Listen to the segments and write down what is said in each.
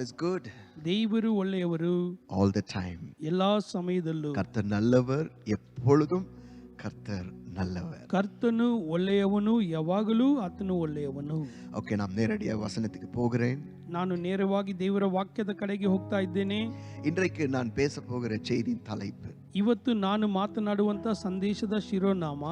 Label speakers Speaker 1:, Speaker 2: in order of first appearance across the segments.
Speaker 1: is good
Speaker 2: ದೇವರು ಒಳ್ಳೆಯವರು
Speaker 1: all the time.
Speaker 2: ಎಲ್ಲಾ ಸಮಯದಲ್ಲೂ.
Speaker 1: கர்த்தர் நல்லவர், எப்பொழுதும் கர்த்தர் நல்லவர்.
Speaker 2: ಕರ್ತನು ಒಳ್ಳೆಯವನು, ಯಾವಾಗಲೂ ಆತನು ಒಳ್ಳೆಯವನು.
Speaker 1: ஓகே, நாம் நேரடியாக வசனத்துக்கு போகிறேன்.
Speaker 2: ನಾನು ನೇರವಾಗಿ ದೇವರ ವಾಕ್ಯದ ಕಡೆಗೆ ಹೋಗ್ತಾ ಇದ್ದೇನೆ.
Speaker 1: இன்றைக்கு நான் பேச போகிற செய்தியின் தலைப்பு
Speaker 2: ಇವತ್ತು ನಾನು ಮಾತನಾಡುವಂತ ಸಂದೇಶದ ಶಿರೋನಾಮ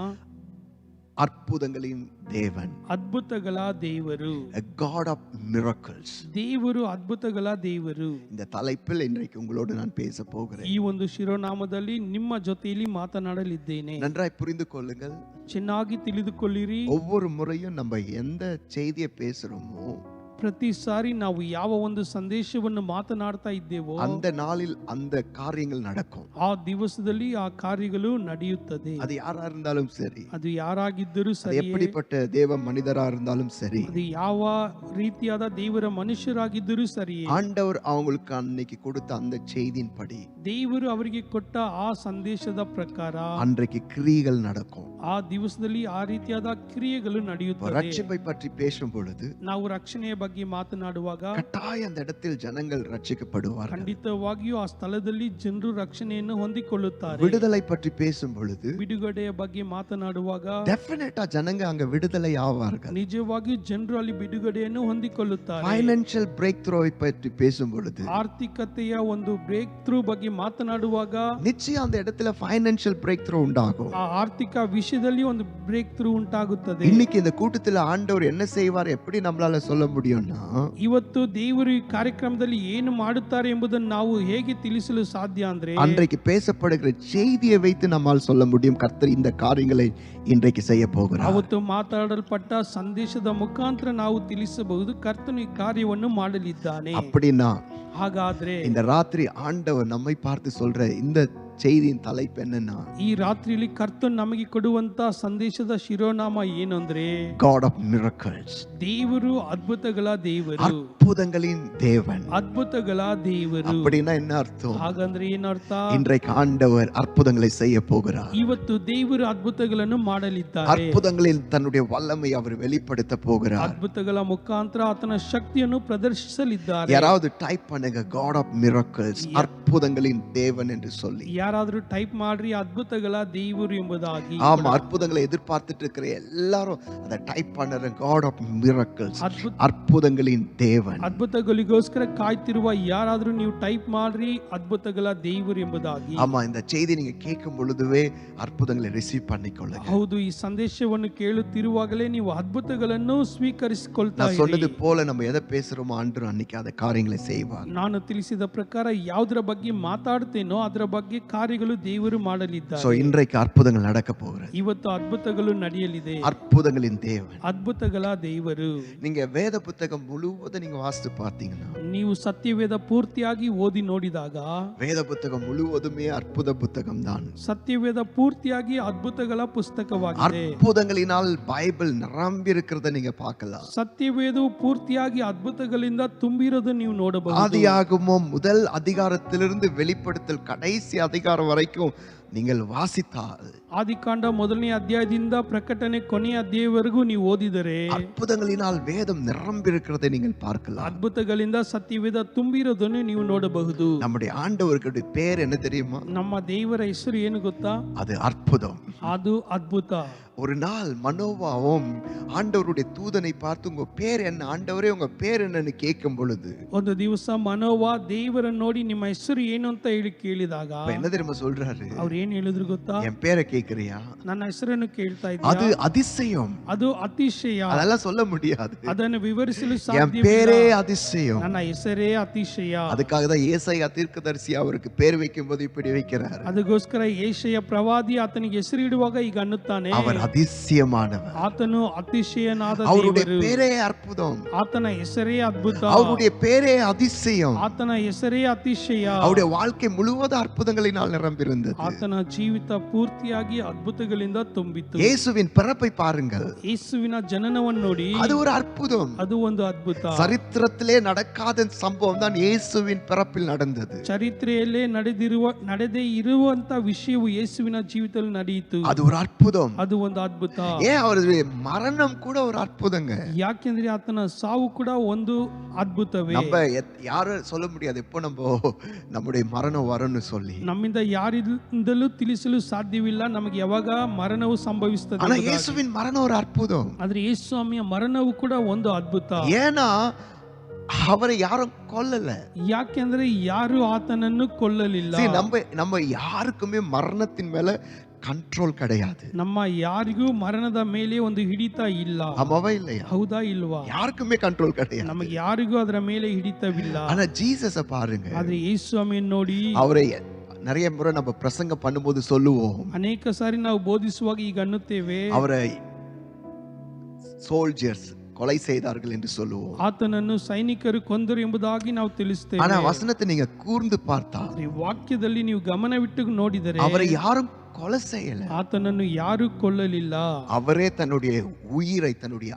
Speaker 1: அற்புதங்களின் தேவன்,
Speaker 2: ಅದ್ಭುತಗಳ ದೇವರು,
Speaker 1: a God of miracles.
Speaker 2: ದೇವರು ಅದ್ಭುತಗಳ ದೇವರು.
Speaker 1: இந்த தலைப்பில் இன்றைக்கு உங்களோடு நான் பேச போகிறேன்.
Speaker 2: ಈ ಒಂದು ಶಿರೋನಾಮದಲ್ಲಿ ನಿಮ್ಮ ಜೊತೆಯಲ್ಲಿ ಮಾತನಾಡಲಿದ್ದೇನೆ.
Speaker 1: நன்றாய் புரிந்து கொள்ளுங்கள்.
Speaker 2: ಚೆನ್ನಾಗಿ ತಿಳಿದುಕೊಳ್ಳಿರಿ.
Speaker 1: ஒவ்வொரு முறையும் நம்ம எந்த செய்தியை பேசுறோமோ
Speaker 2: ಪ್ರತಿ ಸಾರಿ ನಾವು ಯಾವ ಒಂದು ಸಂದೇಶವನ್ನು ಮಾತನಾಡ್ತಾ ಇದ್ದೇವೋ
Speaker 1: அந்த நாளில் அந்த காரியங்கள் நடக்கும்.
Speaker 2: ಆ ದಿವಸದಲ್ಲಿ ಆ ಕಾರ್ಯಗಳು ನಡೆಯುತ್ತದೆ.
Speaker 1: அது யாரா இருந்தாலும் சரி,
Speaker 2: ಅದು ಯಾರಾಗಿದ್ದರೂ
Speaker 1: அது
Speaker 2: ಸರಿ,
Speaker 1: எப்படிப்பட்ட தேவ மனிதரா இருந்தாலும் சரி,
Speaker 2: ಅದು ಯಾವ ರೀತಿಯಾದ ದೇವರ ಮನುಷ್ಯರಾಗಿದ್ದರೂ ಸರಿ,
Speaker 1: ஆண்டவர் அவங்களுக்கு அன்னைக்கு கொடுத்த அந்த செய்தியின் படி
Speaker 2: ದೇವರು ಅವರಿಗೆ ಕೊಟ್ಟ ಆ ಸಂದೇಶದ ಪ್ರಕಾರ
Speaker 1: அன்றைக்கு கிரியைகள் நடக்கும்.
Speaker 2: ಆ ದಿವಸದಲ್ಲಿ ಆ ರೀತಿಯಾದ ಕ್ರಿಯೆಗಳು ನಡೆಯುತ್ತವೆ.
Speaker 1: ரட்சிப்பை பற்றி பேசும் பொழுது
Speaker 2: ನಾವು ರಕ್ಷಣೆಯ ಬಗ್ಗೆ ಮಾತನಾಡುವಾಗ
Speaker 1: கட்டாய அந்த இடத்தில் ஜனங்கள் ரட்சிக்கப்படுவார்கள்.
Speaker 2: ಖಂಡಿತವಾಗಿಯೂ ಆ ಸ್ಥಳದಲ್ಲಿ ಜನರು ರಕ್ಷಣೆಯನ್ನು ಹೊಂದಿಕೊಳ್ಳುತ್ತಾರೆ.
Speaker 1: விடுதலை பற்றி பேசும் பொழுது
Speaker 2: ಬಿಡುಗಡೆಯ ಬಗ್ಗೆ ಮಾತನಾಡುವಾಗ
Speaker 1: டெஃபினட்டா ஜனங்க அங்க விடுதலை ஆவார்கள்.
Speaker 2: ನಿಜವಾಗಿಯೂ ಜನರು ಅಲ್ಲಿ ಬಿಡುಗಡೆಯನ್ನು ಹೊಂದಿಕೊಳ್ಳುತ್ತಾರೆ.
Speaker 1: ஃபைனான்சியல் பிரேக் த்ரோவை பற்றி பேசும் பொழுது
Speaker 2: ಆರ್ಥಿಕತೆಯ ಒಂದು ಬ್ರೇಕ್ ಥ್ರೂ ಬಗ್ಗೆ ಮಾತನಾಡುವಾಗ
Speaker 1: நிச்சயம் அந்த இடத்துல ஃபைனான்சியல் பிரேக் த்ரோ உண்டாகும்.
Speaker 2: ಆ ಆರ್ಥಿಕ ವಿಷಯದಲ್ಲಿ ಒಂದು ಬ್ರೇಕ್ ಥ್ರೂ ಉಂಟಾಗುತ್ತದೆ.
Speaker 1: இன்னைக்கு இந்த கூட்டத்துல ஆண்டவர் என்ன செய்வார், எப்படி நம்மளால சொல்ல முடியும்னா,
Speaker 2: ಇವತ್ತು ದೇವರು ಈ ಕಾರ್ಯಕ್ರಮದಲ್ಲಿ ಏನು ಮಾಡುತ್ತಾರೆ ಎಂಬುದನ್ನು ನಾವು ಹೇಗೆ ತಿಳಿಸಲು ಸಾಧ್ಯ ಅಂದ್ರೆ,
Speaker 1: அன்றைக்கு பேசப்படுகிற செய்தியை வைத்து நம்மால் சொல்ல முடியும். கர்த்தர் இந்த காரியங்களை இன்றைக்கு செய்ய போகிறார்.
Speaker 2: ಅವತ್ತು ಮಾತಾಡಲ್ಪಟ್ಟ ಸಂದೇಶದ ಮುಖಾಂತರ ನಾವು ತಿಳಿಸಬಹುದು ಕರ್ತನು ಈ ಕಾರ್ಯವನ್ನು ಮಾಡಲಿದ್ದಾನೆ.
Speaker 1: அப்படின்னா
Speaker 2: ಹಾಗಾದ್ರೆ
Speaker 1: இந்த ராத்திரி ஆண்டவர் நம்மை பார்த்து சொல்ற இந்த செய்தியின் தலைப்பு என்னன்னா,
Speaker 2: ಈ ರಾತ್ರಿಯಲ್ಲಿ ಕರ್ತನು ನಮಗೆ ಕೊಡುವಂತ ಸಂದೇಶದ ಶಿರೋನಾಮ ಏನಂದ್ರೆ,
Speaker 1: God of miracles,
Speaker 2: ದೇವರು ಅದ್ಭುತಗಳ ದೇವರು,
Speaker 1: அற்புதங்களின் தேவன்.
Speaker 2: ಅದ್ಭುತಗಳ ದೇವರು.
Speaker 1: அப்படின்னா என்ன அர்த்தம்?
Speaker 2: ಹಾಗಂದ್ರೆ ಏನರ್ಥ?
Speaker 1: இன்றைக்கு ஆண்டவர் அற்புதங்களை செய்ய போகிறார்.
Speaker 2: ಇವತ್ತು ದೇವರು ಅದ್ಭುತಗಳನ್ನು ಮಾಡಲಿದ್ದಾರೆ.
Speaker 1: அற்புதங்களில் தன்னுடைய வல்லமை அவர் வெளிப்படுத்த போகிறார்.
Speaker 2: ಅದ್ಭುತಗಳ ಮುಖಾಂತರ ಆತನ ಶಕ್ತಿಯನ್ನು ಪ್ರದರ್ಶಿಸಲಿದ್ದಾರೆ.
Speaker 1: யாராவது டைப் பண்ணுங்க, God of miracles, அற்புதங்களின் தேவன் என்று சொல்லி.
Speaker 2: ಯಾರಾದ್ರೂ ಟೈಪ್ ಮಾಡ್ರಿ, ಅದ್ಭುತಗಳ ದೇವರು ಎಂಬುದಾಗಿ.
Speaker 1: ஆமா, அற்புதங்களை எதிர்பார்த்துட்டு இருக்கிற எல்லாரும் அதை டைப் பண்ணுற God of miracles, அற்புதங்களின் தேவன்.
Speaker 2: ಅದ್ಭುತಗಳಿಗೋಸ್ಕರ ಕಾಯ್ತಿರುವ ಯಾರಾದ್ರೂ ನೀವು ಟೈಪ್ ಮಾಡ್ರಿ, ಅದ್ಭುತಗಳ ದೇವರು ಎಂಬುದಾಗಿ.
Speaker 1: ஆமா, இந்த செய்தி நீங்க கேட்கும் பொழுதுவே அற்புதங்களை ரிசீவ் பண்ணிக்கொள்ளுங்க.
Speaker 2: ಹೌದು, ಈ ಸಂದೇಶವನ್ನು ಕೇಳುತ್ತಿರುವಾಗಲೇ ನೀವು ಅದ್ಭುತಗಳನ್ನು ಸ್ವೀಕರಿಸಿಕೊಳ್ತಾ
Speaker 1: நான் சொன்னது
Speaker 2: ಇರಿ.
Speaker 1: போல நம்ம எதை பேசுறோமோ ஆண்டவர் அன்னைக்கு அந்த காரியங்களை செய்வார்.
Speaker 2: ನಾನು ತಿಳಿಸಿದ ಪ್ರಕಾರ ಯಾವುದರ ಬಗ್ಗೆ ಮಾತಾಡ್ತೇನೋ ಅದರ ಬಗ್ಗೆ ಕಾರ್ಯಗಳು ದೇವರು
Speaker 1: சோ
Speaker 2: ಮಾಡಲಿದ್ದಾರೆ.
Speaker 1: இன்றைக்கு அற்புதங்கள் நடக்க போகிறது.
Speaker 2: ಇವತ್ತು ಅದ್ಭುತಗಳು ನಡೆಯಲಿದೆ.
Speaker 1: அற்புதங்களின் தேவன்.
Speaker 2: ಅದ್ಭುತಗಳ ದೇವರು.
Speaker 1: நீங்க வேத புத்தகம் முழுவதும் நீங்க வாசித்து பார்த்தீங்கன்னா,
Speaker 2: ನೀವು ಸತ್ಯವೇದ ಪೂರ್ತಿಯಾಗಿ ಓದಿ ನೋಡಿದಾಗ
Speaker 1: வேத புத்தகம் முழுவதுமே அற்புத புத்தகம் தான்.
Speaker 2: ಸತ್ಯವೇದ ಪೂರ್ತಿಯಾಗಿ ಅದ್ಭುತಗಳ ಪುಸ್ತಕವಾಗಿದೆ.
Speaker 1: அற்புதங்களினால் பைபிள் நிரம்பி இருக்கிறத நீங்க பார்க்கலாம்.
Speaker 2: ಸತ್ಯವೇದವು ಪೂರ್ತಿಯಾಗಿ ಅದ್ಭುತಗಳಿಂದ ತುಂಬಿರೋದು ನೀವು ನೋಡಬಹುದು.
Speaker 1: ஆதியாகமம் முதல் அதிகாரத்திலிருந்து வெளிப்படுத்தல் கடைசி அதிகாரம் வரைக்கும் நீங்கள் வாசித்தால்,
Speaker 2: ಆದಿಕಾಂಡ ಮೊದಲನೇ ಅಧ್ಯಾಯದಿಂದ ಪ್ರಕಟಣೆ ಕೊನೆಯ ಅಧ್ಯಾಯವರೆಗೂ ನೀವು ಓದಿದರೆ
Speaker 1: அற்புதங்களினால் வேதம் நிரம்பி இருக்கிறதை நீங்கள் பார்க்கலாம்.
Speaker 2: ಅದ್ಭುತಗಳಿಂದ ಸತ್ಯವೇದ ತುಂಬಿರೋದನ್ನು ನೀವು ನೋಡಬಹುದು.
Speaker 1: நம்முடைய ஆண்டவருடைய பேர் என்ன தெரியுமா?
Speaker 2: ನಮ್ಮ ದೇವರ ಹೆಸರು ಏನು ಗೊತ್ತಾ?
Speaker 1: அது அற்புதம்.
Speaker 2: ಅದು ಅದ್ಭುತ.
Speaker 1: ஒரு நாள் மனோவாவும் ஆண்டவருடைய தூதனை பார்த்து, உங்க பேர் என்ன ஆண்டவரே, உங்க பேர் என்னன்னு கேட்கும் பொழுது,
Speaker 2: ಒಂದು ದಿವಸ ಮನೋವ ದೇವರನ್ನು ನೋಡಿ ನಿಮ್ಮ ಹೆಸರು ಏನು ಅಂತ ಹೇಳಿ ಕೇಳಿದಾಗ
Speaker 1: என்ன தெரியுமா சொல்றாரு?
Speaker 2: ಅವ್ರು ಏನ್ ಹೇಳಿದ್ರು ಗೊತ್ತಾ?
Speaker 1: என் பேரை கேக்குறியா?
Speaker 2: ನನ್ನ ಹೆಸರನ್ನು ಕೇಳ್ತಾ
Speaker 1: அது
Speaker 2: ಇದ್ದೀರಾ?
Speaker 1: அதிசயம்.
Speaker 2: ಅದು ಅತಿಶಯ.
Speaker 1: அதெல்லாம் சொல்ல முடியாது.
Speaker 2: ಅದನ್ನು ವಿವರಿಸಲು
Speaker 1: என்
Speaker 2: ಸಾಧ್ಯವಿಲ್ಲ.
Speaker 1: பேரே அதிசயம்.
Speaker 2: ನನ್ನ ಹೆಸರೇ ಅತಿಶಯ.
Speaker 1: அதுக்காக தான் ஏசாயா தீர்க்கதரிசி அவருக்கு பேர் வைக்கும்போது இப்படி வைக்கிறார்.
Speaker 2: ಅದಕ್ಕೋಸ್ಕರ ಯೆಶಾಯ ಪ್ರವಾದಿ ಆತನಿಗೆ ಹೆಸರಿಡುವಾಗ ಈಗ ಅನ್ನುತ್ತಾನೆ,
Speaker 1: அவர் அதிசயமானவர்.
Speaker 2: ಆತನು ಅತಿಶಯನಾದ
Speaker 1: அவருடைய
Speaker 2: ದೇವರು.
Speaker 1: பேரே அற்புதம்.
Speaker 2: ಆತನ ಹೆಸರೇ ಅದ್ಭುತ.
Speaker 1: அவருடைய பேரே அதிசயம்.
Speaker 2: ಆತನ ಹೆಸರೇ ಅತಿಶಯ.
Speaker 1: அவருடைய வாழ்க்கை முழுவதும் அற்புதங்களினால் நிரம்பியிருந்தது.
Speaker 2: ಆತನ ಆತನ ಜೀವಿತ ಪೂರ್ತಿಯಾಗಿ ಅದ್ಭುತಗಳಿಂದ ತುಂಬಿತು.
Speaker 1: இயேசுவின் பிறப்பை பாருங்கள்,
Speaker 2: ಯೇಸುವಿನ ಜನನವನ್ನು ನೋಡಿ,
Speaker 1: அது ஒரு அற்புதம்.
Speaker 2: ಅದು ಒಂದು ಅದ್ಭುತ.
Speaker 1: சரித்திரத்திலே நடக்காத சம்பவம் தான் இயேசுவின் பிறப்பில் நடந்தது.
Speaker 2: ಚರಿತ್ರೆಯಲ್ಲೇ ನಡೆದೇ ಇರುವಂತ ವಿಷಯವು ಯೇಸುವಿನ ಜೀವಿತದಲ್ಲಿ ನಡೆಯಿತು.
Speaker 1: அது ஒரு அற்புதம்.
Speaker 2: ಅದು ಒಂದು ಅದ್ಭುತ.
Speaker 1: ஏன் அவருடைய மரணம் கூட ஒரு அற்புதங்க.
Speaker 2: ಯಾಕೆಂದ್ರೆ ಆತನ ಸಾವು ಕೂಡ ಒಂದು ಅದ್ಭುತವೇ.
Speaker 1: நம்ம யாரும் சொல்ல முடியாது எப்போ நம்முடைய மரணம் வரும்னு சொல்லி.
Speaker 2: ನಮ್ಮಿಂದ ಯಾರಿಂದಲೂ ತಿಳಿಸಲು ಸಾಧ್ಯವಿಲ್ಲ ನಮಗೆ ಯಾವಾಗ ಮರಣವು ಸಂಭವಿಸುತ್ತದೆ.
Speaker 1: ஆனா இயேசுவின் மரணம் ஒரு அற்புதம்.
Speaker 2: ಆದ್ರೆ ಯೇಸು ಸ್ವಾಮಿಯ ಮರಣವು ಕೂಡ ಒಂದು ಅದ್ಭುತ.
Speaker 1: ஏன்னா அவரை யாரும் கொல்லல.
Speaker 2: ಯಾಕೆಂದ್ರೆ ಯಾರು ಆತನನ್ನು ಕೊಲ್ಲಲಿಲ್ಲ.
Speaker 1: நம்ம யாருக்குமே மரணத்தின் மேல ಕಂಟ್ರೋಲ್ கிடையாது.
Speaker 2: ನಮ್ಮ ಯಾರಿಗೂ ಮರಣದ ಮೇಲೆ ಒಂದು ಹಿಡಿತ ಇಲ್ಲ.
Speaker 1: ஆமாவா இல்லையா?
Speaker 2: ಹೌದಾ ಇಲ್ವಾ?
Speaker 1: யாருக்குமே ಕಂಟ್ರೋಲ್ கிடையாது.
Speaker 2: ನಮಗೆ ಯಾರಿಗೂ ಅದರ ಮೇಲೆ ಹಿಡಿತವಿಲ್ಲ.
Speaker 1: ஆனா ஜீசஸ பாருங்க.
Speaker 2: ಆದ್ರೆ ಯೇಸು ಸ್ವಾಮಿಯನ್ನು ನೋಡಿ,
Speaker 1: அவரை நிறைய முறை நம்ம பிரசங்கம் பண்ணும்போது சொல்லுவோம்,
Speaker 2: ಅನೇಕ ಸಾರಿ ನಾವು ಬೋಧಿಸುವಾಗ ಈಗ ಅನ್ನುತ್ತೇವೆ,
Speaker 1: அவரை சோல்ஜர்ஸ் கொலை செய்தார்கள் என்று சொல்லுவோம்.
Speaker 2: ಆತನನ್ನು ಸೈನಿಕರು ಕೊಂದರು ಎಂಬುದಾಗಿ ನಾವು ತಿಳಿಸುತ್ತೇವೆ.
Speaker 1: ஆனா வசனத்தை நீங்க கூர்ந்து பார்த்தா,
Speaker 2: ಈ ವಾಕ್ಯದಲ್ಲಿ ನೀವು ಗಮನವಿಟ್ಟು ನೋಡಿದರೆ
Speaker 1: அவரை யாரும் கொலை செய்யல.
Speaker 2: ಆತನನ್ನು ಯಾರು ಕೊಲ್ಲಲಿಲ್ಲ.
Speaker 1: அவரே தன்னுடைய உயிரை, தன்னுடைய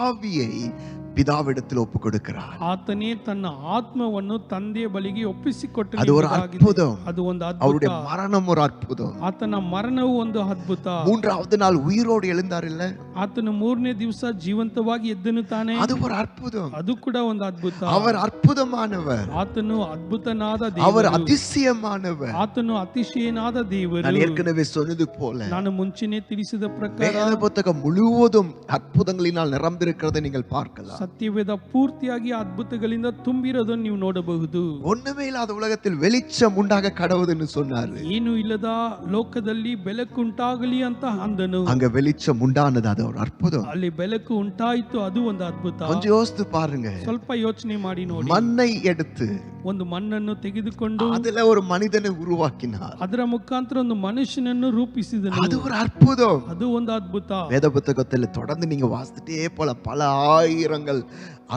Speaker 1: ஆவியை பிதாவிடத்தில் ஒப்பு கொடுக்கிறார்.
Speaker 2: ಆತನೇ ತನ್ನ ಆತ್ಮವನ್ನು ತಂದೆಯ ಬಳಿಗೆ ಒಪ್ಪಿಸಿಕೊಟ್ಟು,
Speaker 1: அது ஒரு அற்புதம்.
Speaker 2: ಅದು ಒಂದು ಅದ್ಭುತ.
Speaker 1: அவருடைய மரணம் ஒரு அற்புதம்.
Speaker 2: ಆತನ ಮರಣವು ಒಂದು ಅದ್ಭುತ.
Speaker 1: மூன்றாவது நாள் உயிரோடு எழுந்தார் இல்ல,
Speaker 2: ಆತನು ಮೂರನೇ ದಿವಸ ಜೀವಂತವಾಗಿ ಎದ್ದನು ತಾನೆ,
Speaker 1: அது ஒரு அற்புதம்.
Speaker 2: ಅದು ಕೂಡ ಒಂದು ಅದ್ಭುತ.
Speaker 1: அவர் அற்புதமானவர்.
Speaker 2: ಆತನು ಅದ್ಭುತನಾದ
Speaker 1: அவர்
Speaker 2: ದೇವರು.
Speaker 1: அதிசயமானவர்.
Speaker 2: ಆತನು ಅತಿಶಯನಾದ ದೇವರು.
Speaker 1: நான் ஏற்கனவே சொன்னது போல,
Speaker 2: ನಾನು ಮುಂಚೆನೇ ತಿಳಿಸಿದ ಪ್ರಕಾರ
Speaker 1: வேத புத்தகம் முழுவதும் அற்புதங்களினால் நிரம்பியிருக்கிறதை நீங்கள் பார்க்கலாம்.
Speaker 2: ಸತ್ಯವೇದ ಪೂರ್ತಿಯಾಗಿ ಅದ್ಭುತಗಳಿಂದ ತುಂಬಿರೋದನ್ನು ನೀವು ನೋಡಬಹುದು.
Speaker 1: ஒண்ணுமே இல்லாத உலகத்தில் வெளிச்சம் உண்டாக கடவுதுன்னு சொன்னார்.
Speaker 2: ಏನು ಇಲ್ಲದ ಲೋಕದಲ್ಲಿ ಬೆಳಕು ಉಂಟಾಗಲಿ ಅಂತ ಅಂದನು.
Speaker 1: அங்க வெளிச்சம் உண்டானது, அது ஒரு அற்புதம்.
Speaker 2: ಅಲ್ಲಿ ಬೆಳಕು ಉಂಟಾಯಿತು, ಅದು ಒಂದು ಅದ್ಭುತ.
Speaker 1: கொஞ்சம் யோசித்து பாருங்க.
Speaker 2: ಸ್ವಲ್ಪ ಯೋಚನೆ ಮಾಡಿ ನೋಡಿ.
Speaker 1: மண்ணை எடுத்து
Speaker 2: ಒಂದು ಮಣ್ಣನ್ನು ತೆಗೆದುಕೊಂಡು
Speaker 1: அதுல ஒரு மனிதனை உருவாக்கினார்.
Speaker 2: ಅದರ ಮುಖಾಂತರ ಒಂದು ಮನುಷ್ಯನನ್ನು ರೂಪಿಸಿದನು.
Speaker 1: அது ஒரு அற்புதம்.
Speaker 2: ಅದು ಒಂದು ಅದ್ಭುತ.
Speaker 1: வேத புத்தகத்தில் தொடர்ந்து நீங்க வாசித்துட்டே போல பல ஆயிரங்கள்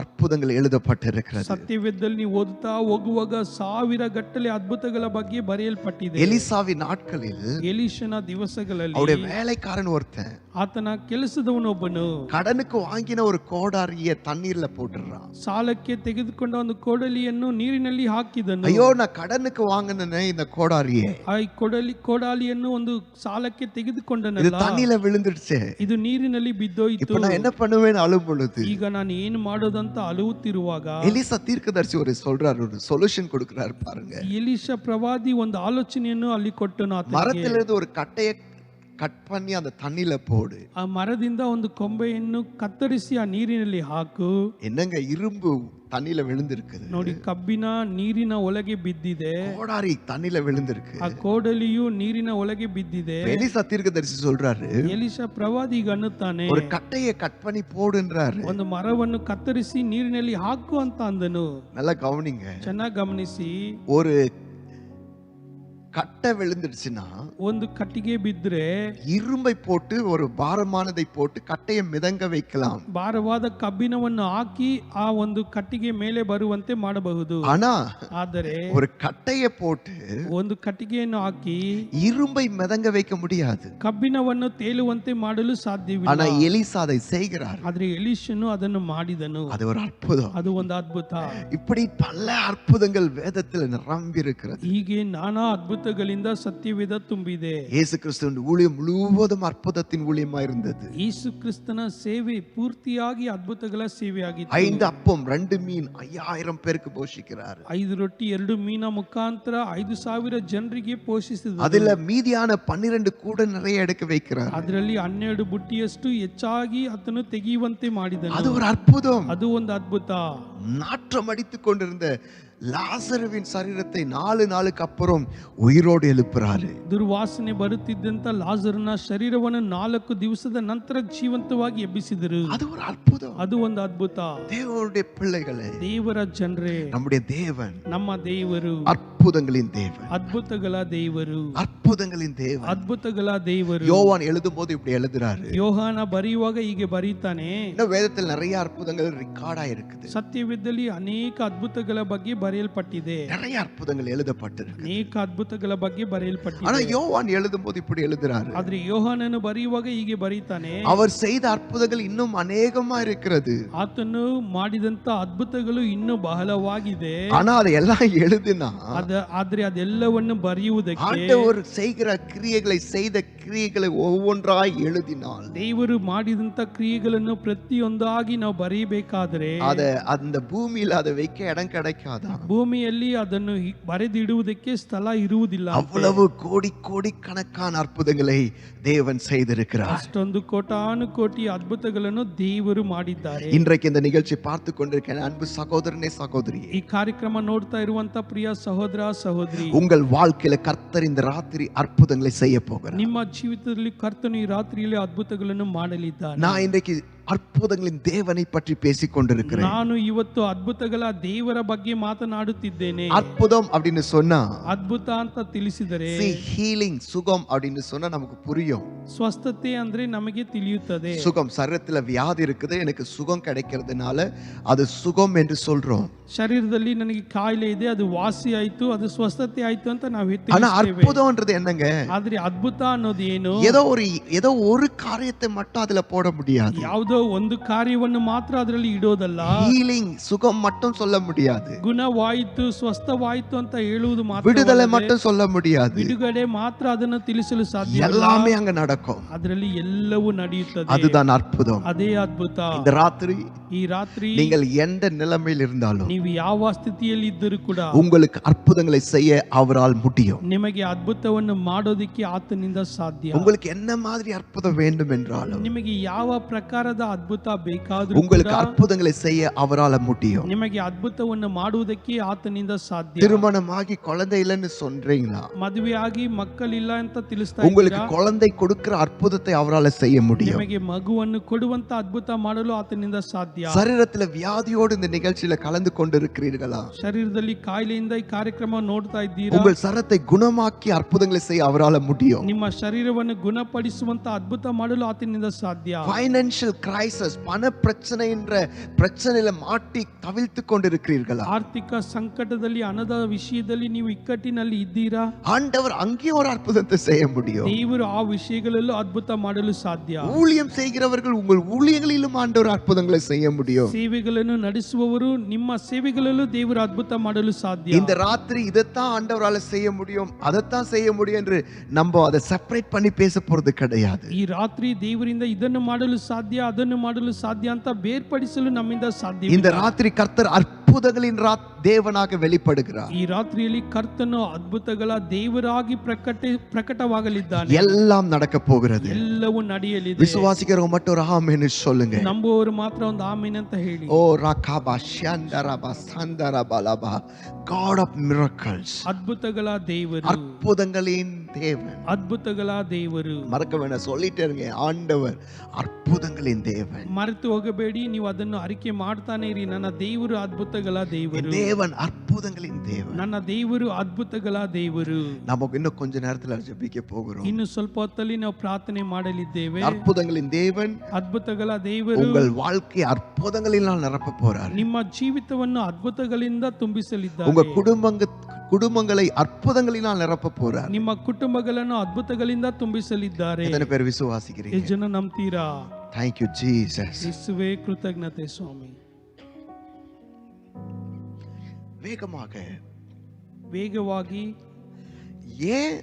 Speaker 1: அற்புதங்கள் எழுதப்பட்டிருக்கிறது.
Speaker 2: ಸತ್ಯವೇದದಲ್ಲಿ ನೀವು ಓದುತ್ತಾ ಹೋಗುವಾಗ ಸಾವಿರ ಗಟ್ಟಲೆ ಅದ್ಭುತಗಳ ಬಗ್ಗೆ ಬರೆಯಲ್ಪಟ್ಟಿದೆ.
Speaker 1: எலிசாவின் நாட்களில்
Speaker 2: ಎಲೀಷನ ದಿವಸಗಳಲ್ಲಿ
Speaker 1: அவருடைய வேலைக்காரன் ஒருத்தன்
Speaker 2: ಆತನ ಕೆಲಸದವನೊಬ್ಬನು
Speaker 1: கடனுக்கு வாங்கின ஒரு கோடாரிய தண்ணீர்ல போட்டுறான்.
Speaker 2: ಸಾಲಕ್ಕೆ ತೆಗೆದುಕೊಂಡ ಒಂದು ಕೊಡಲಿಯನ್ನು ನೀರಿನಲ್ಲಿ ಹಾಕಿದನು.
Speaker 1: ஐயோ, நான் கடனுக்கு வாங்கினேனே இந்த கோடாரியே,
Speaker 2: ಆ ಕೊಡಲಿಯನ್ನು ಒಂದು ಸಾಲಕ್ಕೆ
Speaker 1: இது
Speaker 2: ತೆಗೆದುಕೊಂಡನಲ್ಲ,
Speaker 1: தண்ணியில விழுந்துடுச்சு,
Speaker 2: ಇದು ನೀರಿನಲ್ಲಿ ಬಿದ್ದೋಯ್ತು.
Speaker 1: இப்ப நான் என்ன பண்ணுவேன்னு அழும் பொழுது
Speaker 2: ಈಗ ನಾನು ಏನು ಮಾಡೋದಂತ ಅಳುತ್ತಿರುವಾಗ
Speaker 1: எலிசா தீர்க்கதரிசி ஒரு சொல்றாரு, ஒரு சொல்யூஷன் கொடுக்கிறாரு பாருங்க.
Speaker 2: ಎಲೀಷ ಪ್ರವಾದಿ ಒಂದು ಆಲೋಚನೆಯನ್ನು ಅಲ್ಲಿ ಕೊಟ್ಟನು.
Speaker 1: மரத்துல இருந்து ஒரு கட்டைய கட் பண்ணி அந்த தண்ணியில போடு.
Speaker 2: ಆ ಮರದಿಂದ ಒಂದು ಕೊಂಬೆಯನ್ನು ಕತ್ತರಿಸಿ ಆ ನೀರಿನಲ್ಲಿ ಹಾಕು.
Speaker 1: என்னங்க, இரும்பு தண்ணியில விழுந்திருக்குது.
Speaker 2: ನೋಡಿ, ಕಬ್ಬಿನ ನೀರಿನ ಒಳಗೆ ಬಿದ್ದಿದೆ,
Speaker 1: கோடாரி தண்ணியில விழுந்திருக்கு.
Speaker 2: ಆ ಕೋಡಲಿಯು ನೀರಿನ ಒಳಗೆ ಬಿದ್ದಿದೆ.
Speaker 1: எலிசா தீர்க்கதரிசி சொல்றாரு,
Speaker 2: ಎಲೀಷ ಪ್ರವಾದಿ ಈಗ ಅನ್ನುತ್ತಾನೆ,
Speaker 1: ஒரு கட்டைய கட் பண்ணி போடுன்றாரு.
Speaker 2: ಒಂದು ಮರವನ್ನು ಕತ್ತರಿಸಿ ನೀರಿನಲ್ಲಿ ಹಾಕು ಅಂತ ಅಂದನು.
Speaker 1: நல்லா கவனிங்க,
Speaker 2: ಚೆನ್ನಾಗಿ ಗಮನಿಸಿ.
Speaker 1: ஒரு கட்டை விழுந்துடுச்சுன்னா
Speaker 2: ಒಂದು ಕಟ್ಟಿಗೆ ಬಿದ್ರೆ
Speaker 1: இரும்பை போட்டு ஒரு பாரமானதை போட்டு கட்டையை மிதங்க வைக்கலாம்.
Speaker 2: ಭಾರವಾದ ಕಬ್ಬಿಣವನ್ನು ಹಾಕಿ ಆ ಒಂದು ಕಟ್ಟಿಗೆ ಮೇಲೆ ಬರುವಂತೆ ಮಾಡಬಹುದು.
Speaker 1: ஆனா
Speaker 2: ಆದರೆ
Speaker 1: ஒரு கட்டையை போட்டு
Speaker 2: ಒಂದು ಕಟ್ಟಿಗೆಯನ್ನು ಹಾಕಿ
Speaker 1: இரும்பை மிதங்க வைக்க முடியாது.
Speaker 2: ಕಬ್ಬಿಣವನ್ನು ತೇಲುವಂತೆ ಮಾಡಲು ಸಾಧ್ಯವಿಲ್ಲ.
Speaker 1: ஆனா எலிசா அதை செய்கிறார்.
Speaker 2: ಆದ್ರೆ ಎಲೀಷನು ಅದನ್ನು ಮಾಡಿದನು.
Speaker 1: அது ஒரு அற்புதம்.
Speaker 2: ಅದು ಒಂದು ಅದ್ಭುತ.
Speaker 1: இப்படி பல அற்புதங்கள் வேதத்தில் நிரம்பி இருக்கிறது.
Speaker 2: ಹೀಗೆ ನಾನಾ ಅದ್ಭುತಗಳಿಂದ ಸತ್ಯವೇದ ತುಂಬಿದೆ.
Speaker 1: இயேசு கிறிஸ்துவின் ஊழியம் முழுவதும் அற்புதத்தின் ஊழியமா இருந்தது.
Speaker 2: ಯೇಸು ಕ್ರಿಸ್ತನ ಸೇವೆ ಪೂರ್ತಿಯಾಗಿ ಅದ್ಭುತಗಳ ಸೇವೆಯಾಗಿತ್ತು.
Speaker 1: 5 அப்பம் 2 மீன் 5000 பேருக்கு போஷிக்கிறார்.
Speaker 2: 5 ರೊಟ್ಟಿ 2 ಮೀನ ಮುಖಾಂತರ 5000 ಜನರಿಗೆ ಪೋಷಿಸಿದರು.
Speaker 1: அதுல மீதியான 12 கூட நிறைய எடுக்க வைக்கிறார்.
Speaker 2: ಅದರಲ್ಲಿ 12 ಬುಟ್ಟಿಯಷ್ಟು ಹೆಚ್ಚಾಗಿ ಅದನ್ನು ತೆಗೆಯುವಂತೆ ಮಾಡಿದನು.
Speaker 1: அது ஒரு அற்புதம்.
Speaker 2: ಅದು ಒಂದು ಅದ್ಭುತ.
Speaker 1: நாற்றம் அடித்துக் கொண்டிருந்த லாசருவின் சரீரத்தை 4 நாளுக்கு அப்புறம் உயிரோடு எழுப்புறாரு.
Speaker 2: ದುರ್ವಾಸನೆ ಬರುತ್ತಿದ್ದಂತ ಲಾಜರನ ಶರೀರವನ್ನು 4 ದಿವಸದ ನಂತರ ಜೀವಂತವಾಗಿ ಎಬ್ಬಿಸಿದರು.
Speaker 1: அது ஒரு அற்புதம்.
Speaker 2: ಅದು ಒಂದು ಅದ್ಭುತ.
Speaker 1: தேவனுடைய பிள்ளைகளே,
Speaker 2: ದೇವರ ಜನರೇ,
Speaker 1: நம்முடைய தேவன்
Speaker 2: ನಮ್ಮ ದೇವರು
Speaker 1: அற்புதங்களின் தேவன்.
Speaker 2: ಅದ್ಭುತಗಳ ದೇವರು,
Speaker 1: அற்புதங்களின் தேவன்.
Speaker 2: ಅದ್ಭುತಗಳ ದೇವರು.
Speaker 1: யோவான் எழுதும்போது இப்படி எழுதுறாரு.
Speaker 2: ಯೋಹಾನ ಬರೆಯುವಾಗ ಹೀಗೆ ಬರೀತಾನೆ.
Speaker 1: இந்த வேதத்தில் நிறைய அற்புதங்கள் ரெக்கார்டா இருக்குது.
Speaker 2: ಸತ್ಯವೇದದಲ್ಲಿ ಅನೇಕ ಅದ್ಭುತಗಳ ಬಗ್ಗೆ ಬರೆಯಲ್ಪಟ್ಟಿದೆ.
Speaker 1: நிறைய அற்புதங்கள் எழுதப்பட்டிருக்கு.
Speaker 2: ಅನೇಕ ಅದ್ಭುತಗಳ ಬಗ್ಗೆ ಬರೆಯಲ್ಪಟ್ಟಿದೆ.
Speaker 1: ஆனா யோவான் எழுதும்போது இப்படி எழுதுறாரு.
Speaker 2: ಆದ್ರೆ ಯೋಹಾನನು ಬರೆಯುವಾಗ ಹೀಗೆ ಬರೀತಾನೆ,
Speaker 1: அவர் செய்த அற்புதங்கள் இன்னும் அநேகமா இருக்கிறது.
Speaker 2: ಆತನು ಮಾಡಿದಂತ ಅದ್ಭುತಗಳು ಇನ್ನೂ ಬಹಳವಾಗಿದೆ.
Speaker 1: ஆனா அதெல்லாம் எழுதுனா
Speaker 2: ಆದ್ರೆ ಅದೆಲ್ಲವನ್ನು ಬರೆಯುವುದಕ್ಕೆ
Speaker 1: ஆண்டவர் செய்கிற கிரியைகளை ஒவ்வொன்றாய் எழுதினால்
Speaker 2: ದೇವರು ಮಾಡಿದಂತ ಕ್ರಿಯೆಗಳನ್ನು ಪ್ರತಿಯೊಂದಾಗಿ ನಾವು ಬರೆಯಬೇಕಾದರೆ
Speaker 1: அந்த பூமியில அதை வைக்க இடம் கிடைக்காதா?
Speaker 2: ಭೂಮಿಯಲ್ಲಿ ಅದನ್ನು ಬರೆದಿಡುವುದಕ್ಕೆ ಸ್ಥಳ ಇರುವುದಿಲ್ಲ.
Speaker 1: அவ்வளவு கோடி கணக்கான அற்புதங்களை தேவன் செய்திருக்கிறார்.
Speaker 2: ಅಷ್ಟೊಂದು ಕೋಟಾನು ಕೋಟಿ ಅದ್ಭುತಗಳನ್ನು ದೇವರು ಮಾಡಿದ್ದಾರೆ.
Speaker 1: இன்றைக்கு இந்த நிகழ்ச்சி பார்த்து கொண்டிருக்கிற அன்பு சகோதரனே சகோதரியே,
Speaker 2: ಈ ಕಾರ್ಯಕ್ರಮ ನೋಡ್ತಾ ಇರುವಂತ ಪ್ರಿಯ ಸಹೋದರ ಸಹೋದರಿ,
Speaker 1: உங்கள் வாழ்க்கையில கர்த்தர் இந்த ராத்திரி அற்புதங்களை செய்ய போகிறார்.
Speaker 2: ನಿಮ್ಮ ಜೀವಿತದಲ್ಲಿ ಕರ್ತನು ಈ ರಾತ್ರಿಯಲ್ಲಿ ಅದ್ಭುತಗಳನ್ನು ಮಾಡಲಿದ್ದಾನೆ.
Speaker 1: நான் இன்றைக்கு அற்புதங்களின் தேவனை பற்றி பேசிக் கொண்டிருக்கிறேன்.
Speaker 2: ನಾನು ಇವತ್ತು ಅದ್ಭುತಗಳ ದೇವರ ಬಗ್ಗೆ ಮಾತನಾಡುತ್ತಿದ್ದೇನೆ.
Speaker 1: அற்புதம் அப்படின்னு சொன்னா,
Speaker 2: ಅದ್ಭುತ ಅಂತ ತಿಳಿಸಿದರೆ,
Speaker 1: ஹீலிங் சுகம் அப்படின்னு சொன்னா நமக்கு புரியும்.
Speaker 2: ಸ್ವಸ್ಥತೆ ಅಂದ್ರೆ ನಮಗೆ ತಿಳಿಯುತ್ತದೆ.
Speaker 1: சுகம், சரீரத்துல வியாதி இருக்குது, எனக்கு சுகம் கிடைக்கிறதுனால அது சுகம் என்று சொல்றோம்.
Speaker 2: ಶರೀರದಲ್ಲಿ ನನಗೆ ಕಾಯಿಲೆ ಇದೆ, ಅದು ವಾಸಿ ಆಯ್ತು, ಅದು ಸ್ವಸ್ಥತೆ ಆಯ್ತು ಅಂತ ನಾವು
Speaker 1: ஆனா அற்புதம்ன்றது என்னங்க?
Speaker 2: ಆದ್ರೆ ಅದ್ಭುತ ಅನ್ನೋದು ಏನು?
Speaker 1: ஏதோ ஒரு காரியத்தை மட்டும் அதுல போட முடியாது.
Speaker 2: ಯಾವುದೋ ಒಂದು ಕಾರ್ಯವನ್ನು ಮಾತ್ರ ಅದರಲ್ಲಿ ಇಡೋದಲ್ಲ.
Speaker 1: ஹீலிங் சுகம் மட்டும் சொல்ல முடியாது.
Speaker 2: ಗುಣವಾಯಿತು, ಸ್ವಸ್ಥವಾಯಿತು ಅಂತ ಹೇಳುವುದು ಮಾತ್ರ.
Speaker 1: விடுதலை மட்டும் சொல்ல முடியாது.
Speaker 2: ಬಿಡುಗಡೆ ಮಾತ್ರ ಅದನ್ನು ತಿಳಿಸಲು ಸಾಧ್ಯ.
Speaker 1: எல்லாமே அங்க நடக்கும்.
Speaker 2: ಅದರಲ್ಲಿ ಎಲ್ಲವೂ ನಡೆಯುತ್ತದೆ.
Speaker 1: அதுதான் அற்புதம்.
Speaker 2: ಅದೇ ಅದ್ಭುತ.
Speaker 1: இந்த ராத்திரி,
Speaker 2: ಈ ರಾತ್ರಿ
Speaker 1: நீங்கள் எந்த நிலைமையில் இருந்தாலும்,
Speaker 2: ನೀವು ಯಾವ ಸ್ಥಿತಿಯಲ್ಲಿ ಇದ್ದರೂ ಕೂಡ
Speaker 1: உங்களுக்கு அற்புதங்களை செய்ய அவரால் முடியும்.
Speaker 2: ನಿಮಗೆ ಅದ್ಭುತವನ್ನು ಮಾಡೋದಕ್ಕೆ ಆತನಿಂದ ಸಾಧ್ಯ.
Speaker 1: உங்களுக்கு என்ன மாதிரி அற்புதம் வேண்டும் என்றாலும்,
Speaker 2: ನಿಮಗೆ ಯಾವ ಪ್ರಕಾರದ ಅದ್ಭುತ ಬೇಕಾದರೂ
Speaker 1: உங்களுக்கு அற்புதங்களை செய்ய அவரால் முடியும்.
Speaker 2: ನಿಮಗೆ ಅದ್ಭುತವನ್ನು ಮಾಡುವುದಕ್ಕೆ ಆತನಿಂದ ಸಾಧ್ಯ.
Speaker 1: திருமணமாகி குழந்தை இல்லைன்னு சொல்றீங்களா?
Speaker 2: ಮದುವೆಯಾಗಿ ಮಕ್ಕಳಿಲ್ಲ ಅಂತ ತಿಳಿಸ್ತಾ
Speaker 1: உங்களுக்கு
Speaker 2: ಇದ್ದೀರಾ?
Speaker 1: குழந்தை கொடுக்கிற அற்புதத்தை அவரால் செய்ய முடியும்.
Speaker 2: ನಿಮಗೆ ಮಗುವನ್ನು ಕೊಡುವಂತ ಅದ್ಭುತ ಮಾಡಲು ಆತನಿಂದ ಸಾಧ್ಯ.
Speaker 1: சரீரத்தில் வியாதியோடு இந்த நிகழ்ச்சியில கலந்து கொண்டிருக்கிறீர்களா?
Speaker 2: ಶರೀರದಲ್ಲಿ ಕಾಯಿಲೆಯಿಂದ ಈ ಕಾರ್ಯಕ್ರಮ ನೋಡ್ತಾ ಇದ್ದೀರಾ?
Speaker 1: உங்கள் சரத்தை குணமாக்கி அற்புதங்களை செய்ய அவரால் முடியும்.
Speaker 2: ನಿಮ್ಮ ಶರೀರವನ್ನು ಗುಣಪಡಿಸುವಂತ ಅದ್ಭುತ ಮಾಡಲು ಆತನಿಂದ ಸಾಧ್ಯ.
Speaker 1: ஃபைனான்சியல் கிரைசிஸ், பண பிரச்சனை என்ற பிரச்சனையில மாட்டி தவித்துக் கொண்டிருக்கிறீர்களா?
Speaker 2: ಆರ್ಥಿಕ ಸಂಕಟದಲ್ಲಿ, ಹಣದ ವಿಷಯದಲ್ಲಿ ನೀವು ಇಕ್ಕಟ್ಟಿನಲ್ಲಿ ಇದ್ದೀರಾ?
Speaker 1: ஆண்டவர் அங்கேயும் ஒரு அற்புதத்தை செய்ய முடியும்.
Speaker 2: ದೇವರು ಆ ವಿಷಯಗಳಲ್ಲೂ ಅದ್ಭುತ ಮಾಡಲು ಸಾಧ್ಯ.
Speaker 1: ஊழியம் செய்கிறவர்கள் உங்கள் ஊழியங்களிலும் ஆண்டவர் அற்புதங்களை செய்ய முடியும்.
Speaker 2: ಸೇವೆಗಳನ್ನು ನಡೆಸುವವರು ನಿಮ್ಮ ಸೇವೆಗಳಲ್ಲೂ ದೇವರು ಅದ್ಭುತ ಮಾಡಲು ಸಾಧ್ಯ.
Speaker 1: இந்த ராத்திரி இதைத்தான் ஆண்டவரால செய்ய முடியும், அதைத்தான் செய்ய முடியும் என்று நம்ம அதை செப்பரேட் பண்ணி பேச போறது கிடையாது.
Speaker 2: ಈ ರಾತ್ರಿ ದೇವರಿಂದ ಇದನ್ನು ಮಾಡಲು ಸಾಧ್ಯ, ಅದನ್ನು ಮಾಡಲು ಸಾಧ್ಯ ಅಂತ ಬೇರ್ಪಡಿಸಲು ನಮ್ಮಿಂದ ಸಾಧ್ಯ.
Speaker 1: இந்த ராத்திரி கர்த்தர் அற்புதங்களின் தேவனாக வெளிப்படுகிறார்.
Speaker 2: ಈ ರಾತ್ರಿಯಲ್ಲಿ ಕರ್ತನು ಅದ್ಭುತಗಳ ದೇವರಾಗಿ ಪ್ರಕಟವಾಗಲಿದ್ದಾನೆ.
Speaker 1: எல்லாம் நடக்க போகிறது.
Speaker 2: ಎಲ್ಲವೂ ನಡೆಯಲಿದೆ.
Speaker 1: விசுவாசிக்கிறவங்க மட்டும் ஒரு ஆமென் சொல்லுங்க.
Speaker 2: ನಂಬುವವರು ಮಾತ್ರ ಒಂದು ಆಮೆನ್ ಅಂತ ಹೇಳಿ.
Speaker 1: ஓ ரகாபா ஷந்தரபா சந்தரபலபா, God of miracles,
Speaker 2: ಅದ್ಭುತಗಳ ದೇವರು,
Speaker 1: அற்புதங்களின் தேவன்.
Speaker 2: ಅದ್ಭುತಗಳ ದೇವರು.
Speaker 1: மறக்க வேண்டாம், சொல்லிட்டே இருங்க, ஆண்டவர் அற்புதங்களின் தேவன்.
Speaker 2: ಮರೆತು ಹೋಗಬೇಡಿ, ನೀವು ಅದನ್ನು ಅರಿಕೆ ಮಾಡ್ತಾನೆ ಇರಿ. ನನ್ನ ದೇವರು ಅದ್ಭುತಗಳ ದೇವರು,
Speaker 1: தேவன் அற்புதங்களின் தேவன்.
Speaker 2: ನನ್ನ ದೇವರು ಅದ್ಭುತಗಳ ದೇವರು.
Speaker 1: நமக்கு இன்னும் கொஞ்ச நேரத்துல ஜெபிக்க போகிறோம்.
Speaker 2: ಇನ್ನು ಸ್ವಲ್ಪ ಹೊತ್ತಲ್ಲಿ ನಾವು ಪ್ರಾರ್ಥನೆ ಮಾಡಲಿದ್ದೇವೆ.
Speaker 1: அற்புதங்களின் தேவன்
Speaker 2: ಅದ್ಭುತಗಳ ದೇವರು
Speaker 1: உங்கள் வாழ்க்கை அற்புதங்களினால் நிரப்ப போறார்.
Speaker 2: ನಿಮ್ಮ ಜೀವಿತವನ್ನು ಅದ್ಭುತಗಳಿಂದ ತುಂಬಿಸಲಿದ್ದಾರೆ.
Speaker 1: உங்க குடும்பங்களை அற்புதங்களினால் நிரப்ப போறார்.
Speaker 2: ನಿಮ್ಮ ಕುಟುಂಬಗಳನ್ನು ಅದ್ಭುತಗಳಿಂದ ತುಂಬಿಸಲಿದ್ದಾರೆ.
Speaker 1: எத்தனை பேர் விசுவாசிக்கிறீங்க?
Speaker 2: ಎಷ್ಟು ಜನ ನಂಬ್ತೀರಾ?
Speaker 1: Thank you Jesus.
Speaker 2: ಯೇಸುವೇ ಕೃತಜ್ಞತೆ ಸ್ವಾಮಿ. ವೇಗವಾಗಿ
Speaker 1: ஏன்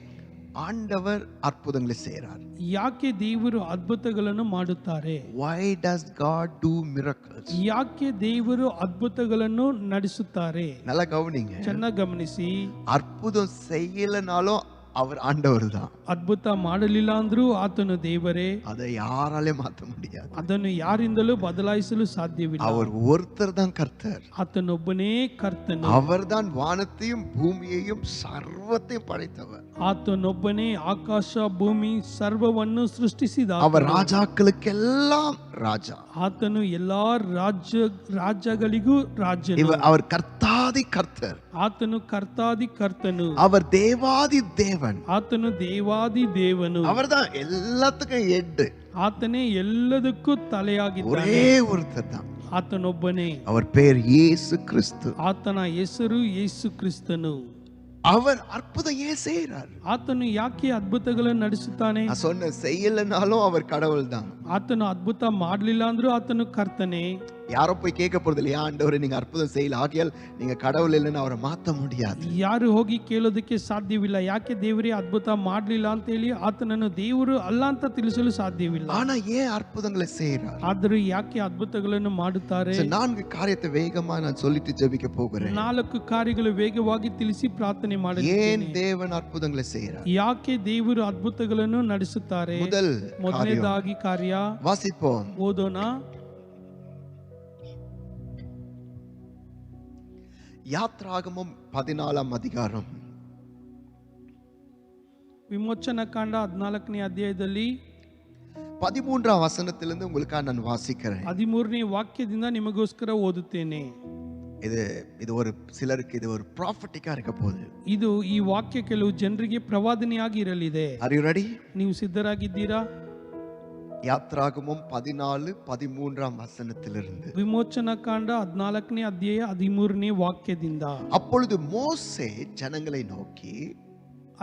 Speaker 1: ஆண்டவர் அற்புதங்களை செய்றார்?
Speaker 2: ಯಾಕೆ ದೇವರು ಅದ್ಭುತಗಳನ್ನು ಮಾಡುತ್ತಾರೆ?
Speaker 1: Why does God do miracles?
Speaker 2: ಯಾಕೆ ದೇವರು ಅದ್ಭುತಗಳನ್ನು ನಡೆಸುತ್ತಾರೆ?
Speaker 1: நல்லா கவனிங்க.
Speaker 2: ಚೆನ್ನಾಗಿ ಗಮನಿಸಿ.
Speaker 1: அற்புதம் செய்யலனாலும் அவர் ஆண்டவர் தான்.
Speaker 2: ಅದ್ಭುತ ಮಾಡಲಿಲ್ಲ ಅಂದ್ರೂ ಆತನು ದೇವರೇ.
Speaker 1: அதை யாராலே மாற்ற முடியாது.
Speaker 2: ಅದನ್ನು ಯಾರಿಂದಲೂ ಬದಲಾಯಿಸಲು ಸಾಧ್ಯವಿಲ್ಲ.
Speaker 1: அவர் ஒருத்தர் தான் கர்த்தர்.
Speaker 2: ಆತನೊಬ್ಬನೇ ಕರ್ತನು.
Speaker 1: அவர்தான் வானத்தையும் பூமியையும் சர்வத்தையும் படைத்தவர்.
Speaker 2: ಆತನೊಬ್ಬನೇ ಆಕಾಶ ಭೂಮಿ ಸರ್ವವನ್ನು ಸೃಷ್ಟಿಸಿದ.
Speaker 1: அவர் ராஜாக்களுக்கெல்லாம் ராஜா.
Speaker 2: ಆತನು ಎಲ್ಲಾ ರಾಜ್ಯಗಳಿಗೂ ರಾಜನು.
Speaker 1: அவர் கர்த்தாதி கர்த்தர்.
Speaker 2: ಆತನು ಕರ್ತಾದಿ ಕರ್ತನು.
Speaker 1: அவர் தேவாதி தேவன்.
Speaker 2: ಆತನು ದೇವಾದಿ ದೇವನು.
Speaker 1: அவர்தான் எல்லாத்துக்கும் ஹெட்.
Speaker 2: ಆತನೇ ಎಲ್ಲದಕ್ಕೂ ತಲೆಯಾಗಿದ್ದಾನೆ.
Speaker 1: ஒரே ஒருத்தர் தான்.
Speaker 2: ಆತನೊಬ್ಬನೇ.
Speaker 1: அவர் பேர் இயேசு கிறிஸ்து.
Speaker 2: ಆತನ ಹೆಸರು ಯೇಸು ಕ್ರಿಸ್ತನು.
Speaker 1: அவர் அற்புதம் ஏன் செய்யறார்?
Speaker 2: ಆತನು ಯಾಕೆ ಅದ್ಭುತಗಳನ್ನು ನಡೆಸುತ್ತಾನೆ?
Speaker 1: நான் சொன்ன செய்யலனாலும் அவர் கடவுள் தான்.
Speaker 2: ಆತನು ಅದ್ಭುತ ಮಾಡಲಿಲ್ಲ ಅಂದ್ರೂ ಆತನು ಕರ್ತನೇ.
Speaker 1: யாரோ போய் கேட்க போறது இல்லையா, ஆண்டவரே நீங்க அற்புதம் செய்யல, ஆகையால் நீங்க கடவுள் இல்லைன்னு அவரை மாத்த முடியாது.
Speaker 2: ಯಾರು ಹೋಗಿ ಕೇಳೋದಕ್ಕೆ ಸಾಧ್ಯವಿಲ್ಲ. ಯಾಕೆ ದೇವರೇ ಅದ್ಭುತ ಮಾಡಲಿಲ್ಲ ಅಂತ ಹೇಳಿ ಆತನನ್ನು ದೇವರು ಅಲ್ಲ ಅಂತ ತಿಳಿಸಲು ಸಾಧ್ಯವಿಲ್ಲ.
Speaker 1: ஆனா ஏன் அற்புதங்களை செய்யறார்?
Speaker 2: ಆದರೂ ಯಾಕೆ ಅದ್ಭುತಗಳನ್ನು ಮಾಡುತ್ತಾರೆ?
Speaker 1: 4 காரியத்தை வேகமா நான் சொல்லிட்டு ஜெபிக்க போகிறேன்.
Speaker 2: 4 ಕಾರ್ಯಗಳು ವೇಗವಾಗಿ ತಿಳಿಸಿ ಪ್ರಾರ್ಥನೆ
Speaker 1: ஏன்
Speaker 2: ಮಾಡುತ್ತೇನೆ.
Speaker 1: தேவன் அற்புதங்களை செய்யறார்?
Speaker 2: ಯಾಕೆ ದೇವರು ಅದ್ಭುತಗಳನ್ನು ನಡೆಸುತ್ತಾರೆ? ಮೊದಲನೇದಾಗಿ ಕಾರ್ಯ
Speaker 1: வாசிப்போம்.
Speaker 2: ಓದೋಣ.
Speaker 1: யாத்ராகமம் 14ஆம் அதிகாரம்
Speaker 2: ವಿಮೋಚನ ಕಾಂಡ 14ನೇ ಅಧ್ಯಾಯದಲ್ಲಿ
Speaker 1: 13ஆம் வசனத்திலிருந்து உங்களுக்காக நான் வாசிக்கிறேன்.
Speaker 2: 13ನೇ ವಾಕ್ಯದಿಂದ ನಿಮಗೋಸ್ಕರ ಓದುತ್ತೇನೆ.
Speaker 1: இது ஒரு சிலருக்கு இது ஒரு ப்ராஃபட்டிக்கா இருக்க போகுது.
Speaker 2: ಇದು ಈ ವಾಕ್ಯ ಕೆಲವು ಜನರಿಗೆ ಪ್ರವಾದನೆಯಾಗಿ ಇರಲಿದೆ.
Speaker 1: Are you ready?
Speaker 2: ನೀವು ಸಿದ್ಧರಾಗಿದ್ದೀರಾ?
Speaker 1: யாத்ராகமம் 14-13ஆம் வசனத்திலிருந்து.
Speaker 2: ವಿಮೋಚನ ಕಾಂಡ 14ನೇ ಅಧ್ಯಾಯ 13ನೇ ವಾಕ್ಯದಿಂದ.
Speaker 1: அப்பொழுது மோசே ஜனங்களை நோக்கி,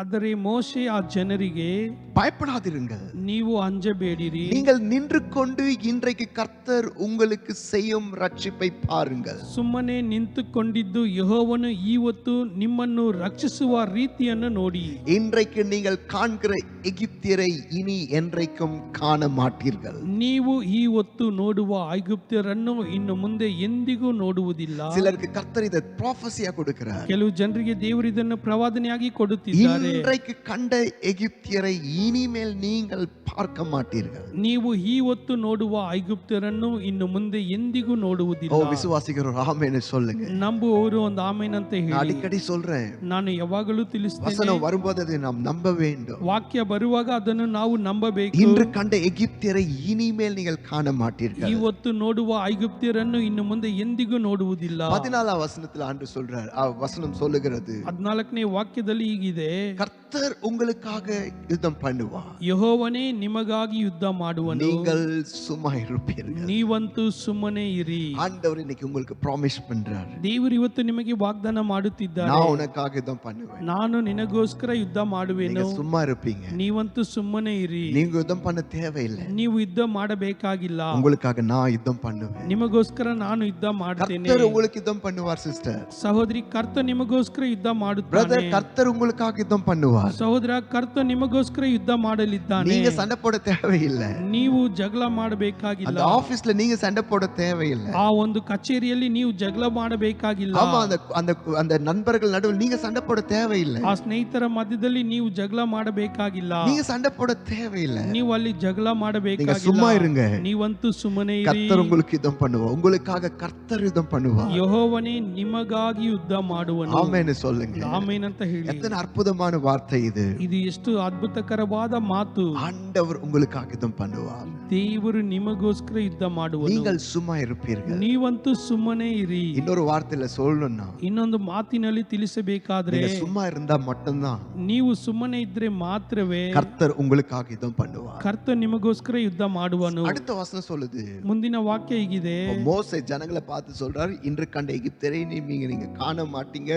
Speaker 2: ಆದರೆ ಮೋಶೆ ಆ ಜನರಿಗೆ,
Speaker 1: பயப்படாதிருங்கள்,
Speaker 2: ನೀವು ಅಂಜಬೇಡಿರಿ,
Speaker 1: நீங்கள் நின்று கொண்டு இன்றைக்கு கர்த்தர் உங்களுக்கு செய்யும் ரட்சிப்பை பாருங்கள்.
Speaker 2: ಸುಮ್ಮನೆ ನಿಂತುಕೊಂಡಿದ್ದು ಯೆಹೋವನು ಇವತ್ತು ನಿಮ್ಮನ್ನು ರಕ್ಷಿಸುವ ರೀತಿಯನ್ನು ನೋಡಿ.
Speaker 1: இன்றைக்கு நீங்கள் காண்கிற எகிப்தியரை இனி என்றைக்கும் காண மாட்டீர்கள்.
Speaker 2: ನೀವು ಇವತ್ತು ನೋಡುವ ಐಗುಪ್ತ್ಯರನ್ನು ಇನ್ನು ಮುಂದೆ ಎಂದಿಗೂ ನೋಡುವುದಿಲ್ಲ.
Speaker 1: சிலருக்கு கர்த்தர் இதை ப்ராஃபஸியா கொடுக்கிறார்.
Speaker 2: ಕೆಲವು ಜನರಿಗೆ ದೇವರು ಇದನ್ನು ಪ್ರವಾದನೆಯಾಗಿ ಕೊಡುತ್ತಿದ್ದಾರೆ.
Speaker 1: இன்றைக்கு கண்ட எகிப்தியரை இனிமேல் நீங்கள் பார்க்க மாட்டீர்கள்.
Speaker 2: ನೀವು ಇವತ್ತು ನೋಡುವ ಐಗುಪ್ತ್ಯರನ್ನು ಇನ್ನು ಮುಂದೆ ಎಂದಿಗೂ ನೋಡುವುದಿಲ್ಲ.
Speaker 1: ஓ விசுவாசிக்கிற ஆமென் சொல்லுங்க.
Speaker 2: ನಂಬುವವರು ಒಂದು ಆಮೆನ್ ಅಂತ ಹೇಳಿ.
Speaker 1: அடிக்கடி சொல்றேன்,
Speaker 2: ನಾನು ಯಾವಾಗಲೂ ತಿಳಿಸ್ತೇನೆ,
Speaker 1: வசனம் வரும்போது அதை நாம் நம்ப வேண்டும்.
Speaker 2: ವಾಕ್ಯ ಬರುವಾಗ ಅದನ್ನು ನಾವು ನಂಬಬೇಕು.
Speaker 1: இன்று கண்ட எகிப்தியரை இனிமேல் நீங்கள் காண மாட்டீர்கள்.
Speaker 2: ಇವತ್ತು ನೋಡುವ ಐಗುಪ್ತ್ಯರನ್ನು ಇನ್ನು ಮುಂದೆ ಎಂದಿಗೂ ನೋಡುವುದಿಲ್ಲ.
Speaker 1: 14ஆம் வசனத்தில் ஆண்டு சொல்றார், வசனம் சொல்லுகிறது,
Speaker 2: 14ನೇ ವಾಕ್ಯದಲ್ಲಿ ಹೀಗಿದೆ,
Speaker 1: கர்த்தர் உங்களுக்காக யுத்தம் பண்ணுவார்,
Speaker 2: ಯೆಹೋವನೇ ನಿಮಗಾಗಿ ಯುದ್ಧ ಮಾಡುವನು,
Speaker 1: நீங்கள் சும்மா இருப்பீர்கள்.
Speaker 2: ನೀವಂತೂ ಸುಮ್ಮನೆ ಇರಿ.
Speaker 1: ஆண்டவர் இன்னைக்கு உங்களுக்கு ப்ராமிஸ் பண்றார்,
Speaker 2: ದೇವರು ಇವತ್ತು ನಿಮಗೆ ವಾಗ್ದಾನ ಮಾಡುತ್ತಿದ್ದಾರೆ,
Speaker 1: நான் உனக்காக யுத்தம் பண்ணுவேன்,
Speaker 2: ನಾನು ನಿನಗೋಸ್ಕರ ಯುದ್ಧ ಮಾಡುವೆನು,
Speaker 1: நீங்க சும்மா இருப்பீங்க,
Speaker 2: ನೀವಂತೂ ಸುಮ್ಮನೆ ಇರಿ.
Speaker 1: நீங்க யுத்தம் பண்ண தேவையில்லை,
Speaker 2: ನೀವು ಯುದ್ಧ ಮಾಡಬೇಕಾಗಿಲ್ಲ,
Speaker 1: உங்களுக்காக நான் யுத்தம் பண்ணுவேன்.
Speaker 2: ನಿಮಗೋಸ್ಕರ ನಾನು ಯುದ್ಧ ಮಾಡ್ತೇನೆ.
Speaker 1: கர்த்தர் உங்களுக்கு யுத்தம் பண்ணுவார் சிஸ்டர்.
Speaker 2: ಸಹೋದರಿ, ಕರ್ತ ನಿಮಗೋಸ್ಕರ ಯುದ್ಧ ಮಾಡುತ್ತಾನೆ.
Speaker 1: பிரதர், கர்த்தர் உங்களுக்காக யுத்தம் பண்ணுவார்.
Speaker 2: ಸಹೋದರ, ಕರ್ತ ನಿಮಗೋಸ್ಕರ ಯುದ್ಧ ಮಾಡಲಿದ್ದಾನೆ.
Speaker 1: நீங்க சண்டை போட தேவையில்லை,
Speaker 2: ನೀವು ಜಗಳ ಮಾಡಬೇಕಾಗಿಲ್ಲ.
Speaker 1: அந்த ஆபீஸ்ல நீங்க சண்டை போட தேவையில்லை,
Speaker 2: ಆ ಒಂದು ಕಚೇರಿಯಲ್ಲಿ ನೀವು ಜಗಳ ಮಾಡಬೇಕಾಗಿಲ್ಲ.
Speaker 1: ஆமா, அந்த அந்த நண்பர்கள் நடுவில் நீங்க சண்டை போட தேவையில்லை,
Speaker 2: ಆ ಸ್ನೇಹಿತರ ಮಧ್ಯದಲ್ಲಿ ನೀವು ಜಗಳ ಮಾಡಬೇಕಾಗಿಲ್ಲ.
Speaker 1: நீங்க சண்டை போட தேவையில்லை,
Speaker 2: ನೀವು ಅಲ್ಲಿ ಜಗಳ
Speaker 1: நீங்க
Speaker 2: ಮಾಡಬೇಕಾಗಿಲ್ಲ.
Speaker 1: சும்மா இருங்க.
Speaker 2: ನೀವಂತೂ ಸುಮ್ಮನೆ ಇರಿ.
Speaker 1: கர்த்தர் உங்களுக்கு யுத்தம் பண்ணுவார், உங்களுக்காக கர்த்தர் யுத்தம் பண்ணுவார்.
Speaker 2: ಯೆಹೋವನೇ ನಿಮಗಾಗಿ ಯುದ್ಧ ಮಾಡುವನು.
Speaker 1: ஆமென் சொல்லுங்க.
Speaker 2: ಆಮೆನ್ ಅಂತ ಹೇಳಿ.
Speaker 1: எத்தனை அற்புதமான வார்த்தை இது.
Speaker 2: ಇದು ಎಷ್ಟು ಅದ್ಭುತಕರವಾದ ಮಾತು.
Speaker 1: ஆண்டவர் உங்களுக்காக யுத்தம் பண்ணுவார்,
Speaker 2: ದೇವರು ನಿಮಗೋಸ್ಕರ ಯುದ್ಧ ಮಾಡುವನು,
Speaker 1: நீங்கள் சும்மா இருப்பீர்கள்.
Speaker 2: ನೀವಂತೂ ಸುಮ್ಮನೆ ಇರಿ.
Speaker 1: இன்னொரு வார்த்தையில சொல்லணும்னா,
Speaker 2: ಇನ್ನೊಂದು ಮಾತಿನಲ್ಲಿ ತಿಳಿಸಬೇಕಾದ್ರೆ,
Speaker 1: நீங்க சும்மா இருந்தா மட்டும்தான்
Speaker 2: ನೀವು ಸುಮ್ಮನೆ ಇದ್ರೆ ಮಾತ್ರವೇ
Speaker 1: கர்த்தர் உங்களுக்காக யுத்தம் பண்ணுவார்.
Speaker 2: ಕರ್ತ ನಿಮಗೋಸ್ಕರ ಯುದ್ಧ ಮಾಡುವನು.
Speaker 1: அடுத்த வசனம் சொல்லுது,
Speaker 2: ಮುಂದಿನ ವಾಕ್ಯ ಹೀಗಿದೆ,
Speaker 1: மோசே ஜனங்களை பார்த்து சொல்றாரு, இன்று கண்ட எகிப்தியரை நீங்க காண மாட்டீங்க,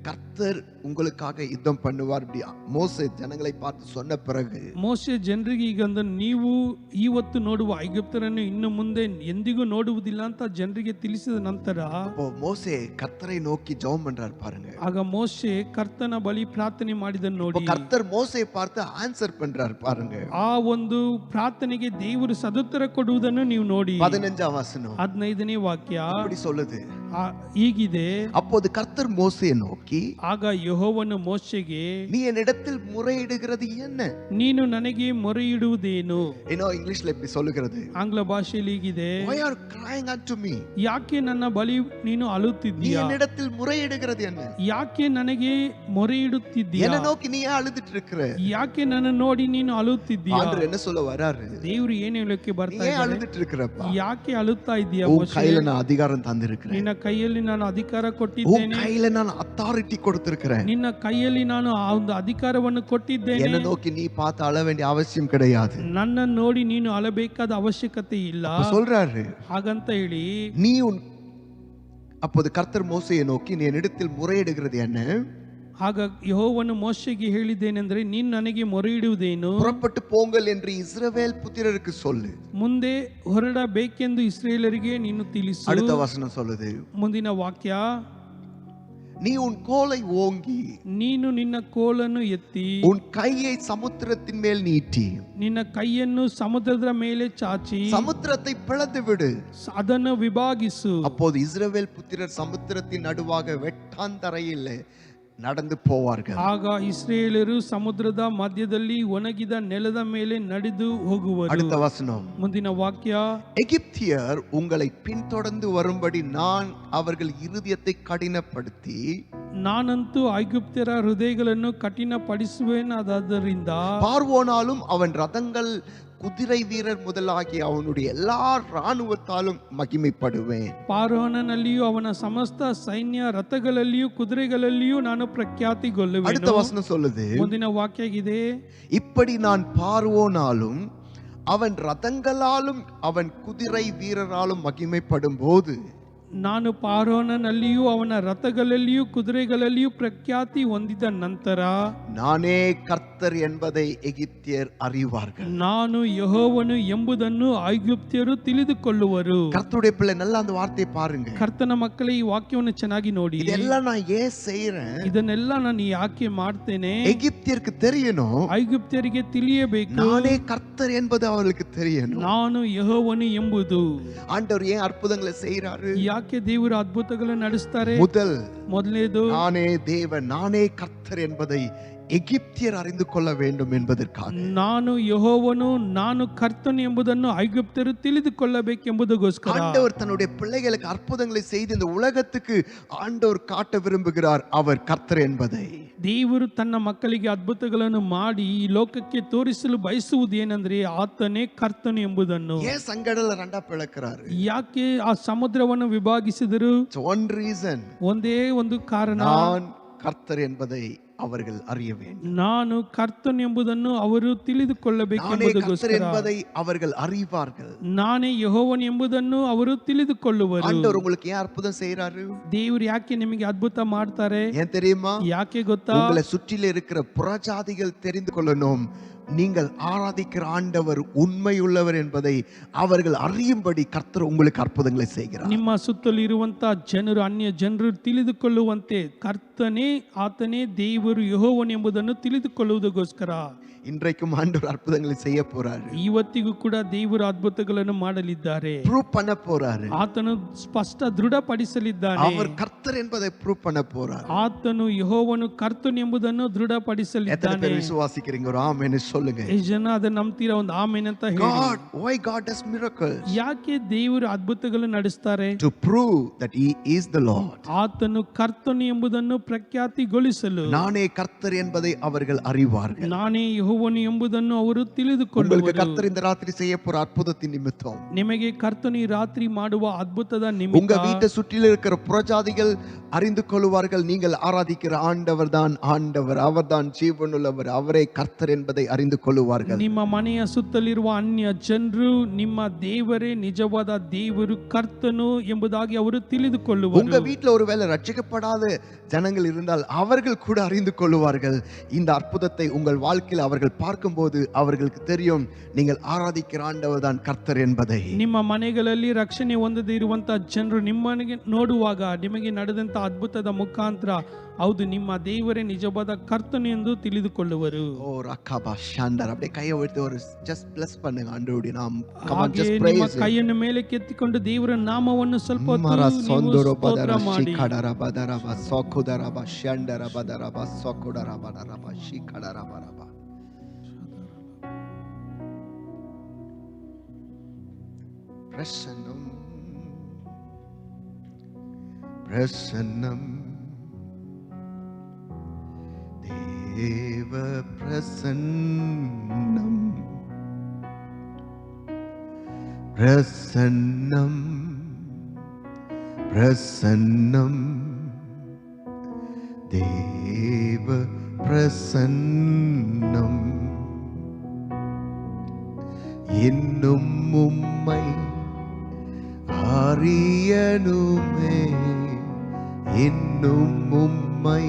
Speaker 1: கர்த்தர் உங்களுக்காக யுத்தம் பண்ணுவார். இப்படி மோசே ஜனங்களை பார்த்து சொன்ன பிறகு,
Speaker 2: ಮೋಶೆ ಜನರಿಗೆ ಈಗಂದ ನೀವು ಇವತ್ತು ನೋಡುವ ಐಗುಪ್ತರನ್ನು ಇನ್ನು ಮುಂದೆ ಎಂದಿಗೂ ನೋಡುವುದಿಲ್ಲ ಅಂತ ಜನರಿಗೆ ತಿಳಿಸಿದ ನಂತರ,
Speaker 1: அப்போ மோசே கர்த்தரை நோக்கி ஜெபம் பண்றார் பாருங்க.
Speaker 2: ಆಗ ಮೋಶೆ ಕರ್ತನ ಬಳಿ ಪ್ರಾರ್ಥನೆ ಮಾಡಿದನ್ನು ನೋಡಿ.
Speaker 1: கர்த்தர் மோசே பார்த்து ஆன்சர் பண்றார் பாருங்க.
Speaker 2: ಆ ಒಂದು ಪ್ರಾರ್ಥನೆಗೆ ದೇವರು ಸದುತ್ತರ ಕೊಡುವುದನ್ನು ನೀವು ನೋಡಿ.
Speaker 1: 15ஆம் வசனம்
Speaker 2: 15ನೇ ವಾಕ್ಯ
Speaker 1: இப்படி சொல்லுது,
Speaker 2: ಹೀಗಿದೆ,
Speaker 1: அப்போது கர்த்தர் மோசேயை நோக்கி,
Speaker 2: ಆಗ ಯೆಹೋವನು ಮೋಶೆಗೆ,
Speaker 1: நீ என்னிடத்தில் முறையிடுகிறது என்ன?
Speaker 2: ನೀನು ನನಗೆ ಮೊರೆಯಿಡುವುದೇನು?
Speaker 1: ಏನೋ ಇಂಗ್ಲಿಷ್ல இப்படி சொல்லுகிறது,
Speaker 2: ಆಂಗ್ಲ ಭಾಷೆಯಲ್ಲಿ ಹೀಗಿದೆ,
Speaker 1: why are crying unto me?
Speaker 2: ಯಾಕೆ ನನ್ನ ಬಳಿ ನೀನು
Speaker 1: நீ
Speaker 2: ಅಳುತ್ತಿದ್ದೀಯಾ?
Speaker 1: என்னிடத்தில் முறையிடுகிறது என்ன?
Speaker 2: ಯಾಕೆ ನನಗೆ ಮೊರೆಯಿಡುತ್ತಿದ್ದೀಯಾ?
Speaker 1: என்ன நோக்கி நீ ஏன் அழுதுட்டு இருக்கிற?
Speaker 2: ಯಾಕೆ ನನ್ನ ನೋಡಿ ನೀನು ಅಳುತ್ತಿದ್ದೀಯಾ?
Speaker 1: ஆண்டவர் என்ன சொல்ல வராரு?
Speaker 2: ದೇವರು ಏನು ಹೇಳಕ್ಕೆ
Speaker 1: நீ
Speaker 2: ಬರ್ತಾ
Speaker 1: ஏன்
Speaker 2: ಇದ್ದಾನೆ?
Speaker 1: அழுதுட்டு இருக்கிறப்பா?
Speaker 2: ಯಾಕೆ ಅಳುತ್ತಾ ಇದೀಯಾ
Speaker 1: உன்
Speaker 2: ಮೋಶೆ?
Speaker 1: கையில நான் அதிகாரம் தந்திருக்கிறேன்,
Speaker 2: ನಿನ್ನ ಕೈಯಲ್ಲಿ ನಾನು ಅಧಿಕಾರ
Speaker 1: உன்
Speaker 2: ಕೊಟ್ಟಿದ್ದೇನೆ,
Speaker 1: கையில நான் அத்தாரிட்டி கொடுத்திருக்கிறேன்.
Speaker 2: ನಿನ್ನ ಕೈಯಲ್ಲಿ ನಾನು ಆ ಒಂದು ಅಧಿಕಾರವನ್ನು ಕೊಟ್ಟಿದ್ದೇನೆ.
Speaker 1: என்ன நோக்கி நீ பார்த்து அழ வேண்டிய அவசியம் கிடையாது.
Speaker 2: ನನ್ನನ್ನು ನೋಡಿ ನೀನು ಅಳಬೇಕಾದ ಅವಶ್ಯಕತೆ ಇಲ್ಲ
Speaker 1: அப்ப சொல்றாரு,
Speaker 2: ಹಾಗಂತ ಹೇಳಿ
Speaker 1: நீ உன் அப்போது கர்த்தர் மோசேயை நோக்கி நீ என்னிடத்தில் முறையிடுகிறது என்ன?
Speaker 2: ಆಗ ಯೆಹೋವನು ಮೋಶೆಗೆ ಹೇಳಿದ್ದೇನೆಂದರೆ, ನೀನು ನನಗೆ ಮೊರೆಯಿಡುವುದೇನು?
Speaker 1: புறப்பட்டு போங்கள் என்று இஸ்ரவேல் புத்திரருக்கு சொல்லு.
Speaker 2: ಮುಂದೆ ಹೊರಡಬೇಕೆಂದು ಇಸ್ರೇಲರಿಗೆ ನೀನು ತಿಳಿಸು.
Speaker 1: அடுத்த வசனம் சொல்லுது,
Speaker 2: ಮುಂದಿನ ವಾಕ್ಯ,
Speaker 1: நீ உன் கோலை ஓங்கி
Speaker 2: ನೀನು ನಿನ್ನ ಕೋಲನ್ನು ಎತ್ತಿ
Speaker 1: உன் கையை சமுத்திரத்தின் மேல் நீட்டி
Speaker 2: ನಿನ್ನ ಕೈಯನ್ನು ಸಮುದ್ರದ ಮೇಲೆ ಚಾಚಿ
Speaker 1: சமுத்திரத்தை பிளந்து விடு.
Speaker 2: ಅದನ್ನು ವಿಭಾಗಿಸು.
Speaker 1: அப்போது இஸ்ரவேல் புத்திரர் சமுத்திரத்தின் நடுவாக வெட்டாந்தரையில் நடந்து போவார்கள்.
Speaker 2: ಆಗ ಇಸ್ರೇಲರು ಸಮುದ್ರದ ಮಧ್ಯದಲ್ಲಿ ಒಣಗಿದ ನೆಲದ ಮೇಲೆ ನಡೆದು ಹೋಗುವರು.
Speaker 1: அடுத்த வசனம்,
Speaker 2: ಮುಂದಿನ ವಾಕ್ಯ,
Speaker 1: எகிப்தியர் உங்களை பின்தொடர்ந்து வரும்படி நான் அவர்கள் இருதயத்தை கடினப்படுத்தி
Speaker 2: ನಾನಂತೂ ಐಗುಪ್ತ್ಯರ ಹೃದಯಗಳನ್ನು ಕಠಿಣಪಡಿಸುವೆನಾದ್ದರಿಂದ
Speaker 1: பார்வோனாலும் அவன் ரதங்கள் குதிரை வீரர் முதலாகிய அவனுடைய எல்லா ராணுவத்தாலும் மகிமைப்படுவேன்.
Speaker 2: ಪಾರೋನನಲ್ಲಿಯೂ ಅವನ ಸಮಸ್ತ ಸೈನ್ಯ ರಥಗಳಲ್ಲಿಯೂ ಕುದುರೆಗಳಲ್ಲಿಯೂ ನಾನು ಪ್ರಖ್ಯಾತಿಗೊಳ್ಳುವೆನು.
Speaker 1: அடுத்த வசனம் சொல்லுது,
Speaker 2: ಮುಂದಿನ ವಾಕ್ಯ ಇದೆ,
Speaker 1: இப்படி நான் பார்வோனாலும் அவன் ரதங்களாலும் அவன் குதிரை வீரராலும் மகிமைப்படும் போது
Speaker 2: ನಾನು ಪಾರೋನನಲ್ಲಿಯೂ ಅವನ ರಥಗಳಲ್ಲಿಯೂ ಕುದುರೆಗಳಲ್ಲಿಯೂ ಪ್ರಖ್ಯಾತಿ ಹೊಂದಿದ ನಂತರ
Speaker 1: நானே கர்த்தர் என்பதை எகிப்தியர் அறிவார்கள்.
Speaker 2: ನಾನು ಯೆಹೋವನು ಎಂಬುದನ್ನು ಐಗುಪ್ತ್ಯರು ತಿಳಿದುಕೊಳ್ಳುವರು.
Speaker 1: கர்த்தருடைய பிள்ளை, நல்லா அந்த வார்த்தையை பாருங்க.
Speaker 2: ಕರ್ತನ ಮಕ್ಕಳೇ, ಈ ವಾಕ್ಯವನ್ನು ಚೆನ್ನಾಗಿ ನೋಡಿ.
Speaker 1: இதெல்லாம் நான் ஏன் செய்யறேன்?
Speaker 2: ಇದನ್ನೆಲ್ಲ ನಾನು ಯಾಕೆ ಮಾಡ್ತೇನೆ?
Speaker 1: எகிப்தியருக்கு தெரியணும்,
Speaker 2: ಐಗುಪ್ತ್ಯರಿಗೆ ತಿಳಿಯಬೇಕು,
Speaker 1: நானே கர்த்தர் என்பது அவர்களுக்கு தெரியணும்.
Speaker 2: ನಾನು ಯೆಹೋವನು ಎಂಬುದು.
Speaker 1: ஆண்டவர் ஏன் அற்புதங்களை செய்யறாரு?
Speaker 2: ಯಾಕೆ ದೇವರು ಅದ್ಭುತಗಳನ್ನು ನಡೆಸ್ತಾರೆ? ಮೊದಲನೇದು,
Speaker 1: நானே தேவன், நானே கர்த்தர் என்பதை எகிப்தியர் அறிந்து கொள்ள வேண்டும் என்பதற்காக.
Speaker 2: ನಾನು ಯೆಹೋವನು, ನಾನು ಕರ್ತನು ಎಂಬುದನ್ನು ಐಗುಪ್ತರು ತಿಳಿದುಕೊಳ್ಳಬೇಕೆಂಬುದಕ್ಕೋಸ್ಕರ
Speaker 1: ஆண்டவர் தன்னுடைய பிள்ளைகளுக்கு அற்புதங்களை செய்து இந்த உலகத்துக்கு ஆண்டவர் காட்ட விரும்புகிறார் அவர் கர்த்தர் என்பதை.
Speaker 2: ದೇವರು ತನ್ನ ಮಕ್ಕಳಿಗೆ ಅದ್ಭುತಗಳನ್ನು ಮಾಡಿ ಈ ಲೋಕಕ್ಕೆ ತೋರಿಸಲು ಬಯಸುವುದು ಏನಂದ್ರೆ ಆತನೇ ಕರ್ತನು ಎಂಬುದನ್ನು.
Speaker 1: ஏன் சங்கடல ரெண்டா பிளக்கிறாரு?
Speaker 2: ಯಾಕೆ ಆ ಸಮುದ್ರವನ್ನು ವಿಭಾಗಿಸಿದರು?
Speaker 1: one reason,
Speaker 2: ಒಂದೇ ಒಂದು ಕಾರಣ,
Speaker 1: நான் கர்த்தர் என்பதை அவர்கள் அறிய வேண்டும்.
Speaker 2: ನಾನು ಕರ್ತನು ಎಂಬುದನ್ನು ಅವರು ತಿಳಿದುಕೊಳ್ಳಬೇಕೆಂಬುದಕ್ಕೋಸ್ಕರ
Speaker 1: என்பதை அவர்கள் அறிவார்கள்.
Speaker 2: ನಾನೇ ಯೆಹೋವನು ಎಂಬುದನ್ನು ಅವರು ತಿಳಿದುಕೊಳ್ಳುವರು.
Speaker 1: ஆண்டவர் உங்களுக்கு ஏன் அற்புதம் செய்யறாரு?
Speaker 2: ದೇವರು ಯಾಕೆ ನಿಮಗೆ ಅದ್ಭುತ ಮಾಡ್ತಾರೆ?
Speaker 1: ஏன் தெரியுமா?
Speaker 2: ಯಾಕೆ ಗೊತ್ತಾ?
Speaker 1: உங்களை சுற்றில இருக்கிற புறஜாதிகள் தெரிந்து கொள்ளணும், நீங்கள் ஆராதிக்கிற ஆண்டவர் உண்மையுள்ளவர் என்பதை அவர்கள் அறியும்படி கர்த்தர் உங்களுக்கு அற்புதங்களை செய்கிறார்.
Speaker 2: ನಿಮ್ಮ ಸುತ್ತಲೂ ಇರುವಂತಹ ಜನರು, ಅನ್ಯ ಜನರು ತಿಳಿದುಕೊಳ್ಳುವಂತೆ ಕರ್ತನೇ, ಆತನೇ ದೇವರು ಯೆಹೋವನು ಎಂಬುದನ್ನು ತಿಳಿದುಕೊಳ್ಳುವುದಕ್ಕೋಸ್ಕರ
Speaker 1: இன்றைக்கும் ஆண்டவர் அற்புதங்களை செய்ய போறாரு.
Speaker 2: ಇವತ್ತಿಗೂ ಕೂಡ ದೇವರು ಅದ್ಭುತಗಳನ್ನು ಮಾಡಲಿದ್ದಾರೆ.
Speaker 1: ப்ரூவ் பண்ண போறாரு.
Speaker 2: ಆತನು ಸ್ಪಷ್ಟ ದೃಢಪಡಿಸಲಿದ್ದಾನೆ.
Speaker 1: அவர் கர்த்தர் என்பதை ப்ரூவ் பண்ண போறார்.
Speaker 2: ಆತನು ಯೆಹೋವನು ಕರ್ತನು ಎಂಬುದನ್ನು
Speaker 1: எத்தனை
Speaker 2: ದೃಢಪಡಿಸಲಿದ್ದಾನೆ.
Speaker 1: பேர் விசுவாசிக்கிறீங்க? ஒரு ஆமென் சொல்லுங்க.
Speaker 2: ಎಷ್ಟು ಜನ ಅದನ್ನ ನಂಬ್ತೀರಾ? ಒಂದು ಆಮೆನ್ ಅಂತ ಹೇಳಿ.
Speaker 1: God, why God does miracles?
Speaker 2: ಯಾಕೆ ದೇವರು ಅದ್ಭುತಗಳನ್ನು ನಡೆಸ್ತಾರೆ?
Speaker 1: To prove that he is the Lord.
Speaker 2: ಆತನು ಕರ್ತನು ಎಂಬುದನ್ನು ಪ್ರಖ್ಯಾತಿಗೊಳಿಸಲು.
Speaker 1: நானே கர்த்தர் என்பதை அவர்கள் அறிவார்கள்.
Speaker 2: ನಾನೇ ಯೆಹೋವನು ಎಂಬುದನ್ನು ಅವರು
Speaker 1: உங்களுக்கு
Speaker 2: ತಿಳಿದುಕೊಳ್ಳುವರು.
Speaker 1: கர்த்தர் இந்த ராத்திரி செய்ய போற அற்புதத்தின் நிமித்தம்,
Speaker 2: ನಿಮಗೆ ಕರ್ತನು ಈ ರಾತ್ರಿ ಮಾಡುವ ಅದ್ಭುತದ
Speaker 1: உங்க
Speaker 2: ನಿಮಿತ್ತ
Speaker 1: வீட்டை சுற்றில இருக்கிற புறஜாதிகள் அறிந்து கொள்வார்கள், நீங்கள் ஆராதிக்கிற ஆண்டவர் தான் ஆண்டவர், அவர்தான் ஜீவனுள்ளவர், அவரே கர்த்தர் என்பதை அறிந்து கொள்வார்கள்.
Speaker 2: ನಿಮ್ಮ ಮನೆಯ ಸುತ್ತಲಿರುವ ಅನ್ಯ ಜನರು ನಿಮ್ಮ ದೇವರೇ ನಿಜವಾದ ದೇವರು ಕರ್ತನು ಎಂಬುದಾಗಿ ಅವರು ತಿಳಿದುಕೊಳ್ಳುವರು.
Speaker 1: உங்க வீட்டுல ஒருவேளை ரட்சிக்கப்படாத ஜனங்கள் இருந்தால் அவர்கள் கூட அறிந்து கொள்வார்கள். இந்த அற்புதத்தை உங்கள் வாழ்க்கையில் அவர்கள் பார்க்கும்போது அவர்களுக்கு தெரியும், நீங்கள் ஆராதிக்கிற ஆண்டவர் தான் கர்த்தர் என்பதை.
Speaker 2: ನಿಮ್ಮ ಮನೆಗಳಲ್ಲಿ ರಕ್ಷಣೆ ಹೊಂದದೇ ಇರುವಂತಹ ಜನರು ನಿಮ್ಮನೆಗೆ ನೋಡುವಾಗ ನಿಮಗೆ ನಡೆದಂತ ಅದ್ಭುತದ ಮುಖಾಂತರ ಹೌದು, ನಿಮ್ಮ ದೇವರೇ ನಿಜವಾದ ಕರ್ತನು ಎಂದು ತಿಳಿದುಕೊಳ್ಳುವರು.
Speaker 1: ஓ ரக்காபா ஷாண்டர், அப்படியே கையை உயர்த்தி ஒரு just bless பண்ணுங்க ஆண்டவருடைய நாமம். Come on,
Speaker 2: ಹಾಗೆ
Speaker 1: just
Speaker 2: ನಿಮ್ಮ
Speaker 1: praise him.
Speaker 2: ಕೈಯನ್ನು ಮೇಲೆ ಕೆತ್ತಿಕೊಂಡು ದೇವರ ನಾಮವನ್ನು ಸ್ವಲ್ಪ ಹೊತ್ತು
Speaker 1: ಮರ
Speaker 2: ನೀವು
Speaker 1: ಸೊಂದರೋ
Speaker 2: ಸ್ತೋತ್ರ
Speaker 1: ಬದರ
Speaker 2: ಮಾಡಿ.
Speaker 1: ಶಿಖಡರ ಬದರಬ ಸೊಕುದರಬ ಷಂಡರ ಬದರಬ ಸೊಕುಡರ ಬದರಬ ಶಿಖಡರ ಬರಬ. பிரசன்னம் பிரசன்னம் தேவ பிரசன்னம் பிரசன்னம் பிரசன்னம் தேவ பிரசன்னம் இன்னும் உம்மை அறியனுமே இன்னும் உம்மை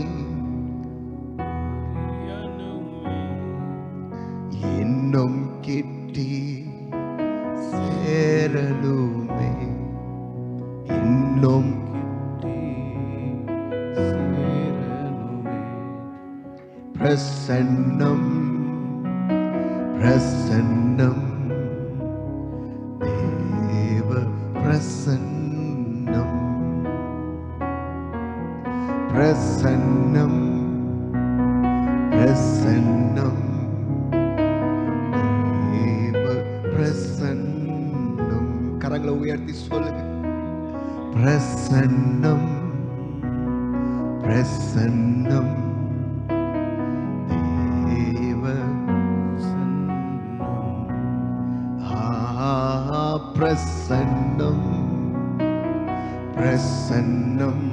Speaker 1: இன்னும் கிட்டி சேரனுமே இன்னும் பிரசன்னம் பிரசன்னம் தேவ பிரசன்னம் பிரசன்னம் பிரசன்னம் தேவ பிரசன்னம். கரங்களை உயர்த்தி சொல்லுங்க. பிரசன்னம் பிரசன்னம் தேவ பிரசன்னம் பிரசன்னம்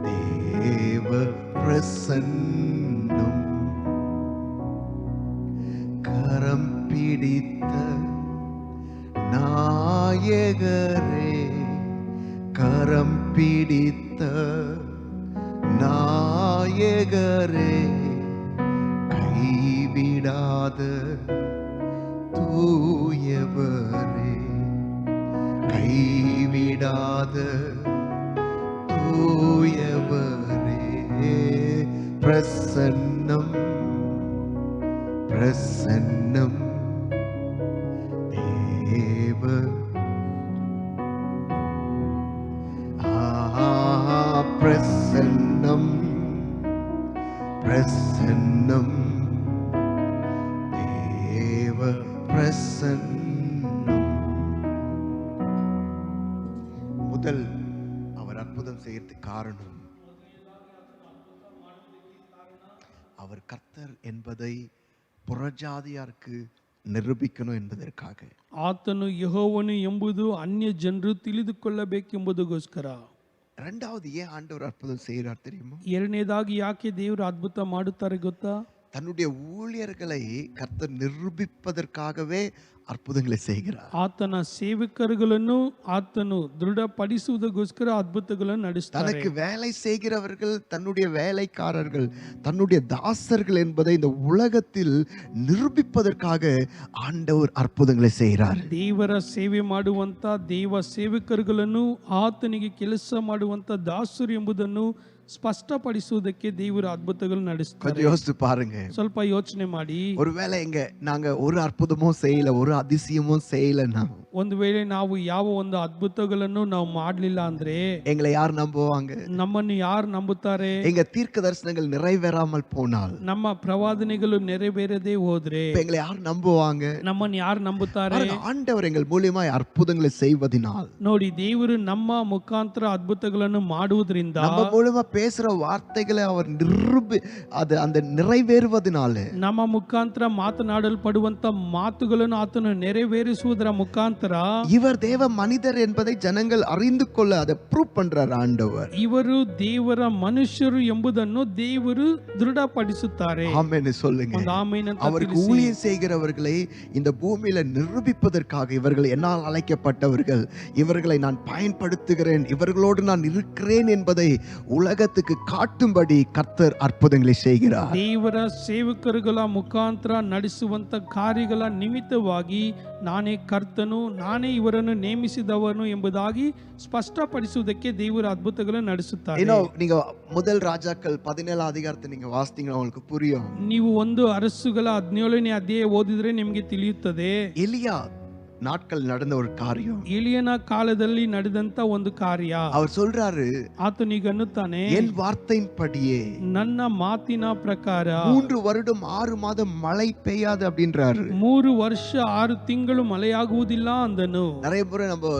Speaker 1: தேவ பிரசன்னம் கரம் பிடித்த நாயகரே கரம் பிடித்த நாயகரே கைவிடாத தூயவரே கைவிடாத தூயவரே பிரசன்னம் பிரசன்னம் தேவ பிரசன்னம் பிரசன்னம் தேவ பிரசன்னம். முதல் அவர் அற்புதம் செய்யறதுக்கு காரணம் அவர் கர்த்தர் என்பதை புறஜாதியாருக்கு ನಿರೂಪಿಕನು ಎಂಬುದಕ್ಕಾಗಿ
Speaker 2: ಆತನು ಯೆಹೋವನು ಎಂಬುದು ಅನ್ಯ ಜನರು ತಿಳಿದುಕೊಳ್ಳಬೇಕೆಂಬುದಕ್ಕೋಸ್ಕರ.
Speaker 1: இரண்டாவது ஏன் ஆண்டவர் அற்புதம் செய்கிறார் தெரியுமா?
Speaker 2: ಎರಡನೇದಾಗಿ ಯಾಕೆ ದೇವರು ಅದ್ಭುತ ಮಾಡುತ್ತಾರೆ ಗೊತ್ತಾ?
Speaker 1: தன்னுடைய ஊழியர்களை கர்த்தர் நிரூபிப்பதற்காகவே அற்புதங்களை செய்கிறார்.
Speaker 2: ಆತನ ಸೇವಕರುಗಳನ್ನು ಆತನು ದೃಢಪಡಿಸುವುದಕ್ಕೋಸ್ಕರ ಅದ್ಭುತಗಳನ್ನು ನಡೆಸುತ್ತಾರೆ.
Speaker 1: தனக்கு வேலை செய்கிறவர்கள் தன்னுடைய வேலைக்காரர்கள் தன்னுடைய தாசர்கள் என்பதை இந்த உலகத்தில் நிரூபிப்பதற்காக ஆண்டவர் அற்புதங்களை செய்கிறார்.
Speaker 2: ದೇವರ ಸೇವೆ ಮಾಡುವಂತ ದೇವ ಸೇವಕರುಗಳನ್ನು ಆತನಿಗೆ ಕೆಲಸ ಮಾಡುವಂತ ದಾಸರು ಎಂಬುದನ್ನು ಸ್ಪಷ್ಟಪಡಿಸುವುದಕ್ಕೆ ದೇವರು ಅದ್ಭುತಗಳನ್ನು ನಡೆಸುತ್ತಾರೆ.
Speaker 1: கொஞ்சம் யோசிச்சு பாருங்க.
Speaker 2: ಸ್ವಲ್ಪ ಯೋಚನೆ ಮಾಡಿ,
Speaker 1: ஒருவேளை நாங்க ஒரு அற்புதமும் செய்யல, ஒரு அதிசயமும் செய்யலன்னா,
Speaker 2: ಒಂದು ವೇಳೆ ನಾವು ಯಾವ ಒಂದು ಅದ್ಭುತಗಳನ್ನು ನಾವು ಮಾಡಲಿಲ್ಲ ಅಂದ್ರೆ
Speaker 1: எங்களை யார் நம்புவாங்க?
Speaker 2: ನಮ್ಮನ್ನು ಯಾರು ನಂಬುತ್ತಾರೆ?
Speaker 1: எங்க தீர்க்க தரிசனங்கள் நிறைவேறாமல் போனால்,
Speaker 2: ನಮ್ಮ ಪ್ರವಾದನೆಗಳು ನೆರವೇರದೆ ಹೋದ್ರೆ
Speaker 1: எங்களை யார் நம்புவாங்க?
Speaker 2: ನಮ್ಮನ್ನು ಯಾರು ನಂಬುತ್ತಾರೆ?
Speaker 1: ஆண்டவர் எங்கள் மூலியமாய் அற்புதங்களை செய்வதினால்,
Speaker 2: ನೋಡಿ, ದೇವರು ನಮ್ಮ ಮುಖಾಂತರ ಅದ್ಭುತಗಳನ್ನು ಮಾಡುವುದರಿಂದ,
Speaker 1: நம்ம மூலமா பேசுற வார்த்தைகளை அவர் அந்த நிறைவேறுவதனால,
Speaker 2: ನಮ್ಮ ಮುಖಾಂತರ ಮಾತನಾಡಲ್ಪಡುವಂತ ಮಾತುಗಳನ್ನು ಆತನು ನೆರವೇರಿಸುವುದರ ಮುಖಾಂತರ
Speaker 1: இவர் தேவ மனிதர் என்பதை ஜனங்கள் அறிந்து கொள்ள அதை ப்ரூவ் பண்றார் ஆண்டவர்.
Speaker 2: ಇವರು ದೇವರ ಮನುಷ್ಯರು ಎಂಬುದನ್ನು ದೇವರು ದೃಢಪಡಿಸುತ್ತಾರೆ.
Speaker 1: ஆமென் சொல்லுங்க.
Speaker 2: ಒಂದು ಆಮೆನ್ ಅಂತ
Speaker 1: அவருக்கு
Speaker 2: ತಿಳಿಸಿ.
Speaker 1: ஊழியம் செய்கிறவர்களை இந்த பூமியில நிரூபிப்பதற்காக, இவர்கள் என்னால் அழைக்கப்பட்டவர்கள், இவர்களை நான் பயன்படுத்துகிறேன், இவர்களோடு நான் இருக்கிறேன் என்பதை உலகத்துக்கு காட்டும்படி கர்த்தர் அற்புதங்களை செய்கிறார்.
Speaker 2: ದೇವರ ಸೇವಕರುಗಳ ಮುಖಾಂತರ ನಡೆಸುವಂತ ಕಾರ್ಯಗಳ ನಿಮಿತ್ತವಾಗಿ ನಾನೇ ಕರ್ತನು, ನಾನೇ ಇವರನ್ನು ನೇಮಿಸಿದವನು ಎಂಬುದಾಗಿ ಸ್ಪಷ್ಟಪಡಿಸುವುದಕ್ಕೆ ದೇವರ ಅದ್ಭುತಗಳನ್ನು ನಡೆಸುತ್ತಾರೆ.
Speaker 1: நீங்க முதல் ராஜாக்கள் 17 அதிகாரத்தை நீங்க வாசித்தீங்கன்னா உங்களுக்கு புரியும்.
Speaker 2: ನೀವು ಒಂದು ಅರಸುಗಳ 17ನೇ ಅಧ್ಯಾಯ ಓದಿದ್ರೆ ನಿಮಗೆ ತಿಳಿಯುತ್ತದೆ.
Speaker 1: எலியா நாட்கள் நடந்த ஒரு காரியம்,
Speaker 2: ಎಲಿಯನ ಕಾಲದಲ್ಲಿ ನಡೆದಂತ ಒಂದು ಕಾರ್ಯ.
Speaker 1: அவர் சொல்றாரு,
Speaker 2: ಆತನಿಗೆ ಅನ್ನುತ್ತಾನೆ,
Speaker 1: என் வார்த்தையின்படியே
Speaker 2: ನನ್ನ ಮಾತಿನ ಪ್ರಕಾರ
Speaker 1: 3 வருடம் 6 மாதம் மழை பெய்யாது அப்படின்றாரு.
Speaker 2: 3 ವರ್ಷ 6 ತಿಂಗಳು ಮಳೆಯಾಗುವುದಿಲ್ಲ ಅಂದನು.
Speaker 1: நிறைய முறை நம்ம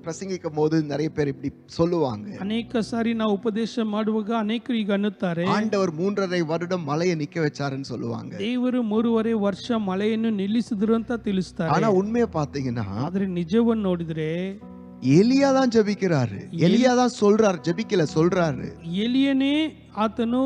Speaker 1: பிரசங்கிக்கும் போது நிறைய பேர் இப்படி சொல்லுவாங்க,
Speaker 2: ಅನೇಕ ಸಾರಿ ನಾವು ಉಪದೇಶ ಮಾಡುವಾಗ ಅನೇಕರು ಈಗ ಅನ್ನುತ್ತಾರೆ,
Speaker 1: ஆண்டவர் 3.5 வருடம் மழையை நிக்க வச்சாருன்னு சொல்லுவாங்க.
Speaker 2: ದೇವರು 3.5 ವರ್ಷ ಮಳೆಯನ್ನು ನಿಲ್ಲಿಸಿದ್ರು ಅಂತ ತಿಳಿಸ್ತಾರೆ.
Speaker 1: ஆனா உண்மையை பாத்தீங்கன்னா
Speaker 2: ಆದ್ರೆ ನಿಜವನ್ನು ನೋಡಿದ್ರೆ
Speaker 1: எலியா தான் ஜெபிக்கிறாரு. எலியா தான் சொல்றாரு, ஜெபிக்கல, சொல்றாரு.
Speaker 2: ಎಲಿಯನೇ ಆತನು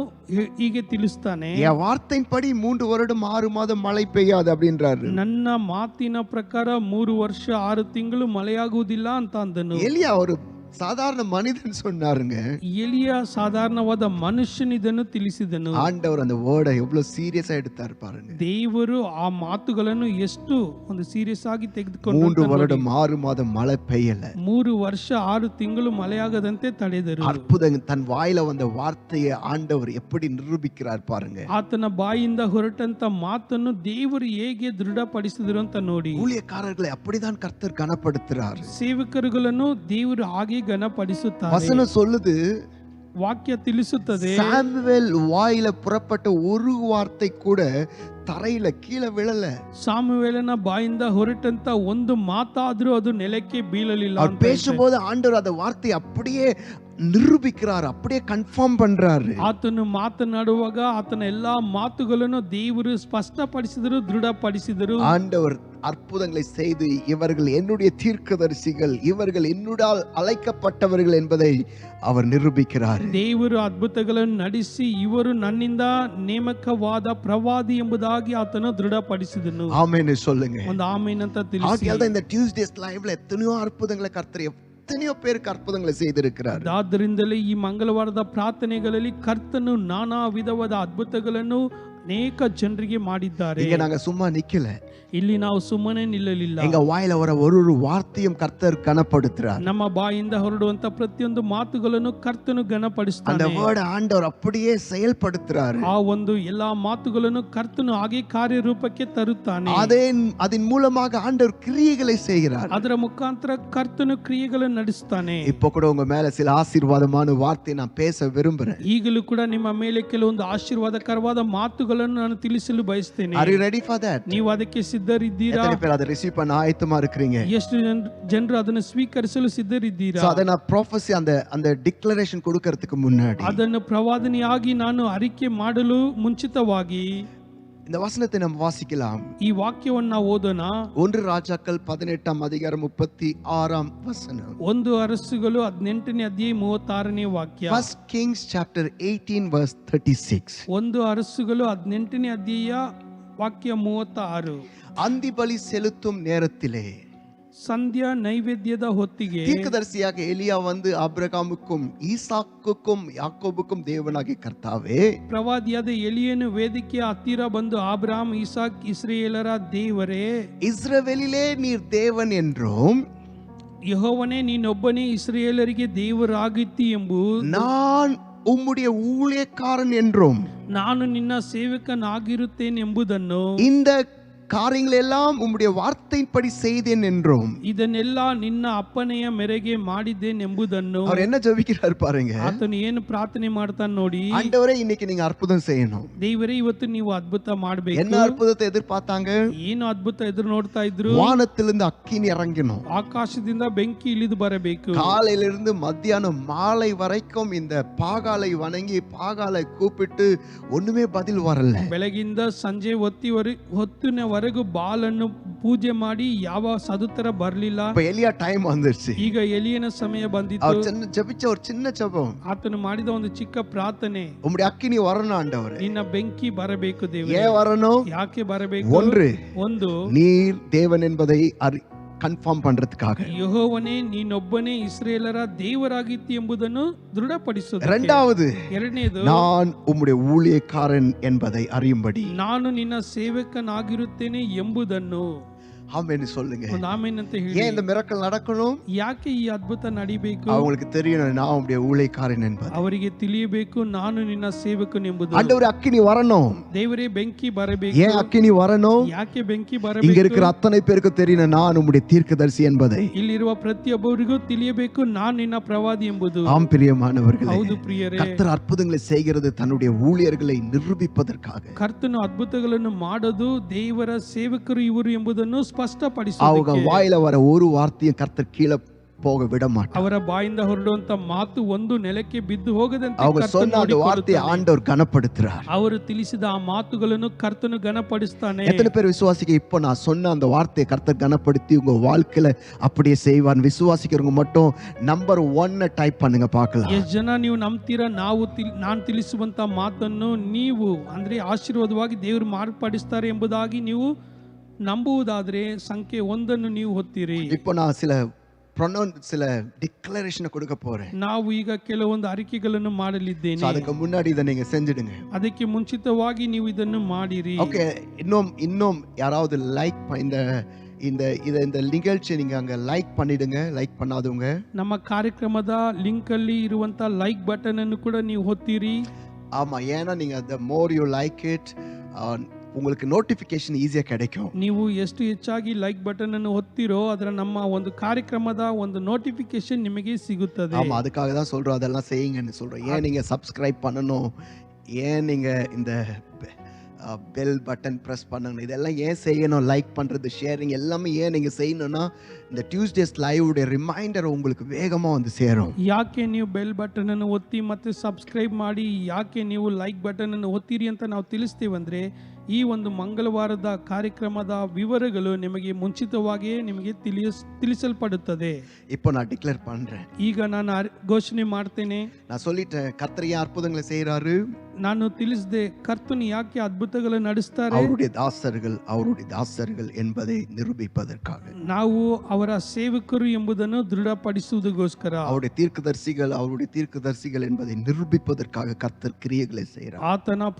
Speaker 2: ಹೀಗೆ ತಿಳಿಸ್ತಾನೆ,
Speaker 1: என் வார்த்தையின்படி 3 வருடம் 6 மாதம் மழை பெய்யாது அப்படின்றாரு.
Speaker 2: ನನ್ನ ಮಾತಿನ ಪ್ರಕಾರ 3 ವರ್ಷ 6 ತಿಂಗಳು ಮಳೆಯಾಗುವುದಿಲ್ಲ ಅಂತ ಅಂದನು.
Speaker 1: எலியா ஒரு சாதாரண மனிதன் சொன்னாருங்க.
Speaker 2: ಎಲಿಯ ಸಾಧಾರಣವಾದ ಮನುಷ್ಯನ ಇದನ್ನು ತಿಳಿಸಿದನು.
Speaker 1: ஆண்டவர் அந்த வேர்டை எவ்வளவு சீரியஸா எடுத்தாரு பாருங்க.
Speaker 2: ದೇವರು ಆ ಮಾತುಗಳನ್ನು ಎಷ್ಟು ಒಂದು ಸೀರಿಯಸ್ ಆಗಿ
Speaker 1: 3
Speaker 2: ತೆಗೆದುಕೊಂಡು
Speaker 1: வருடம் 6 மாதம் மழை பெய்யல.
Speaker 2: 3 ವರ್ಷ 6 ತಿಂಗಳು ಮಳೆಯಾಗದಂತೆ ತಡೆದರು.
Speaker 1: அற்புதம். தன் வாயில வந்த வார்த்தையை ஆண்டவர் எப்படி நிரூபிக்கிறார் பாருங்க.
Speaker 2: ಆತನ ಬಾಯಿಂದ ಹೊರಟಂತ ಮಾತನ್ನು ದೇವರು ಹೇಗೆ ದೃಢಪಡಿಸಿದರು ಅಂತ ನೋಡಿ.
Speaker 1: ஊழியக்காரர்களை அப்படிதான் கர்த்தர் கனப்படுத்துறார்.
Speaker 2: ಸೇವಕರುಗಳನ್ನು ದೇವರು ಹಾಗೆ ಗಣಪಡಿಸುತ್ತಾರೆ.
Speaker 1: வசனம் சொல்லுது,
Speaker 2: ವಾಕ್ಯ ತಿಳಿಸುತ್ತದೆ,
Speaker 1: சாமுவேல் வாயில புறப்பட்ட ஒரு வார்த்தை கூட தரையில கீழே விழல.
Speaker 2: ಸಾಮುವೇಲನ ಬಾಯಿಂದ ಹೊರಟಂತ ಒಂದು ಮಾತಾದ್ರೂ ಅದು ನೆಲಕ್ಕೆ ಬೀಳಲಿಲ್ಲ.
Speaker 1: அவர் பேசும்போது ஆண்டவர் அந்த வார்த்தையை அப்படியே நிரூபிக்கிறார், அப்படியே கன்ஃபார்ம் பண்றாரு.
Speaker 2: ಆತನು ಮಾತನಾಡುವಾಗ ಆತನ ಎಲ್ಲಾ ಮಾತುಗಳನ್ನು ದೇವರು ಸ್ಪಷ್ಟಪಡಿಸಿದರು, ದೃಢಪಡಿಸಿದರು.
Speaker 1: ஆண்டவர் அற்புதங்களை செய்து இவர்கள் என்னுடைய தீர்க்கதரிசிகள், இவர்கள் என்னுடால் அழைக்கப்பட்டவர்கள் என்பதை அவர் நிரூபிக்கிறார்.
Speaker 2: ದೇವರು ಅದ್ಭುತಗಳನ್ನು ನಡೆಸಿ ಇವರು ನನ್ನಿಂದ ನೇಮಕವಾದ ಪ್ರವಾದಿ ಎಂಬುದಾಗಿ ಆತನು ದೃಢಪಡಿಸಿದನು.
Speaker 1: ஆமென் சொல்லுங்க.
Speaker 2: ಒಂದು ಆಮೇನ್ ಅಂತ ತಿಳಿಸಿ.
Speaker 1: ஆகையால் தான் இந்த டியூஸ்டேஸ் லைவ்ல எத்தனையோ அற்புதங்களை கர்த்தர் எத்தனையோ பேருக்கு அற்புதங்களை செய்திருக்கிறார்.
Speaker 2: ಆದ್ದರಿಂದಲೇ ಈ ಮಂಗಳವಾರದ ಪ್ರಾರ್ಥನೆಗಳಲ್ಲಿ ಕರ್ತನು ನಾನಾ ವಿಧವಾದ ಅದ್ಭುತಗಳನ್ನು ಅನೇಕ ಜನರಿಗೆ ಮಾಡಿದ್ದಾರೆ.
Speaker 1: இங்க நாங்க சும்மா நிக்கல,
Speaker 2: ಇಲ್ಲಿ ನಾವು ಸುಮ್ಮನೆ ನಿಲ್ಲಲಿಲ್ಲ.
Speaker 1: எங்க வாயில வர ஒரு வார்த்தையும் கர்த்தர் கனப்படுத்துறார்.
Speaker 2: ನಮ್ಮ ಬಾಯಿಂದ ಹೊರಡುವಂತ ಪ್ರತಿಯೊಂದು ಮಾತುಗಳನ್ನು ಕರ್ತನು
Speaker 1: அந்த
Speaker 2: ಘನಪಡಿಸ್ತಾನೆ.
Speaker 1: வேர்ட் ஆண்டவர் அப்படியே செயல்படுத்துறாரு.
Speaker 2: ಆ ಒಂದು ಎಲ್ಲಾ ಮಾತುಗಳನ್ನು ಕರ್ತನು ಹಾಗೆ ಕಾರ್ಯರೂಪಕ್ಕೆ ತರುತ್ತಾನೆ.
Speaker 1: அதன் மூலமாக ஆண்டவர் கிரியைகளை செய்கிறார்.
Speaker 2: ಅದರ ಮುಖಾಂತರ ಕರ್ತನು ಕ್ರಿಯೆಗಳನ್ನು ನಡೆಸ್ತಾನೆ.
Speaker 1: இப்போ கூட உங்க மேல சில ஆசீர்வாதமான வார்த்தை நான் பேச விரும்புறேன்.
Speaker 2: ಈಗಲೂ ಕೂಡ ನಿಮ್ಮ ಮೇಲೆ ಕೆಲವೊಂದು ಆಶೀರ್ವಾದಕರವಾದ ಮಾತುಗಳನ್ನು ನಾನು ತಿಳಿಸಲು ಬಯಸ್ತೇನೆ.
Speaker 1: Are you ready for that?
Speaker 2: ನೀವು ಅದಕ್ಕೆ ಸಿದ್ಧರಿದ್ದೀರಾ?
Speaker 1: எத்தனை பேர் அதை ரிசீவ் பண்ண ஆயத்தமா இருக்கிறீங்க?
Speaker 2: ಎಷ್ಟು ಜನರು ಅದನ್ನು ಸ್ವೀಕರಿಸಲು ಸಿದ್ಧರಿದ್ದೀರಾ?
Speaker 1: So ಅದನ್ನ prophecy அந்த டிக்ளரேஷன் கொடுக்கிறதுக்கு முன்னாடி
Speaker 2: ಅದನ್ನು ಪ್ರವಾದನೆಯಾಗಿ ನಾನು ಅರಿಕೆ ಮಾಡಲು ಮುಂಚಿತವಾಗಿ
Speaker 1: இந்த வசனத்தை நம்ம வாசிக்கலாம்.
Speaker 2: ಈ ವಾಕ್ಯವನ್ನು ನಾವು ಓದೋಣ.
Speaker 1: 1 ராஜாக்கள் 18ஆம் அதிகாரம் 36ஆம் வசனம்.
Speaker 2: 1 ಅರಸುಗಳು 18ನೇ ಅಧ್ಯಾಯ 36ನೇ ವಾಕ್ಯ.
Speaker 1: 1 Kings chapter 18 verse 36.
Speaker 2: 1 ಅರಸುಗಳು 18ನೇ ಅಧ್ಯಾಯ ವಾಕ್ಯ 36.
Speaker 1: அந்தி பலி செலுத்தும் நேரத்திலே
Speaker 2: ಸಂಧ್ಯಾ ನೈವೇದ್ಯದ ಹೊತ್ತಿಗೆ
Speaker 1: தீர்க்கதரிசியாக எலியா வந்து ஆபிரகாமுக்கும் ஈசாக்குக்கும் யாக்கோபுக்கும் தேவனாகிய கர்த்தாவே,
Speaker 2: ಪ್ರವಾದಿಯಾದ ಎಲಿಯನು ವೇದಿಕೆಯ ಹತ್ತಿರ ಬಂದು ಆಬ್ರಹಾಂ, ಇಸಾಕ್, ಇಸ್ರಾಯೇಲರ ದೇವರೇ,
Speaker 1: இஸ்ரவேலிலே நீர் தேவன் என்றும்
Speaker 2: ಯೆಹೋವನೇ ನೀನೊಬ್ಬನೇ ಇಸ್ರಾಯೇಲರಿಗೆ ದೇವರಾಗಿತ್ತಿ ಎಂಬುದು,
Speaker 1: நான் உம்முடைய ஊழியக்காரன் என்றும்
Speaker 2: ನಾನು ನಿನ್ನ ಸೇವಕನಾಗಿರುತ್ತೇನೆಂಬುದನ್ನು,
Speaker 1: இந்த காரியங்கள் எல்லாம் உம்முடைய வார்த்தையின்படி செய்தேன் என்றும்.
Speaker 2: ಇದನ್ನೆಲ್ಲ ನಿನ್ನ ಅಪ್ಪನೆಯ ಮೇರೆಗೆ ಮಾಡಿದ್ದೇನೆಂಬುದನ್ನು.
Speaker 1: அவர் என்ன ஜெபிக்கிறார் பாருங்க.
Speaker 2: ಆತನು ಏನು ಪ್ರಾರ್ಥನೆ ಮಾಡ್ತಾನೆ ನೋಡಿ.
Speaker 1: ஆண்டவரே, இன்னைக்கு நீங்க அற்புதம் செய்யணும்.
Speaker 2: ದೇವರೇ, ಇವತ್ತು ನೀವು ಅದ್ಭುತ ಮಾಡಬೇಕು.
Speaker 1: என்ன அற்புதத்தை எதிர்பார்த்தாங்க?
Speaker 2: ಏನು ಅದ್ಭುತ ಎದುರು ನೋಡ್ತಾ ಇದ್ರು?
Speaker 1: வானத்திலிருந்து அக்கினி இறங்கணும்.
Speaker 2: ಆಕಾಶದಿಂದ ಬೆಂಕಿ ಇಳಿದು ಬರಬೇಕು.
Speaker 1: காலையிலிருந்து மத்தியானம் மாலை வரைக்கும் இந்த பாகாலை வணங்கி பாகாலை கூப்பிட்டு ஒண்ணுமே பதில் வரல.
Speaker 2: ಬೆಳಗಿಂದ ಸಂಜೆ ಹೊತ್ತಿನವರೆಗೂ ಬಾಲನ್ನು ಪೂಜೆ ಮಾಡಿ ಯಾವ ಸದುತ್ತರ ಬರಲಿಲ್ಲ.
Speaker 1: இப்ப எலியா டைம் வந்துருச்சு.
Speaker 2: ಈಗ ಎಲಿಯನ ಸಮಯ ಬಂದಿತ್ತು.
Speaker 1: அவர் ஜெபிச்ச ஒரு சின்ன ஜெபம்.
Speaker 2: ಆತನು ಮಾಡಿದ ಒಂದು ಚಿಕ್ಕ ಪ್ರಾರ್ಥನೆ,
Speaker 1: உம்முடைய அக்கினி வரணும் ஆண்டவரே.
Speaker 2: ನಿನ್ನ ಬೆಂಕಿ ಬರಬೇಕು ದೇವರೇ.
Speaker 1: ஏன் வரணும்?
Speaker 2: ಯಾಕೆ ಬರಬೇಕು? ಒಂದು,
Speaker 1: நீர் தேவன் என்பதை கன்ஃபார்ம் பண்றதுக்காக.
Speaker 2: ಯೆಹೋವನೇ ನೀನೊಬ್ಬನೇ ಇಸ್ರಾಯೇಲರ ದೇವರಾಗಿತ್ತಿ ಎಂಬುದನ್ನು ದೃಢಪಡಿಸುವುದು.
Speaker 1: இரண்டாவது,
Speaker 2: ಎರಡನೇದು,
Speaker 1: நான் உம்முடைய ஊழியக்காரன் என்பதை அறியும்படி.
Speaker 2: ನಾನು ನಿನ್ನ ಸೇವಕನಾಗಿರುತ್ತೇನೆ ಎಂಬುದನ್ನು.
Speaker 1: ஆமென் சொல்லுங்க.
Speaker 2: ಒಂದು ಆಮೆನ್ ಅಂತ ಹೇಳಿ.
Speaker 1: ஏன் இந்த மிரக்கல் நடக்கணும்?
Speaker 2: ಯಾಕೆ ಈ ಅದ್ಭುತ ನಡಿಬೇಕು?
Speaker 1: அவங்களுக்கு தெரியணும் நான் உம்முடைய ஊழியக்காரன் என்பது.
Speaker 2: ಅವರಿಗೆ ತಿಳಿಯಬೇಕು ನಾನು ನಿನ್ನ ಸೇವಕನೆಂಬುದು.
Speaker 1: ஆண்டவரே, அக்கினி வரணும்.
Speaker 2: ದೇವರೇ, ಬೆಂಕಿ ಬರಬೇಕು.
Speaker 1: ஏன் அக்கினி வரணும்?
Speaker 2: ಯಾಕೆ ಬೆಂಕಿ
Speaker 1: இங்க
Speaker 2: ಬರಬೇಕು?
Speaker 1: இருக்கிற அத்தனை பேருக்கு தெரியணும் நான் உம்முடைய தீர்க்கதரிசி என்பதை.
Speaker 2: ಇಲ್ಲಿರುವ ಪ್ರತಿಯೊಬ್ಬರಿಗೂ ತಿಳಿಯಬೇಕು ನಾನು ನಿನ್ನ ಪ್ರವಾದಿ ಎಂಬುದು.
Speaker 1: ஆம் பிரியமானவர்களே,
Speaker 2: ಹೌದು ಪ್ರಿಯರೇ,
Speaker 1: கர்த்தர் அற்புதங்களை செய்கிறது தன்னுடைய ஊழியர்களை நிரூபிப்பதற்காக.
Speaker 2: ಕರ್ತನು ಅದ್ಭುತಗಳನ್ನು ಮಾಡೋದು ದೇವರ ಸೇವಕರು ಇವರು ಎಂಬುದನ್ನು
Speaker 1: அவங்க
Speaker 2: ಸ್ಪಷ್ಟಪಡಿಸುವುದಕ್ಕೆ.
Speaker 1: வாயில வர ஒரு வார்த்தையும் கர்த்தர் கீழே போக விட மாட்டார்.
Speaker 2: ಅವರ ಬಾಯಿಂದ ಹೊರಡುವಂತ ಮಾತು ಒಂದು ನೆಲಕ್ಕೆ ಬಿದ್ದು ಹೋಗದಂತೆ
Speaker 1: அவங்க
Speaker 2: ಕರ್ತನು
Speaker 1: சொன்ன அந்த வார்த்தையை
Speaker 2: ನೋಡಿಕೊಳ್ಳುತ್ತಾನೆ.
Speaker 1: ஆண்டவர் கனப்படுத்துறார்.
Speaker 2: ಅವರು ತಿಳಿಸಿದ ಆ ಮಾತುಗಳನ್ನು ಕರ್ತನು ಘನಪಡಿಸ್ತಾನೆ.
Speaker 1: எத்தனை பேர் விசுவாசிக்க இப்போ நான் சொன்ன அந்த வார்த்தையை கர்த்தர் கனப்படுத்தி உங்க வாழ்க்கையில அப்படியே செய்வார்? விசுவாசிக்கிறவங்க மட்டும் நம்பர் 1 டைப் பண்ணுங்க பார்க்கலாம்.
Speaker 2: ಎಷ್ಟು ಜನ ನೀವು ನಂಬ್ತೀರಾ? ನಾನು ತಿಳಿಸುವಂತ ಮಾತನ್ನು ನೀವು ಅಂದ್ರೆ ಆಶೀರ್ವಾದವಾಗಿ ದೇವರು ಮಾರ್ಪಡಿಸ್ತಾರೆ ಎಂಬುದಾಗಿ ನೀವು ನಂಬುವುದಾದ್ರೆ ಸಂಖ್ಯೆ 1 ನೀವು ಹೊತ್ತೀರಿ.
Speaker 1: இப்போ நான் சில டிக்ளரேஷன் கொடுக்க போறேன்.
Speaker 2: ನಾವು ಈಗ ಕೆಲವೊಂದು ಅರಿಕೆಗಳನ್ನು ಮಾಡಲಿದ್ದೇನೆ.
Speaker 1: அதுக்கு முன்னாடி இதை நீங்க செஞ்சிடுங்க.
Speaker 2: ಅದಕ್ಕೆ ಮುಂಚಿತವಾಗಿ ನೀವು ಇದನ್ನು ಮಾಡಿರಿ.
Speaker 1: ஓகே, இன்னும் யாராவது லைக் இந்த நிகழ்ச்சி நீங்க அங்க லைக் பண்ணிடுங்க. லைக் பண்ணாதவங்க
Speaker 2: ನಮ್ಮ ಕಾರ್ಯಕ್ರಮದ ಲಿಂಕ್ ಅಲ್ಲಿ ಇರುವಂತ ಲೈಕ್ ಬಟನ್ ಅನ್ನು ಕೂಡ ನೀವು ಹೊತ್ತೀರಿ.
Speaker 1: ஆமா, ஏன்னா நீங்க the more you like it உங்களுக்கு நோட்டிஃபிகேஷன் ஈஸியா கிடைக்கும்.
Speaker 2: ನೀವು ಎಷ್ಟು ಹೆಚ್ಚಾಗಿ ಲೈಕ್ ಬಟನ್ ಅನ್ನು ಒತ್ತಿರೋ ಅದರ ನಮ್ಮ ಒಂದು ಕಾರ್ಯಕ್ರಮದ ಒಂದು ನೋಟಿಫಿಕೇಶನ್ ನಿಮಗೆ ಸಿಗುತ್ತದೆ.
Speaker 1: ஆமா, அதுக்காக தான் சொல்றோம் அதெல்லாம் செய்யுங்கன்னு சொல்றோம். ஏன் நீங்க சப்ஸ்கிரைப் பண்ணணும், ஏன் நீங்க இந்த பெல் பட்டன் பிரஸ் பண்ணணும், இதெல்லாம் ஏன் செய்யணும்? லைக் பண்றது, ஷேரிங் எல்லாமே ஏன் நீங்க செய்யணும்னா இந்த டியூஸ்டேஸ் லைவோட ரிமைண்டர் உங்களுக்கு வேகமா வந்து சேரும்.
Speaker 2: ಯಾಕೆ ನೀವು ಬೆಲ್ ಬಟನ್ ಅನ್ನು ಒತ್ತಿ ಮತ್ತೆ ಸಬ್ಸ್ಕ್ರೈಬ್ ಮಾಡಿ ಯಾಕೆ ನೀವು ಲೈಕ್ ಬಟನ್ ಅನ್ನು ಒತ್ತಿರಿ ಅಂತ ನಾವು ತಿಳಿಸ್ತೀವಂದ್ರೆ ಈ ಒಂದು ಮಂಗಳವಾರದ ಕಾರ್ಯಕ್ರಮದ ವಿವರಗಳು ನಿಮಗೆ ಮುಂಚಿತವಾಗಿಯೇ ನಿಮಗೆ ತಿಳಿಸಲ್ಪಡುತ್ತದೆ.
Speaker 1: இப்போ நான் டிக்ளேர் பண்றேன்.
Speaker 2: ಈಗ ನಾನು ಘೋಷಣೆ ಮಾಡ್ತೇನೆ.
Speaker 1: நான் சொல்லிட்டேன், கர்த்தர் ஏன் அற்புதங்களை செய்யறாரு?
Speaker 2: ನಾನು ತಿಳಿಸಿದೆ ಕರ್ತನು ಯಾಕೆ ಅದ್ಭುತಗಳನ್ನು ನಡೆಸ್ತಾರೆ.
Speaker 1: அவருடைய தாசர்கள் என்பதை நிரூபிப்பதற்காக.
Speaker 2: ನಾವು ಅವರ ಸೇವಕರು ಎಂಬುದನ್ನು ದೃಢಪಡಿಸುವುದಕ್ಕೋಸ್ಕರ.
Speaker 1: அவருடைய தீர்க்கதரிசிகள் என்பதை நிரூபிப்பதற்காக கர்த்தர் கிரியைகளை செய்கிறார்.
Speaker 2: ಆತನ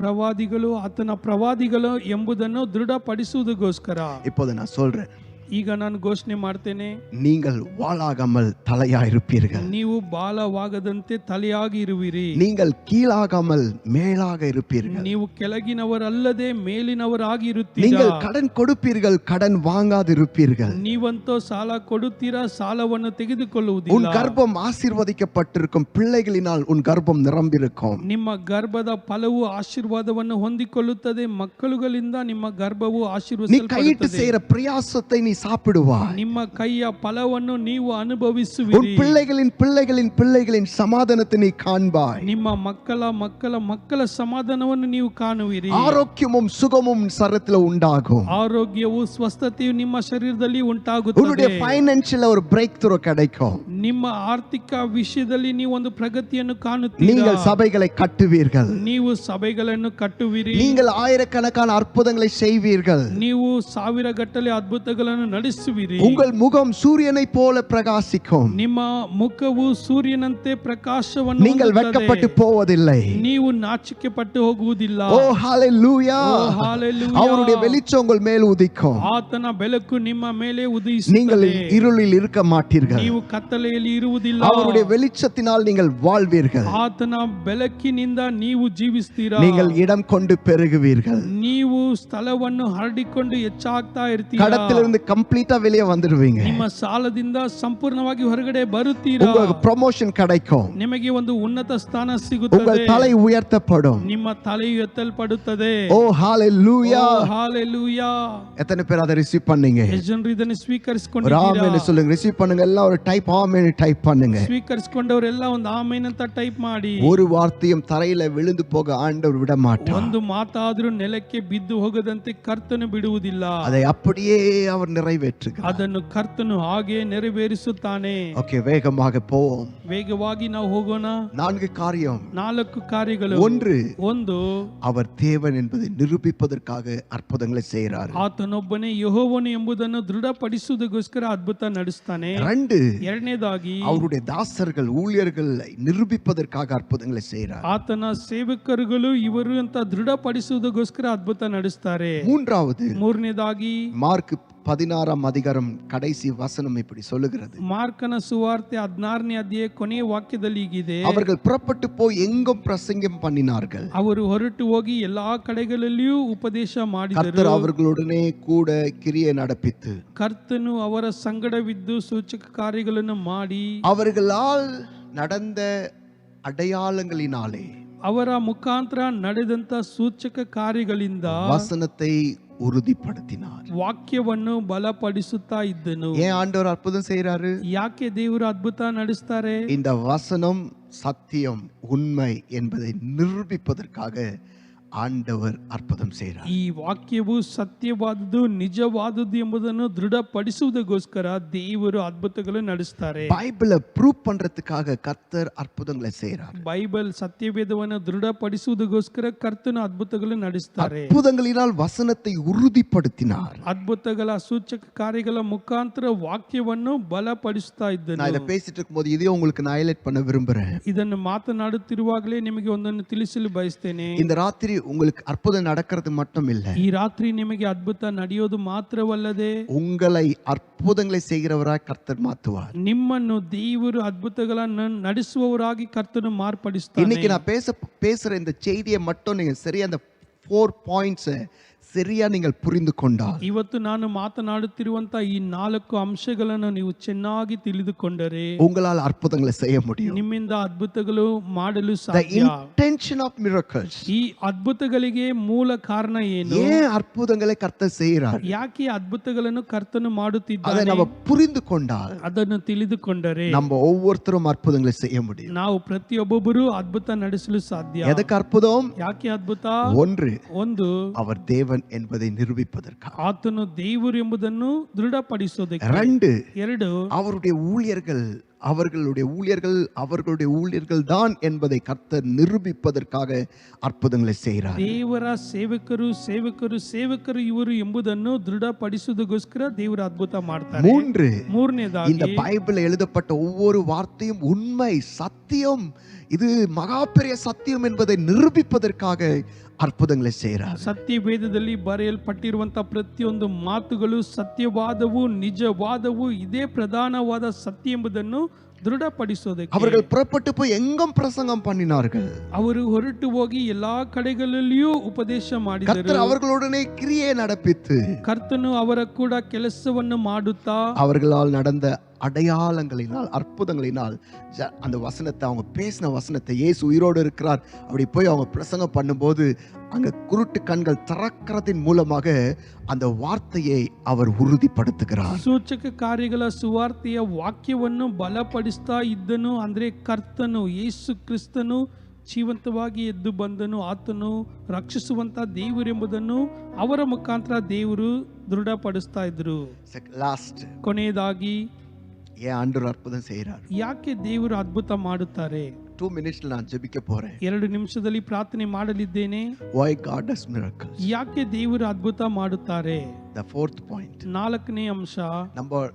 Speaker 2: ಪ್ರವಾದಿಗಳು ಎಂಬುದನ್ನು ದೃಢಪಡಿಸುವುದಕ್ಕೋಸ್ಕರ.
Speaker 1: இப்போது நான் சொல்றேன்,
Speaker 2: ಈಗ ನಾನು ಘೋಷಣೆ ಮಾಡ್ತೇನೆ,
Speaker 1: நீங்கள் வாளாகாமல் தலையாயிருப்பீர்கள்.
Speaker 2: ನೀವು ಬಾಲವಾಗದಂತೆ ತಲೆಯಾಗಿ ಇರುವಿರಿ.
Speaker 1: நீங்கள் கீழாகாமல் மேலாக இருப்பீர்கள்.
Speaker 2: ನೀವು ಕೆಳಗಿನವರಲ್ಲದೆ ಮೇಲಿನವರಾಗಿ ಇರುತ್ತೀರಾ.
Speaker 1: நீங்கள் கடன் கொடுப்பீர்கள், கடன் வாங்காதிருப்பீர்கள்.
Speaker 2: ನೀವಂತೂ ಸಾಲ ಕೊಡುತ್ತೀರಾ, ಸಾಲವನ್ನು
Speaker 1: உன்
Speaker 2: ತೆಗೆದುಕೊಳ್ಳುವುದಿಲ್ಲ.
Speaker 1: கர்ப்பம் ஆசீர்வதிக்கப்பட்டிருக்கும், பிள்ளைகளினால் உன் கர்ப்பம் நிரம்பியிருக்கும்.
Speaker 2: ನಿಮ್ಮ ಗರ್ಭದ ಫಲವು ಆಶೀರ್ವಾದವನ್ನು ಹೊಂದಿಕೊಳ್ಳುತ್ತದೆ, ಮಕ್ಕಳುಗಳಿಂದ ನಿಮ್ಮ ಗರ್ಭವು
Speaker 1: நீ கையிட்டு
Speaker 2: ಆಶೀರ್ವದಿಸಲ್ಪಡುತ್ತದೆ.
Speaker 1: செய்யற பிரயாசத்தை நீ சாப்பிடுவாய்.
Speaker 2: ನಿಮ್ಮ ಕೈಯ ಫಲವನ್ನು ನೀವು
Speaker 1: உன்
Speaker 2: ಅನುಭವಿಸುವಿರಿ.
Speaker 1: பிள்ளைகளின் சமாதானத்தை நீ காண்பாய்.
Speaker 2: ನಿಮ್ಮ ಮಕ್ಕಳ ಸಮಾಧಾನವನ್ನು ನೀವು ಕಾಣುವಿರಿ.
Speaker 1: ஆரோக்கியமும் சுகமும் சரத்துல உண்டாகும்.
Speaker 2: ಆರೋಗ್ಯವು ಸ್ವಸ್ಥತೆಯು ನಿಮ್ಮ ಶರೀರದಲ್ಲಿ
Speaker 1: உன்னுடைய
Speaker 2: ಉಂಟಾಗುತ್ತದೆ.
Speaker 1: ஃபைனான்ஷியல் ஒரு பிரேக் த்ரூ கிடைக்கும்.
Speaker 2: ನಿಮ್ಮ ಆರ್ಥಿಕ ವಿಷಯದಲ್ಲಿ ನೀವು ಒಂದು ಪ್ರಗತಿಯನ್ನು ಕಾಣುತ್ತೀರಾ.
Speaker 1: நீங்கள் சபைகளை கட்டுவீர்கள்.
Speaker 2: ನೀವು ಸಭೆಗಳನ್ನು ಕಟ್ಟುವಿರಿ.
Speaker 1: நீங்கள் ஆயிரக்கணக்கான அற்புதங்களை செய்வீர்கள்.
Speaker 2: ನೀವು ಸಾವಿರ ಗಟ್ಟಲೆ ಅದ್ಭುತಗಳನ್ನು ನಡೆಸುವಿರಿ.
Speaker 1: உங்கள் முகம் சூரியனை போல பிரகாசிக்கும்.
Speaker 2: ನಿಮ್ಮ ಮುಖವು ಸೂರ್ಯನಂತೆ ಪ್ರಕಾಶವನ್ನು
Speaker 1: நீங்கள்
Speaker 2: ಹೊಂದುತ್ತದೆ.
Speaker 1: வெட்கப்பட்டு போவதில்லை.
Speaker 2: ನೀವು ನಾಚಿಕೆ ಪಟ್ಟು ಹೋಗುವುದಿಲ್ಲ.
Speaker 1: ஓ ஹalleluya.
Speaker 2: ಓ, ಹಾಲೆಲೂಯಾ.
Speaker 1: அவருடைய வெளிச்சம் உங்கள் மேல் உதிக்கும்.
Speaker 2: ಆತನ ಬೆಳಕು ನಿಮ್ಮ ಮೇಲೆ
Speaker 1: நீங்கள்
Speaker 2: ಉದಯಿಸುತ್ತದೆ.
Speaker 1: இருளில் இருக்க மாட்டீர்கள்.
Speaker 2: ನೀವು ಕತ್ತಲೆಯಲ್ಲಿ ಇರುವುದಿಲ್ಲ.
Speaker 1: அவருடைய வெளிச்சத்தினால் நீங்கள் வாழ்வீர்கள்.
Speaker 2: ಆತನ ಬೆಳಕಿನಿಂದ ನೀವು ಜೀವಿಸ್ತೀರಾ.
Speaker 1: நீங்கள் இடம் கொண்டு பெருகுவீர்கள்.
Speaker 2: ನೀವು ಸ್ಥಳವನ್ನು ಹರಡಿಕೊಂಡು ಹೆಚ್ಚಾಗ್ತಾ ಇರ್ತೀರಾ.
Speaker 1: கடத்திலிருந்து கம்ப்ளீட்டா வெளியே வந்துடுவீங்க.
Speaker 2: ನಿಮ್ಮ ಸಾಲದಿಂದ ಸಂಪೂರ್ಣವಾಗಿ ಹೊರಗಡೆ ಬರುತ್ತೀರಾ.
Speaker 1: உங்களுக்கு ப்ரமோஷன் கிடைக்கும்.
Speaker 2: ನಿಮಗೆ ಒಂದು ಉನ್ನತ ಸ್ಥಾನ
Speaker 1: உங்கள்
Speaker 2: ಸಿಗುತ್ತದೆ.
Speaker 1: தலை உயர்த்தப்படும்.
Speaker 2: ನಿಮ್ಮ ತಲೆಯು ಎತ್ತಲ್ಪಡುತ್ತದೆ.
Speaker 1: ஓ ஹalleluya.
Speaker 2: ಹಾಲೆಲೂಯಾ.
Speaker 1: எத்தனை பேர் அதை ரிசீவ் பண்ணீங்க?
Speaker 2: ಎಷ್ಟು ಜನರು ಇದನ್ನು
Speaker 1: ஒரு
Speaker 2: ಸ್ವೀಕರಿಸಿಕೊಂಡಿದ್ದೀರಾ?
Speaker 1: ஆமென் சொல்லுங்க. ரிசீவ் பண்ணுங்க. எல்லாம் ஒரு டைப் ஆமென் டைப் பண்ணுங்க.
Speaker 2: ಸ್ವೀಕರಿಸಿಕೊಂಡವರೆಲ್ಲ ಒಂದು ಆಮೇನ್ ಅಂತ ಟೈಪ್ ಮಾಡಿ.
Speaker 1: ஒரு வார்த்தையும் தரையில விழுந்து போக ஆண்டவர் விட மாட்டார்.
Speaker 2: ಒಂದು ಮಾತಾದ್ರೂ ನೆಲಕ್ಕೆ ಬಿದ್ದು ಹೋಗದಂತೆ ಕರ್ತನು ಬಿಡುವುದಿಲ್ಲ.
Speaker 1: அதை அப்படியே அவர் நிறைவேற்றுகிறார்.
Speaker 2: ಅದನ್ನು ಕರ್ತನು ಹಾಗೆ ನೆರವೇರಿಸುತ್ತಾನೆ.
Speaker 1: ஓகே, வேகமாக போவோம்.
Speaker 2: ವೇಗವಾಗಿ ನಾವು ಹೋಗೋಣ.
Speaker 1: 4 காரியம்.
Speaker 2: 4 ಕಾರ್ಯಗಳು. ಒಂದು,
Speaker 1: அவர் தேவன் என்பதை நிரூபிப்பதற்காக அற்புதங்களை செய்கிறார்.
Speaker 2: ಆತನೊಬ್ಬನೇ ಯೆಹೋವನು ಎಂಬುದನ್ನು ದೃಢಪಡಿಸುವುದಕ್ಕೋಸ್ಕರ ಅದ್ಭುತ ನಡೆಸ್ತಾನೆ.
Speaker 1: 2,
Speaker 2: ಎರಡನೇದಾಗಿ
Speaker 1: அவருடைய தாசர்கள் ஊழியர்களை நிரூபிப்பதற்காக அற்புதங்களை செய்கிறார்.
Speaker 2: ಆತನ ಸೇವಕರುಗಳು ಇವರು ಅಂತ ದೃಢಪಡಿಸುವುದಕ್ಕೋಸ್ಕರ ಅದ್ಭುತ ನಡೆಸ್ತಾರೆ.
Speaker 1: 3வது,
Speaker 2: ಮೂರನೇದಾಗಿ
Speaker 1: மார்க் 16ஆம் அதிகாரம் கடைசி வசனம் இப்படி சொல்லுகிறது.
Speaker 2: ಮಾರ್ಕನ ಸುವಾರ್ತೆ 16ನೇ ಅಧ್ಯಾಯ ಕೊನೆಯ ವಾಕ್ಯದಲ್ಲಿ ಹೀಗಿದೆ.
Speaker 1: அவர்கள் புறப்பட்டு போய் எங்கும் பிரசங்கம் பண்ணினார்கள்.
Speaker 2: ಅವರು ಹೊರಟು ಹೋಗಿ ಎಲ್ಲಾ ಕಡೆಗಳಲ್ಲಿಯೂ ಉಪದೇಶ ಮಾಡಿದರು.
Speaker 1: கர்த்தர் அவர்களுடனே கூட கிரியை நடப்பித்து
Speaker 2: ಕರ್ತನು ಅವರ ಸಂಗಡವಿದ್ದು ಸೂಚಕ ಕಾರ್ಯಗಳನ್ನು ಮಾಡಿ
Speaker 1: அவர்களால் நடந்த அடையாளங்களினாலே
Speaker 2: ಅವರ ಮುಖಾಂತರ ನಡೆದಂತ ಸೂಚಕ ಕಾರ್ಯಗಳಿಂದ
Speaker 1: வசனத்தை உறுதிப்படுத்தினார்.
Speaker 2: ವಾಕ್ಯವನ್ನು ಬಲಪಡಿಸುತ್ತಾ ಇದ್ದನು.
Speaker 1: ஏன் ஆண்டவர் அற்புதம் செய்யறாரு?
Speaker 2: ಯಾಕೆ ದೇವರು ಅದ್ಭುತ ನಡೆಸ್ತಾರೆ?
Speaker 1: இந்த வசனம் சத்தியம் உண்மை என்பதை நிரூபிப்பதற்காக ஆண்டவர் அற்புதம் செய்கிறார்.
Speaker 2: ಈ ವಾಕ್ಯವು ಸತ್ಯವಾದುದು ನಿಜವಾದುದು ಎಂಬುದನ್ನು ದೃಢಪಡಿಸುವುದಕ್ಕೋಸ್ಕರ ದೇವರು ಅದ್ಭುತಗಳನ್ನು ನಡೆಸ್ತಾರೆ.
Speaker 1: பைபிளை ப்ரூவ் பண்றதுக்காக கர்த்தர் அற்புதங்களை செய்கிறார்.
Speaker 2: ಬೈಬಲ್ ಸತ್ಯವೇದವನ್ನು ದೃಢಪಡಿಸುವುದಕ್ಕೋಸ್ಕರ ಕರ್ತನು ಅದ್ಭುತಗಳನ್ನು ನಡೆಸ್ತಾರೆ.
Speaker 1: அற்புதங்களினால் வசனத்தை உறுதிப்படுத்தினார்.
Speaker 2: ಅದ್ಭುತಗಳ ಸೂಚಕ ಕಾರ್ಯಗಳ ಮುಖಾಂತರ ವಾಕ್ಯವನ್ನು ಬಲಪಡಿಸುತ್ತಾ ಇದ್ದನು.
Speaker 1: நான் இதை பேசிட்டு இருக்கும்போது இதையும் உங்களுக்கு நான் ஹைலைட் பண்ண விரும்புறேன்.
Speaker 2: ಇದನ್ನು ಮಾತನಾಡುತ್ತಿರುವಾಗಲೇ ನಿಮಗೆ ಒಂದನ್ನು ತಿಳಿಸಲು ಬಯಸ್ತೇನೆ.
Speaker 1: இந்த ராத்திரி உங்களுக்கு அற்புதம் நடக்கிறது மட்டும் இல்ல,
Speaker 2: ಈ ರಾತ್ರಿ ನಿಮಗೆ ಅದ್ಭುತ ನಡೆಯೋದು ಮಾತ್ರವಲ್ಲದೆ
Speaker 1: உங்களை அற்புதங்களை செய்கிறவராய் கர்த்தர் மாத்துவார்.
Speaker 2: ನಿಮ್ಮನ್ನು ದೇವರು ಅದ್ಭುತಗಳನ್ನು ನಡೆಸುವವರಾಗಿ ಕರ್ತನು ಮಾರ್ಪಡಿಸುತ್ತಾನೆ.
Speaker 1: இன்னைக்கு நான் பேசுற இந்த செய்தியை மட்டும் நீங்க சரியா அந்த 4 பாயிண்ட்ஸ் சரியா நீங்கள் புரிந்து கொண்டால்,
Speaker 2: ಇವತ್ತು ನಾನು ಮಾತನಾಡುತ್ತಿರುವಂತ ಈ 4 ಅಂಶಗಳನ್ನು ನೀವು ಚೆನ್ನಾಗಿ ತಿಳಿದುಕೊಂಡರೆ
Speaker 1: உங்களால் அற்புதங்களை செய்ய முடியும்.
Speaker 2: ನಿಮ್ಮಿಂದ ಅದ್ಭುತಗಳು ಮಾಡಲು
Speaker 1: The
Speaker 2: ಸಾಧ್ಯ.
Speaker 1: intention of miracles.
Speaker 2: ಈ ಅದ್ಭುತಗಳಿಗೆ ಮೂಲ ಕಾರಣ ಏನು?
Speaker 1: ஏன் அற்புதங்களை கர்த்தர் செய்கிறார்?
Speaker 2: ಯಾಕೆ ಅದ್ಭುತಗಳನ್ನು ಕರ್ತನು
Speaker 1: அதை
Speaker 2: ಮಾಡುತ್ತಿದ್ದಾನೆ?
Speaker 1: நம்ம புரிந்து கொண்டால்
Speaker 2: ಅದನ್ನು ತಿಳಿದುಕೊಂಡರೆ
Speaker 1: நம்ம ஒவ்வொருத்தரும் அற்புதங்களை செய்ய முடியும்.
Speaker 2: ನಾವು ಪ್ರತಿಯೊಬ್ಬೊಬ್ಬರು ಅದ್ಭುತ ನಡೆಸಲು ಸಾಧ್ಯ.
Speaker 1: எதுக்கு அற்புதம்?
Speaker 2: ಯಾಕೆ ಅದ್ಭುತ?
Speaker 1: ಒಂದು, அவர் தேவன் என்பதை நிரூபிப்பதற்காக.
Speaker 2: ಆತನು ದೇವರು ಎಂಬುದನ್ನು ದೃಢಪಡಿಸೋದಕ್ಕೆ.
Speaker 1: 2, அவருடைய ஊழியர்கள் அவர்களுடைய ஊழியர்கள் தான் என்பதை கர்த்தர் நிரூபிப்பதற்காக அற்புதங்களை செய்கிறார்.
Speaker 2: ದೇವರ ಸೇವಕರು ಇವರು ಎಂಬುದನ್ನು ದೃಢಪಡಿಸುವುದಕ್ಕೋಸ್ಕರ ದೇವರು ಅದ್ಭುತ ಮಾಡ್ತಾರೆ.
Speaker 1: 3,
Speaker 2: ಮೂರನೇದಾಗಿ
Speaker 1: இந்த பைபிள் எழுதப்பட்ட ஒவ்வொரு வார்த்தையும் உண்மை சத்தியம், இது மகா பெரிய சத்தியம் என்பதை நிரூபிப்பதற்காக அற்புதங்களை செய்கிறார்.
Speaker 2: ಸತ್ಯ ವೇದದಲ್ಲಿ ಬರೆಯಲ್ಪಟ್ಟಿರುವಂತಹ ಪ್ರತಿಯೊಂದು ಮಾತುಗಳು ಸತ್ಯವಾದವು ನಿಜವಾದವು, ಇದೇ ಪ್ರಧಾನವಾದ ಸತ್ಯ ಎಂಬುದನ್ನು ದೃಢಪಡಿಸೋದಕ್ಕೆ.
Speaker 1: அவர்கள் புறப்பட்டு போய் எங்கும் பிரசங்கம் பண்ணினார்கள்.
Speaker 2: ಅವರು ಹೊರಟು ಹೋಗಿ ಎಲ್ಲಾ ಕಡೆಗಳಲ್ಲಿಯೂ ಉಪದೇಶ ಮಾಡಿದರು.
Speaker 1: கர்த்தர் அவர்களுடனே கிரியை நடப்பித்து
Speaker 2: ಕರ್ತನು ಅವರ ಕೂಡ ಕೆಲಸವನ್ನು ಮಾಡುತ್ತಾ
Speaker 1: அவர்களால் நடந்த அடையாளங்களினால் அற்புதங்களினால் அந்த வசனத்தை, அவங்க பேசின வசனத்தை, இயேசு உயிரோடு இருக்கிறார் அப்படி போய் அவங்க பிரசங்கம் பண்ணும்போது அங்க குருட்டு கண்கள் திறக்கிறதின் மூலமாக அந்த வார்த்தையை அவர் உறுதிப்படுத்துகிறார்.
Speaker 2: ಸೂಚಕ ಕಾರ್ಯಗಳ ಸುವಾರ್ತೆಯ ವಾಕ್ಯವನ್ನು ಬಲಪಡಿಸ್ತಾ ಇದ್ದನು. ಅಂದ್ರೆ ಕರ್ತನು ಯೇಸು ಕ್ರಿಸ್ತನು ಜೀವಂತವಾಗಿ ಎದ್ದು ಬಂದನು. ಆತನು ರಕ್ಷಿಸುವಂತ ದೇವರೆಂಬುದನ್ನು ಅವರ ಮುಖಾಂತರ ದೇವರು ದೃಢಪಡಿಸ್ತಾ ಇದ್ರು.
Speaker 1: லாஸ்ட்,
Speaker 2: ಕೊನೆಯದಾಗಿ
Speaker 1: ஏன் ஆண்டவர் அற்புதம் செய்கிறார்?
Speaker 2: ಯಾಕೆ ದೇವರು ಅದ್ಭುತ ಮಾಡುತ್ತಾರೆ?
Speaker 1: 2 மினிட்ஸ்ல நான் ஜெபிக்க போறேன்.
Speaker 2: 2 ನಿಮಿಷದಲ್ಲಿ ಪ್ರಾರ್ಥನೆ ಮಾಡಲಿದ್ದೇನೆ.
Speaker 1: Why God does miracles?
Speaker 2: ಯಾಕೆ ದೇವರು ಅದ್ಭುತ ಮಾಡುತ್ತಾರೆ?
Speaker 1: The 4th point.
Speaker 2: 4ನೇ ಅಂಶ,
Speaker 1: நம்ம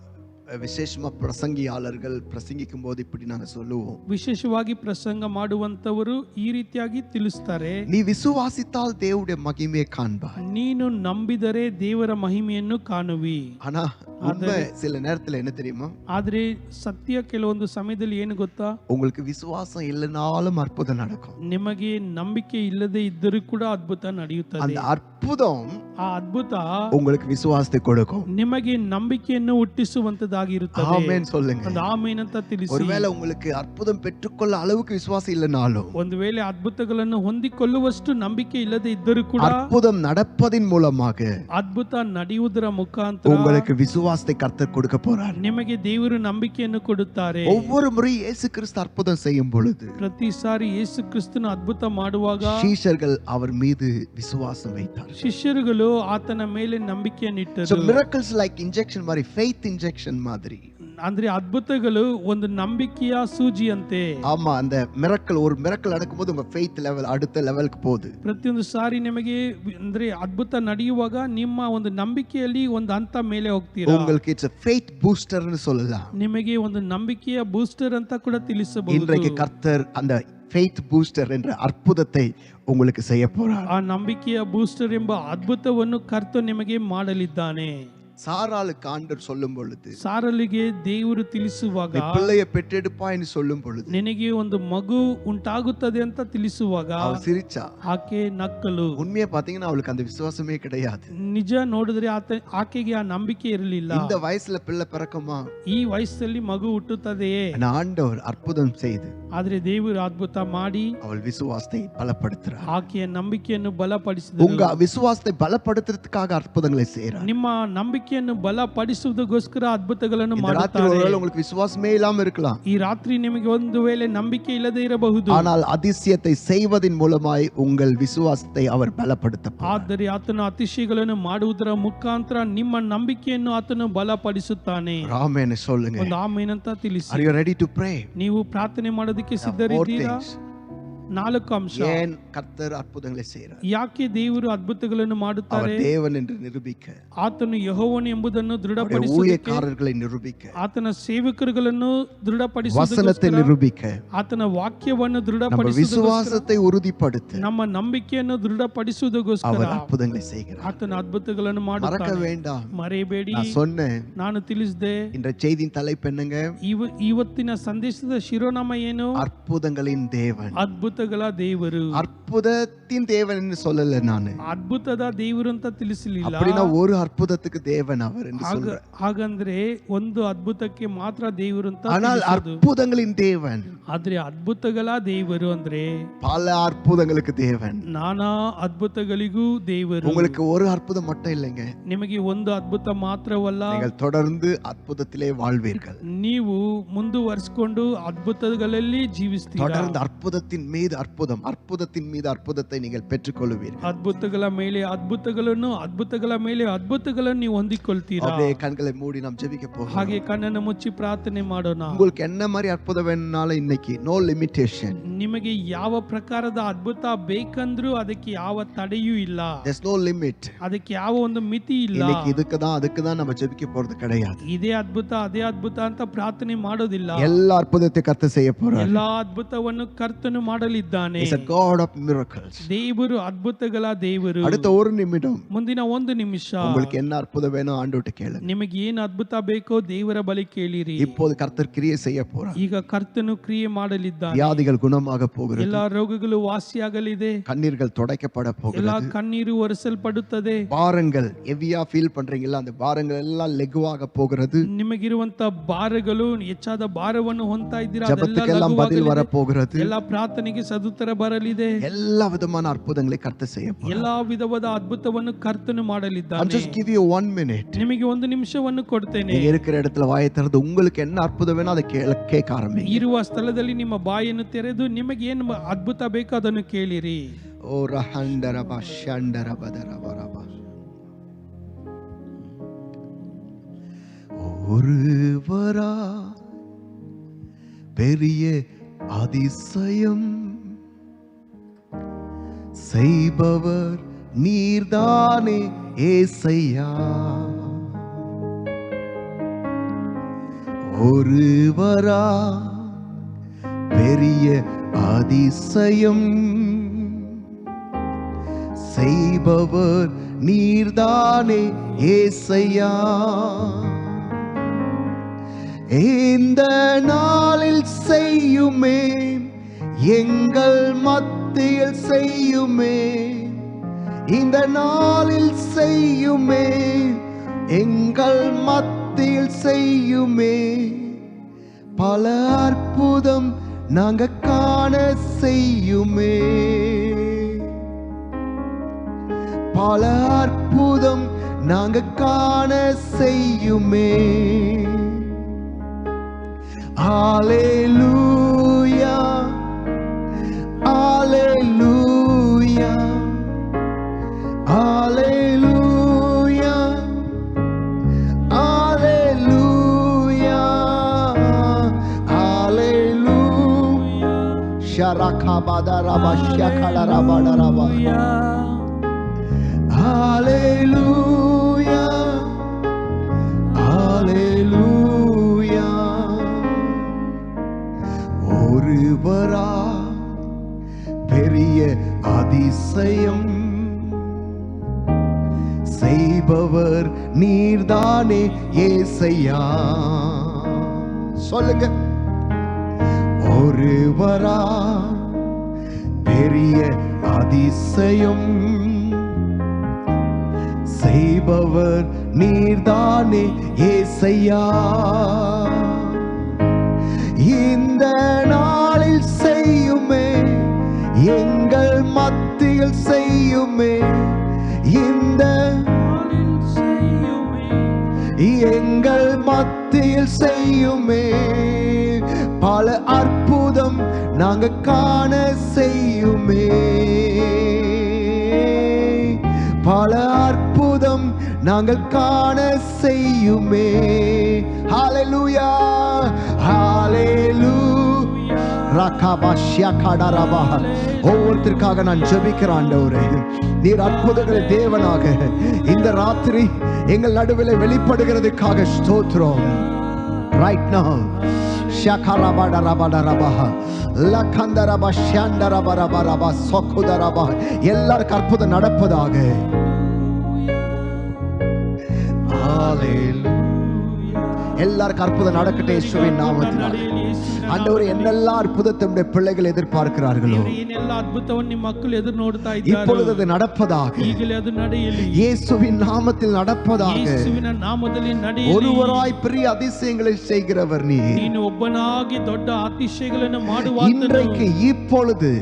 Speaker 1: விசேஷமா பிரசங்கியாளர்கள் பிரசங்கிக்கும் போது இப்படி நாங்க சொல்லுவோம்,
Speaker 2: ವಿಶೇಷವಾಗಿ ಪ್ರಸಂಗ ಮಾಡುವಂತವರು ಈ ರೀತಿಯಾಗಿ ತಿಳಿಸ್ತಾರೆ.
Speaker 1: நீ விசுவாசித்தால் தேவனுடைய மகிமையை காண்பாய்.
Speaker 2: ನೀನು ನಂಬಿದರೆ ದೇವರ ಮಹಿಮೆಯನ್ನು ಕಾಣುವಿ.
Speaker 1: ஆனா உண்மை சில நேரத்துல என்ன தெரியுமா?
Speaker 2: ಆದ್ರೆ ಸತ್ಯ ಕೆಲವೊಂದು ಸಮಯದಲ್ಲಿ ಏನು ಗೊತ್ತಾ?
Speaker 1: உங்களுக்கு விசுவாசம் இல்லைனாலும் அற்புதம் நடக்கும்.
Speaker 2: ನಿಮಗೆ ನಂಬಿಕೆ ಇಲ್ಲದೆ ಇದ್ದರೂ ಕೂಡ ಅದ್ಭುತ ನಡೆಯುತ್ತದೆ.
Speaker 1: அந்த அற்புதம்
Speaker 2: ಆ ಅದ್ಭುತ
Speaker 1: உங்களுக்கு விசுவாசத்தை கொடுக்கும்.
Speaker 2: ನಿಮಗೆ ನಂಬಿಕೆಯನ್ನು ಹುಟ್ಟಿಸುವಂತದ್ದಾಗಿರುತ್ತದೆ.
Speaker 1: ஆமென் சொல்லுங்க.
Speaker 2: ಒಂದು ಆಮೆನ್ ಅಂತ ತಿಳಿಸಿ.
Speaker 1: ஒருவேளை உங்களுக்கு அற்புதம் பெற்றுக்கொள்ள அளவுக்கு விசுவாசம் இல்லைனாலும்,
Speaker 2: ಒಂದು ವೇಳೆ ಅದ್ಭುತಗಳನ್ನು ಹೊಂದಿಕೊಳ್ಳುವಷ್ಟು ನಂಬಿಕೆ ಇಲ್ಲದೆ ಇದ್ದರೂ ಕೂಡ
Speaker 1: அற்புதம் நடப்பதின் மூலமாக
Speaker 2: ಅದ್ಭುತ ನಡೆಯುವುದರ ಮುಖಾಂತರ
Speaker 1: உங்களுக்கு விசுவாசத்தை கர்த்தர் கொடுக்க போறார்.
Speaker 2: ನಿಮಗೆ ದೇವರು ನಂಬಿಕೆಯನ್ನು ಕೊಡುತ್ತಾರೆ.
Speaker 1: ஒவ்வொரு முறை இயேசு கிறிஸ்து அற்புதம் செய்யும் பொழுது
Speaker 2: ಪ್ರತಿ ಸಾರಿ ಯೇಸು ಕ್ರಿಸ್ತನು ಅದ್ಭುತ ಮಾಡುವಾಗ
Speaker 1: சீஷர்கள் அவர் மீது விசுவாசம் வைத்தார்கள்.
Speaker 2: ಶಿಷ್ಯರುಗಳು ಆತನ ಮೇಲೆ ನಂಬಿಕೆಯನ್ನಿಟ್ಟರು.
Speaker 1: So miracles like injection மாதிரி, faith injection மாதிரி.
Speaker 2: ಅಂದ್ರೆ ಅದ್ಭುತಗಳು ಒಂದು ನಂಬಿಕೆಯ ಸೂಜಿಯಂತೆ.
Speaker 1: ஆமா, அந்த மிரக்கல், ஒரு மிரக்கல் நடக்கும்போது உங்க faith level அடுத்த லெவலுக்கு போகுது.
Speaker 2: ಪ್ರತಿಯೊಂದು ಸಾರಿ ನಿಮಗೆ ಅಂದ್ರೆ ಅದ್ಭುತ ನಡೆಯುವಾಗ ನಿಮ್ಮ ಒಂದು ನಂಬಿಕೆಯಲ್ಲಿ ಒಂದು ಹಂತ ಮೇಲೆ ಹೋಗ್ತೀರಾ.
Speaker 1: உங்களுக்கு it's a faith booster ன்னு சொல்லலாம்.
Speaker 2: ನಿಮಗೆ ಒಂದು ನಂಬಿಕೆಯ ಬೂಸ್ಟರ್ ಅಂತ ಕೂಡ ತಿಳಿಸಬಹುದು.
Speaker 1: இன்றைக்கு கர்த்தர் அந்த faith booster என்ற அற்புதத்தை உங்களுக்கு செய்ய போறார்.
Speaker 2: ಆ ನಂಬಿಕೆಯ ಬೂಸ್ಟರ್ ಎಂಬ ಅದ್ಭುತವನ್ನು ಕರ್ತನು ನಿಮಗೆ ಮಾಡಲಿದ್ದಾನೆ.
Speaker 1: சாராளுக்கு ஆண்டவர் சொல்லும் பொழுது,
Speaker 2: ಸಾರಲಿಗೆ ದೇವರು ತಿಳಿಸುವಾಗ,
Speaker 1: நீ பிள்ளையை பெற்றெடுப்பா என்று சொல்லும் பொழுது
Speaker 2: ನಿನಗೆ ಒಂದು ಮಗು ಉಂಟಾಗುತ್ತದೆ ಅಂತ ತಿಳಿಸುವಾಗ
Speaker 1: அவ சிரிச்சா.
Speaker 2: ಆಕೆ ನಕ್ಕಲು.
Speaker 1: உண்மையை பாத்தீங்கன்னா அவளுக்கு அந்த விசுவாசமே கிடையாது.
Speaker 2: ನಿಜ ನೋಡಿದ್ರೆ ಆಕೆಗೆ ಆ ನಂಬಿಕೆ ಇರಲಿಲ್ಲ.
Speaker 1: இந்த வயசுல பிள்ளை பிறக்குமா,
Speaker 2: ಈ ವಯಸ್ಸಲ್ಲಿ ಮಗು ಹುಟ್ಟುತ್ತದೆಯೇ?
Speaker 1: ஆண்டவர் அற்புதம் செய்து
Speaker 2: ಆದ್ರೆ ದೇವರು ಅದ್ಭುತ ಮಾಡಿ
Speaker 1: அவள் விசுவாசத்தை பலப்படுத்துறார்.
Speaker 2: ಆಕೆಯ ನಂಬಿಕೆಯನ್ನು ಬಲಪಡಿಸಿದರು.
Speaker 1: உங்க விசுவாசத்தை பலப்படுத்துறதுக்காக அற்புதங்களை செய்யறார்.
Speaker 2: ನಿಮ್ಮ ನಂಬಿಕೆಯನ್ನು ಬಲಪಡಿಸುವುದಕ್ಕೋಸ್ಕರ ಅದ್ಭುತಗಳನ್ನು
Speaker 1: இந்த ராத்திரி
Speaker 2: ಮಾಡುತ್ತಾರೆ.
Speaker 1: ஒருவேளை உங்களுக்கு விசுவாசமே இல்லாம இருக்கலாம்.
Speaker 2: ಈ ರಾತ್ರಿ ನಿಮಗೆ ಒಂದು ವೇಳೆ ನಂಬಿಕೆ ಇಲ್ಲದೆ ಇರಬಹುದು.
Speaker 1: ஆனால் அதிசயத்தை செய்வதின் மூலமாய் உங்கள் விசுவாசத்தை அவர் பலப்படுத்துவார்.
Speaker 2: ಆದರೆ ಆತನ ಅತಿಶಯಗಳನ್ನು ಮಾಡುವುದರ ಮುಖಾಂತರ ನಿಮ್ಮ ನಂಬಿಕೆಯನ್ನು ಆತನು ಬಲಪಡಿಸುತ್ತಾನೆ.
Speaker 1: ஆமென் சொல்லுங்க.
Speaker 2: ಒಂದು ಆಮೇನ್ ಅಂತ ತಿಳಿಸಿ.
Speaker 1: Are you ready to pray?
Speaker 2: ನೀವು ಪ್ರಾರ್ಥನೆ ಮಾಡೋದಕ್ಕೆ ಸಿದ್ಧರಿದ್ದೀರಾ? 4 ಅಂಶ.
Speaker 1: ஏன் கர்த்தர் அற்புதங்களை செய்கிறார்?
Speaker 2: ಯಾಕೆ ದೇವರು ಅದ್ಭುತಗಳನ್ನು ಮಾಡುತ್ತಾರೆ?
Speaker 1: அவர் தேவன் என்று நிரூபிக்க,
Speaker 2: ಆತನು ಯೆಹೋವನು ಎಂಬುದನ್ನು
Speaker 1: அவருடைய
Speaker 2: ದೃಢಪಡಿಸುವುದಕ್ಕೆ,
Speaker 1: ஊழியக்காரர்களை நிரூபிக்க,
Speaker 2: ಆತನ ಸೇವಕರುಗಳನ್ನು
Speaker 1: வசனத்தை
Speaker 2: ದೃಢಪಡಿಸುವುದಕ್ಕೋಸ್ಕರ,
Speaker 1: நிரூபிக்க,
Speaker 2: ಆತನ ವಾಕ್ಯವನ್ನು
Speaker 1: நம்ம
Speaker 2: ದೃಢಪಡಿಸುವುದಕ್ಕೋಸ್ಕರ,
Speaker 1: விசுவாசத்தை உறுதிப்படுத்த
Speaker 2: ನಮ್ಮ ನಂಬಿಕೆಯನ್ನು ದೃಢಪಡಿಸುವುದಕ್ಕೋಸ್ಕರ
Speaker 1: அவர் ಅற்புதங்களை செய்கிறார்.
Speaker 2: ಆತನ ಅದ್ಭುತಗಳನ್ನು
Speaker 1: மறக்க
Speaker 2: ಮಾಡುತ್ತಾನೆ.
Speaker 1: வேண்டாம்.
Speaker 2: ಮರೆಯಬೇಡಿ.
Speaker 1: நான் சொன்னேன்,
Speaker 2: ನಾನು ತಿಳಿಸಿದೆ.
Speaker 1: இந்த செய்தியின் தலைப்பு என்னங்க?
Speaker 2: ಇವತ್ತಿನ ಸಂದೇಶದ ಶಿರೋನಾಮ ಏನು?
Speaker 1: அற்புதங்களின் தேவன்.
Speaker 2: ಅದ್ಭುತಗಳ ದೇವರು.
Speaker 1: அற்புதத்தின் தேவன் என்று சொல்லல நானு.
Speaker 2: ಅದ್ಭುತದ ದೇವರು ಅಂತ ತಿಳಿಸಲಿಲ್ಲ.
Speaker 1: அப்படின்னா ஒரு அற்புதத்துக்கு தேவன் அவர் என்று சொல்றேன்.
Speaker 2: ಹಾಗಂದ್ರೆ ಒಂದು ಅದ್ಭುತಕ್ಕೆ ಮಾತ್ರ ದೇವರು ಅಂತ
Speaker 1: ஆனால்
Speaker 2: ತಿಳಿಸೋದು.
Speaker 1: அற்புதங்களின் தேவன்,
Speaker 2: ಆದ್ರೆ ಅದ್ಭುತಗಳ ದೇವರು ಅಂದ್ರೆ
Speaker 1: பல அற்புதங்களுக்கு தேவன்.
Speaker 2: ನಾನಾ ಅದ್ಭುತಗಳಿಗೂ ದೇವರು.
Speaker 1: உங்களுக்கு ஒரு அற்புதம் மட்டும் இல்லைங்க,
Speaker 2: ನಿಮಗೆ ಒಂದು ಅದ್ಭುತ ಮಾತ್ರವಲ್ಲ,
Speaker 1: நீங்கள் தொடர்ந்து அற்புதத்திலே வாழ்வீர்கள்.
Speaker 2: ನೀವು ಮುಂದುವರಿಸಿಕೊಂಡು ಅದ್ಭುತಗಳಲ್ಲಿ ಜೀವಿಸ್ತೀರಾ.
Speaker 1: தொடர்ந்து அற்புதத்தின் மீது அற்புதம், அற்புதத்தின் மீது அற்புதத்தை நீங்கள் பெற்றுக்கொள்வீர்கள்.
Speaker 2: ಅದ್ಭುತಗಳ ಮೇಲೆ ಅದ್ಭುತಗಳನ್ನು, ಅದ್ಭುತಗಳ ಮೇಲೆ ಅದ್ಭುತಗಳನ್ನು ನೀವು ಹೊಂದಿಕೊಳ್ತೀರಾ.
Speaker 1: அப்படியே கண்களை மூடி நாம் ஜெபிக்க போகிறோம்.
Speaker 2: ಹಾಗೆ ಕಣ್ಣನ್ನು ಮುಚ್ಚಿ ಪ್ರಾರ್ಥನೆ ಮಾಡೋಣ.
Speaker 1: உங்களுக்கு என்ன மாதிரி அற்புதம் வேணும்னாலும் இன்னைக்கு நோ லிமிட்டேஷன்.
Speaker 2: ನಿಮಗೆ ಯಾವ ಪ್ರಕಾರದ ಅದ್ಭುತ ಬೇಕಂದ್ರೂ ಅದಕ್ಕೆ ಯಾವ ತಡೆಯೂ ಇಲ್ಲ.
Speaker 1: there's no limit.
Speaker 2: ಅದಕ್ಕೆ ಯಾವ ಒಂದು ಮಿತಿ ಇಲ್ಲ.
Speaker 1: இன்னைக்கு இதுக்கு தான் நம்ம ஜெபிக்க போறது கிடையாது.
Speaker 2: ಇದೇ ಅದ್ಭುತ ಅದೇ ಅದ್ಭುತ ಅಂತ ಪ್ರಾರ್ಥನೆ ಮಾಡೋದಿಲ್ಲ.
Speaker 1: எல்லா அற்புதத்தை கர்த்தர் செய்ய போறார்.
Speaker 2: ಎಲ್ಲಾ ಅದ್ಭುತವನ್ನು ಕರ್ತನು ಮಾಡಲಿದ್ದಾನೆ.
Speaker 1: He's a God of miracles.
Speaker 2: ದೇವರು ಅದ್ಭುತಗಳ ದೇವರು.
Speaker 1: அடுத்த ஒரு நிமிடம்
Speaker 2: ಮುಂದಿನ ಒಂದು ನಿಮಿಷ
Speaker 1: உங்களுக்கு என்ன அற்புதம் வேணும் ஆண்டவர்ட்ட கேளுங்க.
Speaker 2: ನಿಮಗೆ ಏನು ಅದ್ಭುತ ಬೇಕೋ ದೇವರ ಬಳಿ ಕೇಳಿರಿ.
Speaker 1: இப்போது கர்த்தர் கிரியை செய்ய போறார்.
Speaker 2: ಈಗ ಕರ್ತನು ಕ್ರಿಯೆ ಮಾಡಲಿದ್ದಾನೆ.
Speaker 1: வியாதிகள் குணமாக போகிறது.
Speaker 2: ಎಲ್ಲಾ ರೋಗಗಳು ವಾಸಿಯಾಗಲಿದೆ.
Speaker 1: கண்ணீர்கள் துடைக்கப்பட
Speaker 2: ಎಲ್ಲಾ
Speaker 1: போகிறது.
Speaker 2: ಕಣ್ಣೀರು ಒರೆಸಲ್ಪಡುತ್ತದೆ.
Speaker 1: பாரங்கள் ஹெவியா ஃபீல் பண்றீங்களா, அந்த பாரங்கள் எல்லாம் லெகுவாக போகிறது.
Speaker 2: ನಿಮಗಿರುವಂತ ಭಾರಗಳು, ಹೆಚ್ಚಾದ ಭಾರವನ್ನು ಹೊಂತಾ ಇದ್ದೀರಾ,
Speaker 1: ஜெபத்துக்கெல்லாம் பதில் வர போகிறது.
Speaker 2: ಎಲ್ಲಾ ಪ್ರಾರ್ಥನೆಗೆ ಸದುತ್ತರ ಬರಲಿದೆ.
Speaker 1: எல்லா விதமான அற்புதங்களை கர்த்தர் செய்ய போறார்.
Speaker 2: ಎಲ್ಲಾ ವಿಧವಾದ ಅದ್ಭುತವನ್ನು ಕರ್ತನು
Speaker 1: I'll
Speaker 2: ಮಾಡಲಿದ್ದಾನೆ.
Speaker 1: just give you 1 minute.
Speaker 2: ನಿಮಗೆ ಒಂದು ನಿಮಿಷವನ್ನು ಕೊಡ್ತೇನೆ.
Speaker 1: நீங்க இருக்கிற இடத்துல வாயை திறந்து உங்களுக்கு என்ன அற்புதம் வேணும் அதை கேட்க ஆரம்பிங்க.
Speaker 2: ಇರುವ ಸ್ಥಳದಲ್ಲಿ ನಿಮ್ಮ ಬಾಯನ್ನು ತೆರೆದು ನಿಮಗೆ ಏನು ಅದ್ಭುತ ಬೇಕೋ ಅದನ್ನು ಕೇಳಿರಿ.
Speaker 1: ஓ ரஹண்டரப ஷண்டரபதரபரப. ஒருவரா பெரிய அதிசயம் செய்பவர் நீர்தானே ஏசையா. ஒருவரா பெரிய அதிசயம் செய்பவர் நீர்தானே ஏசையா. இந்த நாளில் செய்யுமே, எங்கள் மத்தியில் செய்யுமே, இந்த நாளில் செய்யுமே, எங்கள் மத்தியில் செய்யுமே. பல அற்புதம் நாங்க காண செய்யுமே, பல அற்புதம் நாங்க காண செய்யுமே. ஹalleluya, ஹalleluya, ஹalleluya, ஹalleluya, ஹalleluya. ஷரகபதரப ஷகலரபடரப. ஹalleluya, ஹalleluya. ஒருவரா பெரிய அதிசயம் செய்பவர் நீர்தானே ஏசையா. சொல்லுங்க. ஒருவரா பெரிய அதிசயம் செய்பவர் நீர்தானே ஏசையா. இந்த நாளில் செய்யுமே, எங்கள் மத்தியில் செய்யுமே, இந்த எங்கள் மத்தியில் செய்யுமே, பல அற்புதம் நாங்க காண செய்யுமே, பல அற்புதம் நாங்கள் காண செய்யுமே. ஹalleluya ஹalleluya ரகபாஷ்யா கடரபா. ஒவ்வொருத்தருக்காக நான் ஜெபிக்கிறேன் ஆண்டவரே, நீர் அற்புதங்களை தேவனாக இந்த ராத்திரி எங்கள் நடுவில் வெளிப்படுகிறதுக்காக ஸ்தோத்திரம். right now எல்லாருக்கும் அற்புதம் நடப்பதாக. எல்லாருக்கும் அற்புதம் நடக்கட்டும் இயேசுவின் நாமத்தினால. ஆண்டவரே, என்னெல்லாம் அற்புதத்தை உம்முடைய பிள்ளைகள் எதிர்பார்க்கிறார்களோ இப்பொழுது அது நடப்பதாக. இயேசுவின் நாமத்தில் நடப்பதாக. ஒருவராய் பெரிய அதிசயங்களை செய்கிறவர் நீர். இன்றைக்கு இப்பொழுது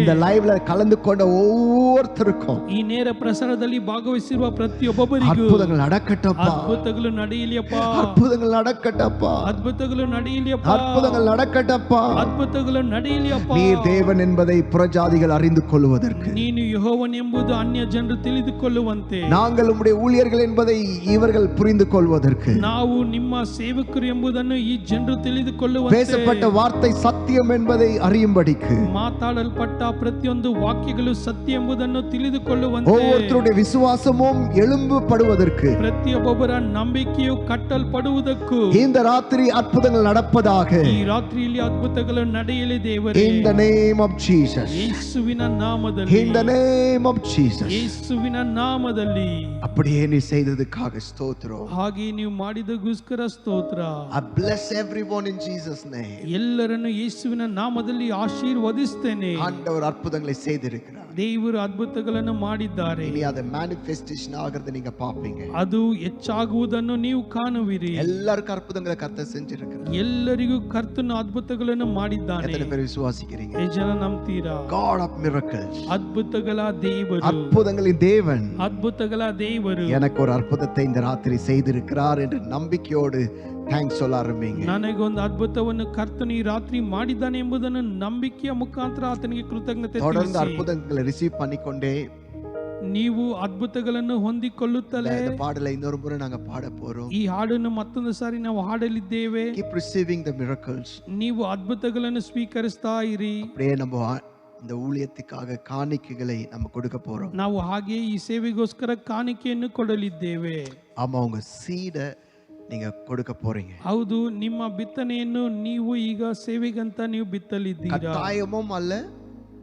Speaker 1: இந்த லைவ்ல கலந்து கொண்ட ஒவ்வொருத்தருக்கும்
Speaker 2: ಈ ನೇರ ಪ್ರಸಾರದಲ್ಲಿ ಭಾಗವಹಿಸಿರುವ ಪ್ರತಿಯೊಬ್ಬರಿಗೂ
Speaker 1: அற்புதங்கள் நடக்கட்டப்பா.
Speaker 2: ಅದ್ಭುತಗಳು ನಡೆಯಲಿಯಪ್ಪ.
Speaker 1: அற்புதங்கள் நடக்கட்டப்பா.
Speaker 2: ಅದ್ಭುತಗಳು ನಡೆಯಲಿಯಪ್ಪ.
Speaker 1: அற்புதங்கள் நடக்கட்டப்பா.
Speaker 2: ಅದ್ಭುತಗಳು ನಡೆಯಲಿಯಪ್ಪ.
Speaker 1: நீர் தேவன் என்பதை புறஜாதிகள் அறிந்து கொள்வதற்கு,
Speaker 2: ನೀನು ಯೆಹೋವನು ಎಂಬುದು ಅನ್ಯ ಜನರು ತಿಳಿದುಕೊಳ್ಳುವಂತೆ,
Speaker 1: நாங்கள் உம்முடைய ஊழியர்கள் என்பதை இவர்கள் புரிந்து கொள்வதற்கு,
Speaker 2: ನಾವು ನಿಮ್ಮ ಸೇವಕರು ಎಂಬುದನ್ನು ಈ ಜನರು ತಿಳಿದುಕೊಳ್ಳುವಂತೆ,
Speaker 1: பேசப்பட்ட வார்த்தை சத்தியம் என்பதை அறியும்படிக்கு,
Speaker 2: ಮಾತಾಡಲ್ಪಟ್ಟ ಪ್ರತಿಯೊಂದು ವಾಕ್ಯಗಳು ಸತ್ಯ ಎಂಬುದನ್ನು ತಿಳಿದುಕೊಳ್ಳುವಂತೆ,
Speaker 1: ஒவ்வொருத்தருடைய விசுவாசமும் எழும்பப்படுவதற்கு,
Speaker 2: ಪ್ರತಿಯೊಬ್ಬರ ನಂಬಿಕೆಯು ಕಟ್ಟಲ್ಪಡುವುದಕ್ಕೂ
Speaker 1: இந்த ராத்திரி அற்புதங்கள் நடப்பதாக.
Speaker 2: ಈ ರಾತ್ರಿಯಲ್ಲಿ ಅದ್ಭುತಗಳು ನಡೆಯಲಿ ದೇವರೇ.
Speaker 1: In the name of Jesus.
Speaker 2: ಯೇಸುವಿನ ನಾಮದಲ್ಲಿ.
Speaker 1: In the name of Jesus.
Speaker 2: ಯೇಸುವಿನ ನಾಮದಲ್ಲಿ.
Speaker 1: அப்படியே நீ செய்ததுக்காக ஸ்தோத்திரம்.
Speaker 2: ಹಾಗೆ ನೀವು ಮಾಡಿದಗೋಸ್ಕರ ಸ್ತೋತ್ರ.
Speaker 1: I bless everyone in Jesus name.
Speaker 2: ಎಲ್ಲರನ್ನು ಯೇಸುವಿನ ನಾಮದಲ್ಲಿ ಆಶೀರ್ವದಿಸುತ್ತೇನೆ.
Speaker 1: ஆண்டவர் அற்புதங்களை செய்திருக்கிறார்.
Speaker 2: ದೇವರು ಅದ್ಭುತಗಳನ್ನು ಮಾಡಿದ್ದಾರೆ.
Speaker 1: இனி அது manifestation ஆகிறது நீங்க பாப்பீங்க.
Speaker 2: ಅದು ಹೆಚ್ಚಾಗುವುದನ್ನು ನೀವು ಕಾಣುವಿರಿ.
Speaker 1: எல்லாருக்கும் அற்புதங்களை கர்த்தர் செஞ்சிருக்கிறார்.
Speaker 2: ಎಲ್ಲರಿಗೂ ಕರ್ತನು ಅದ್ಭುತಗಳನ್ನು ಮಾಡಿದ್ದಾನೆ.
Speaker 1: எத்தனை பேர் விசுவாசிக்கிறீங்க?
Speaker 2: ಎಷ್ಟು ಜನ ನಂಬ್ತೀರಾ?
Speaker 1: God of miracles.
Speaker 2: ಅದ್ಭುತಗಳ ದೇವರು.
Speaker 1: அற்புதங்களின் தேவன்.
Speaker 2: ಅದ್ಭುತಗಳ ದೇವರು.
Speaker 1: எனக்கு ஒரு அற்புதத்தை இந்த ராத்திரி செய்திருக்கிறார் என்று நம்பிக்கையோடு ಥ್ಯಾಂಕ್ಸ್ சொல்ல ஆரம்பிங்க.
Speaker 2: ನನಗೊಂದು ಅದ್ಭುತವನ್ನು ಕರ್ತನು ಈ ರಾತ್ರಿ ಮಾಡಿದ್ದಾನೆ ಎಂಬುದನ್ನು ನಂಬಿಕೆಯ ಮುಖಾಂತರ ಆತನಿಗೆ ಕೃತಜ್ಞತೆ
Speaker 1: தொடர்ந்து அற்புதங்களை ரிசீவ் பண்ணிக்கொண்டே
Speaker 2: ನೀವು ಅದ್ಭುತಗಳನ್ನು ಹೊಂದಿಕೊಳ್ಳುತ್ತಲೇ
Speaker 1: இந்த பாடலை இன்னொரு முறை நாங்க பாட போறோம்.
Speaker 2: ಈ ಹಾಡನ್ನು ಮತ್ತೊಂದು ಸಾರಿ ನಾವು ಹಾಡಲಿದ್ದೇವೆ.
Speaker 1: Keep receiving the miracles.
Speaker 2: ನೀವು ಅದ್ಭುತಗಳನ್ನು ಸ್ವೀಕರಿಸ್ತಾ ಇರಿ.
Speaker 1: அப்படியே நம்ம இந்த ஊழியத்துக்காக காணிக்கைகளை நம்ம கொடுக்க போறோம்.
Speaker 2: ನಾವು ಹಾಗೆ ಈ ಸೇವೆಗೋಸ್ಕರ ಕಾಣಿಕೆಯನ್ನು ಕೊಡಲಿದ್ದೇವೆ.
Speaker 1: ஆமா, உங்க சீட நீங்க கொடுக்க போறீங்க.
Speaker 2: ಹೌದು, ನಿಮ್ಮ ಬಿತ್ತನೆಯನ್ನು ನೀವು ಈಗ ಸೇವೆಗಂತ ನೀವು ಬಿತ್ತಲಿದ್ದೀರಾ.
Speaker 1: கட்டாயமும் அல்ல,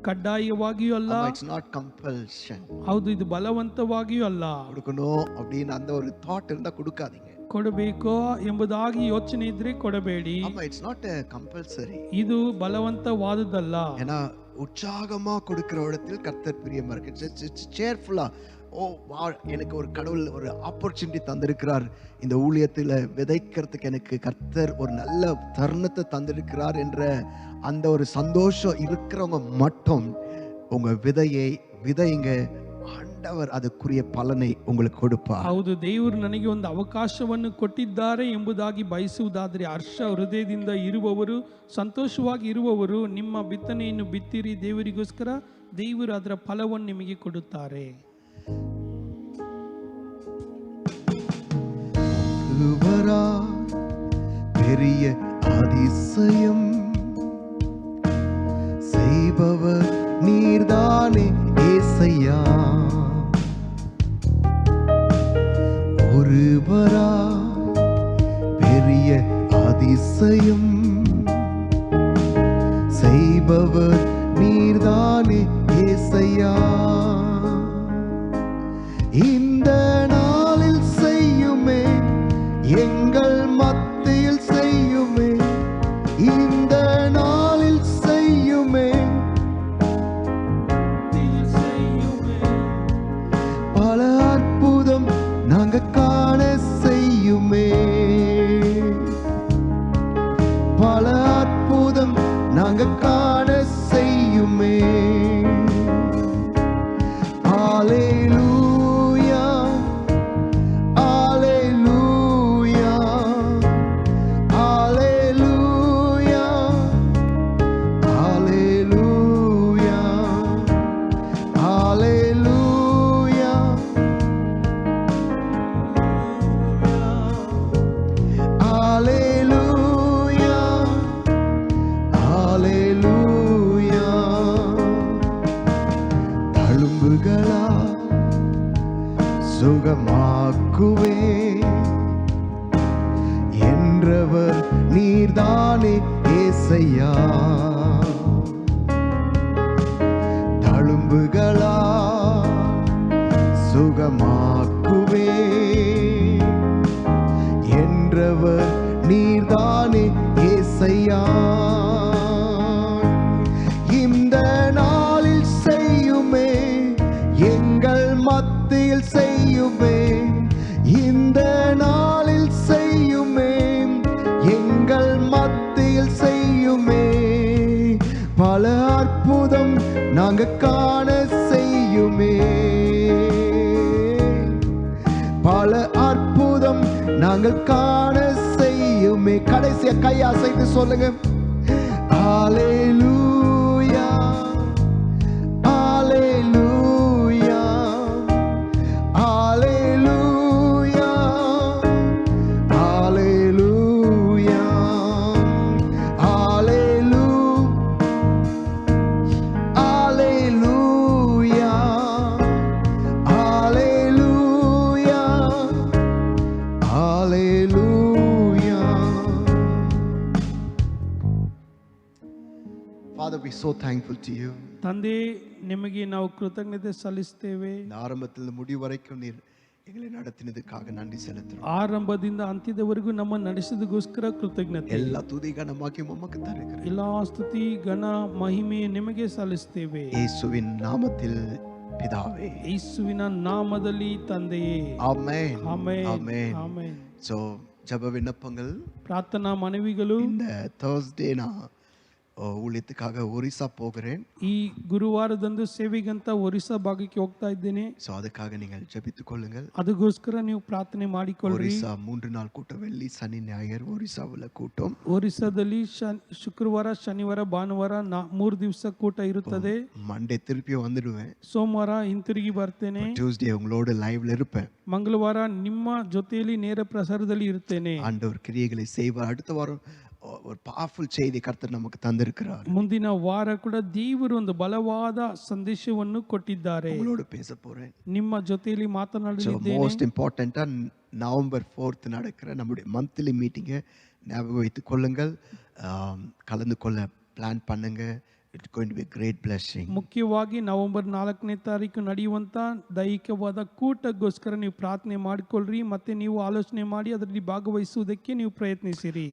Speaker 2: ಕಡ್ಡಾಯವಾಗಿಯೂ ಅಲ್ಲ.
Speaker 1: It's not compulsion.
Speaker 2: ಹೌದು, ಇದು ಬಲವಂತವಾಗಿಯೂ ಅಲ್ಲ.
Speaker 1: கொடுக்கணும் அப்படின்னு அந்த ஒரு தாட் இருந்தா கொடுக்காதீங்க.
Speaker 2: ಕೊಡಬೇಕೋ ಎಂಬುದಾಗಿ ಯೋಚನೆ ಇದ್ರೆ ಕೊಡಬೇಡಿ.
Speaker 1: ஆமா, it's not a compulsory.
Speaker 2: ಇದು ಬಲವಂತವಾದದ್ದಲ್ಲ.
Speaker 1: ஏன்னா உற்சாகமா கொடுக்கிற இடத்தில் கர்த்தர் பிரியமா இருக்கு. சேர்ஃபுல்லா, ஓ வா, எனக்கு ஒரு கடவுள் ஒரு ஆப்பர்ச்சுனிட்டி தந்திருக்கிறார், இந்த ஊழியத்தில் விதைக்கிறதுக்கு எனக்கு கர்த்தர் ஒரு நல்ல தருணத்தை தந்திருக்கிறார் என்ற அந்த ஒரு சந்தோஷம் இருக்கிறவங்க மட்டும் உங்க விதையை விதைங்க. ஆண்டவர் ಅದಕ್ಕುரிய ಫಲனை உங்களுக்கு கொடுப்பார்.
Speaker 2: ಹೌದು, ದೇವರು ನನಗೆ ಒಂದು ಅವಕಾಶವನ್ನು ಕೊಟ್ಟಿದ್ದಾರೆ ಎಂಬುದಾಗಿ ಬಯಸುವುದಾದರೆ ಹರ್ಷ ಹೃದಯದಿಂದ ಇರುವವರು, ಸಂತೋಷವಾಗಿ ಇರುವವರು ನಿಮ್ಮ ಬಿತ್ತನೆಯನ್ನು ಬಿತ್ತಿರಿ ದೇವರಿಗೋಸ್ಕರ. ದೇವರು ಅದರ ಫಲವನ್ನು ನಿಮಗೆ ಕೊಡುತ್ತಾರೆ.
Speaker 1: பெரிய அதிசயம் செய்பவர் நீர்தானே ஏசையா. ஒருவரா பெரிய அதிசயம் செய்பவர் நீர்தானே ஏசையா. தழும்புகளா சுகமாக்குவே என்றவர் நீர்தானே ஏசையா. தழும்புகளா சுகமாக்குவே என்றவர் நீர்தானே ஏசையா. இந்த நாளில் செய்யுமே, எங்கள் மத்தியில் செய்யுமே, இந்த நாளில் செய்யுமே, எங்கள் மத்தியில் செய்யுமே. பல அற்புதம் நாங்க காண செய்யுமே, பல அற்புதம் நாங்கள் காண செய்யுமே. கடைசியா கை அசைத்து சொல்லுங்க, ஹல்லேலூயா ஹல்லேலூயா ஹல்லேலூயா ஹல்லேலூயா ஹல்லேலூயா ஹல்லேலூயா ஹல்லேலூயா. Father, we are so thankful to you.
Speaker 2: ತಂದೆ, ನಿಮಗೆ ನಾವು ಕೃತಜ್ಞತೆ ಸಲ್ಲಿಸ್ತೇವೆ.
Speaker 1: ஆரம்பத்தில் முடிவு வரைக்கும் நீர் எங்களை நடத்தினதுக்காக நன்றி செலுத்துறோம்.
Speaker 2: ಆರಂಭದಿಂದ ಅಂತ್ಯದವರೆಗೂ ನಮ್ಮ ನಡೆಸಿದಗೋಸ್ಕರ ಕೃತಜ್ಞತೆ.
Speaker 1: எல்லா துதி கனமாக்கி உமக்கு தருகிறேன்.
Speaker 2: ಎಲ್ಲಾ ಸ್ತುತಿ ಘನ ಮಹಿಮೆ ನಿಮಗೆ ಸಲ್ಲಿಸ್ತೇವೆ.
Speaker 1: இயேசுவின் நாமத்தில் பிதாவே,
Speaker 2: ಯೇಸುವಿನ ನಾಮದಲ್ಲಿ ತಂದೆಯೇ.
Speaker 1: ஆமென்
Speaker 2: ಆಮೆನ್
Speaker 1: ஆமென்.
Speaker 2: ಆಮೆನ್.
Speaker 1: சோ ஜெப விண்ணப்பங்கள்
Speaker 2: ಪ್ರಾರ್ಥನಾ ಮನವಿಗಳು.
Speaker 1: இந்த Thursday நான் ஊழியத்துக்காக ஒரிசா போகிறேன்.
Speaker 2: ಈ ಗುರುವಾರದಂದು ಸೇವೆಗಂತ ಒರಿಸ್ಸಾ ಭಾಗಕ್ಕೆ ಹೋಗ್ತಾ ಇದ್ದೇನೆ.
Speaker 1: சோ அதுக்காக நீங்கள் ஜெபித்துக் கொள்ளுங்கள்.
Speaker 2: ಅದಕ್ಕೋಸ್ಕರ ನೀವು ಪ್ರಾರ್ಥನೆ ಮಾಡಿಕೊಳ್ಳ್ರಿ.
Speaker 1: ஒரிசா 3 நாள் கூட்டம், வெள்ளி சனி ஞாயிறு ஒரிசாவுல கூட்டம்.
Speaker 2: ಒರಿಸ್ಸಾದಲ್ಲಿ ಶುಕ್ರವಾರ ಶನಿವಾರ ಭಾನುವಾರ 3 ದಿವಸ ಕೂಟ ಇರುತ್ತದೆ.
Speaker 1: மண்டே திருப்பி வந்துடுவேன்.
Speaker 2: ಸೋಮವಾರ ಹಿಂತಿರುಗಿ ಬರ್ತೇನೆ.
Speaker 1: டியூஸ்டே உங்களோட லைவ்ல இருப்பேன்.
Speaker 2: ಮಂಗಳವಾರ ನಿಮ್ಮ ಜೊತೆಯಲ್ಲಿ ನೇರ ಪ್ರಸಾರದಲ್ಲಿ ಇರುತ್ತೇನೆ.
Speaker 1: ஆண்டவர் கிரியைகளை செய்வார். அடுத்த வாரம் ஒரு பவர்ஃபுல் செய்தி கர்த்தர் நமக்கு தந்திருக்கிறார்.
Speaker 2: ಮುಂದಿನ ವಾರ ಕೂಡ ದೇವರು ಒಂದು ಬಲವಾದ ಸಂದೇಶವನ್ನು ಕೊಟ್ಟಿದ್ದಾರೆ.
Speaker 1: உங்களோட பேச போறேன்.
Speaker 2: ನಿಮ್ಮ ಜೊತೆಯಲ್ಲಿ ಮಾತನಾಡಲಿದ್ದೇನೆ.
Speaker 1: மோஸ்ட் இம்பார்ட்டண்டா நவம்பர் 4th நடக்கிற நம்முடைய மந்த்லி மீட்டிங்கை ஞாபகம் வைத்துக் கொள்ளுங்கள். கலந்து கொள்ள பிளான் பண்ணுங்க. It's going to be a great blessing.
Speaker 2: ಮುಖ್ಯವಾಗಿ ನವೆಂಬರ್ 4ನೇ ತಾರೀಕು ನಡೆಯುವಂತ ದೈಹಿಕವಾದ ಕೂಟಕ್ಕೋಸ್ಕರ ನೀವು ಪ್ರಾರ್ಥನೆ ಮಾಡಿಕೊಳ್ಳ್ರಿ. ಮತ್ತೆ ನೀವು ಆಲೋಚನೆ ಮಾಡಿ ಅದರಲ್ಲಿ ಭಾಗವಹಿಸುವುದಕ್ಕೆ ನೀವು ಪ್ರಯತ್ನಿಸಿರಿ.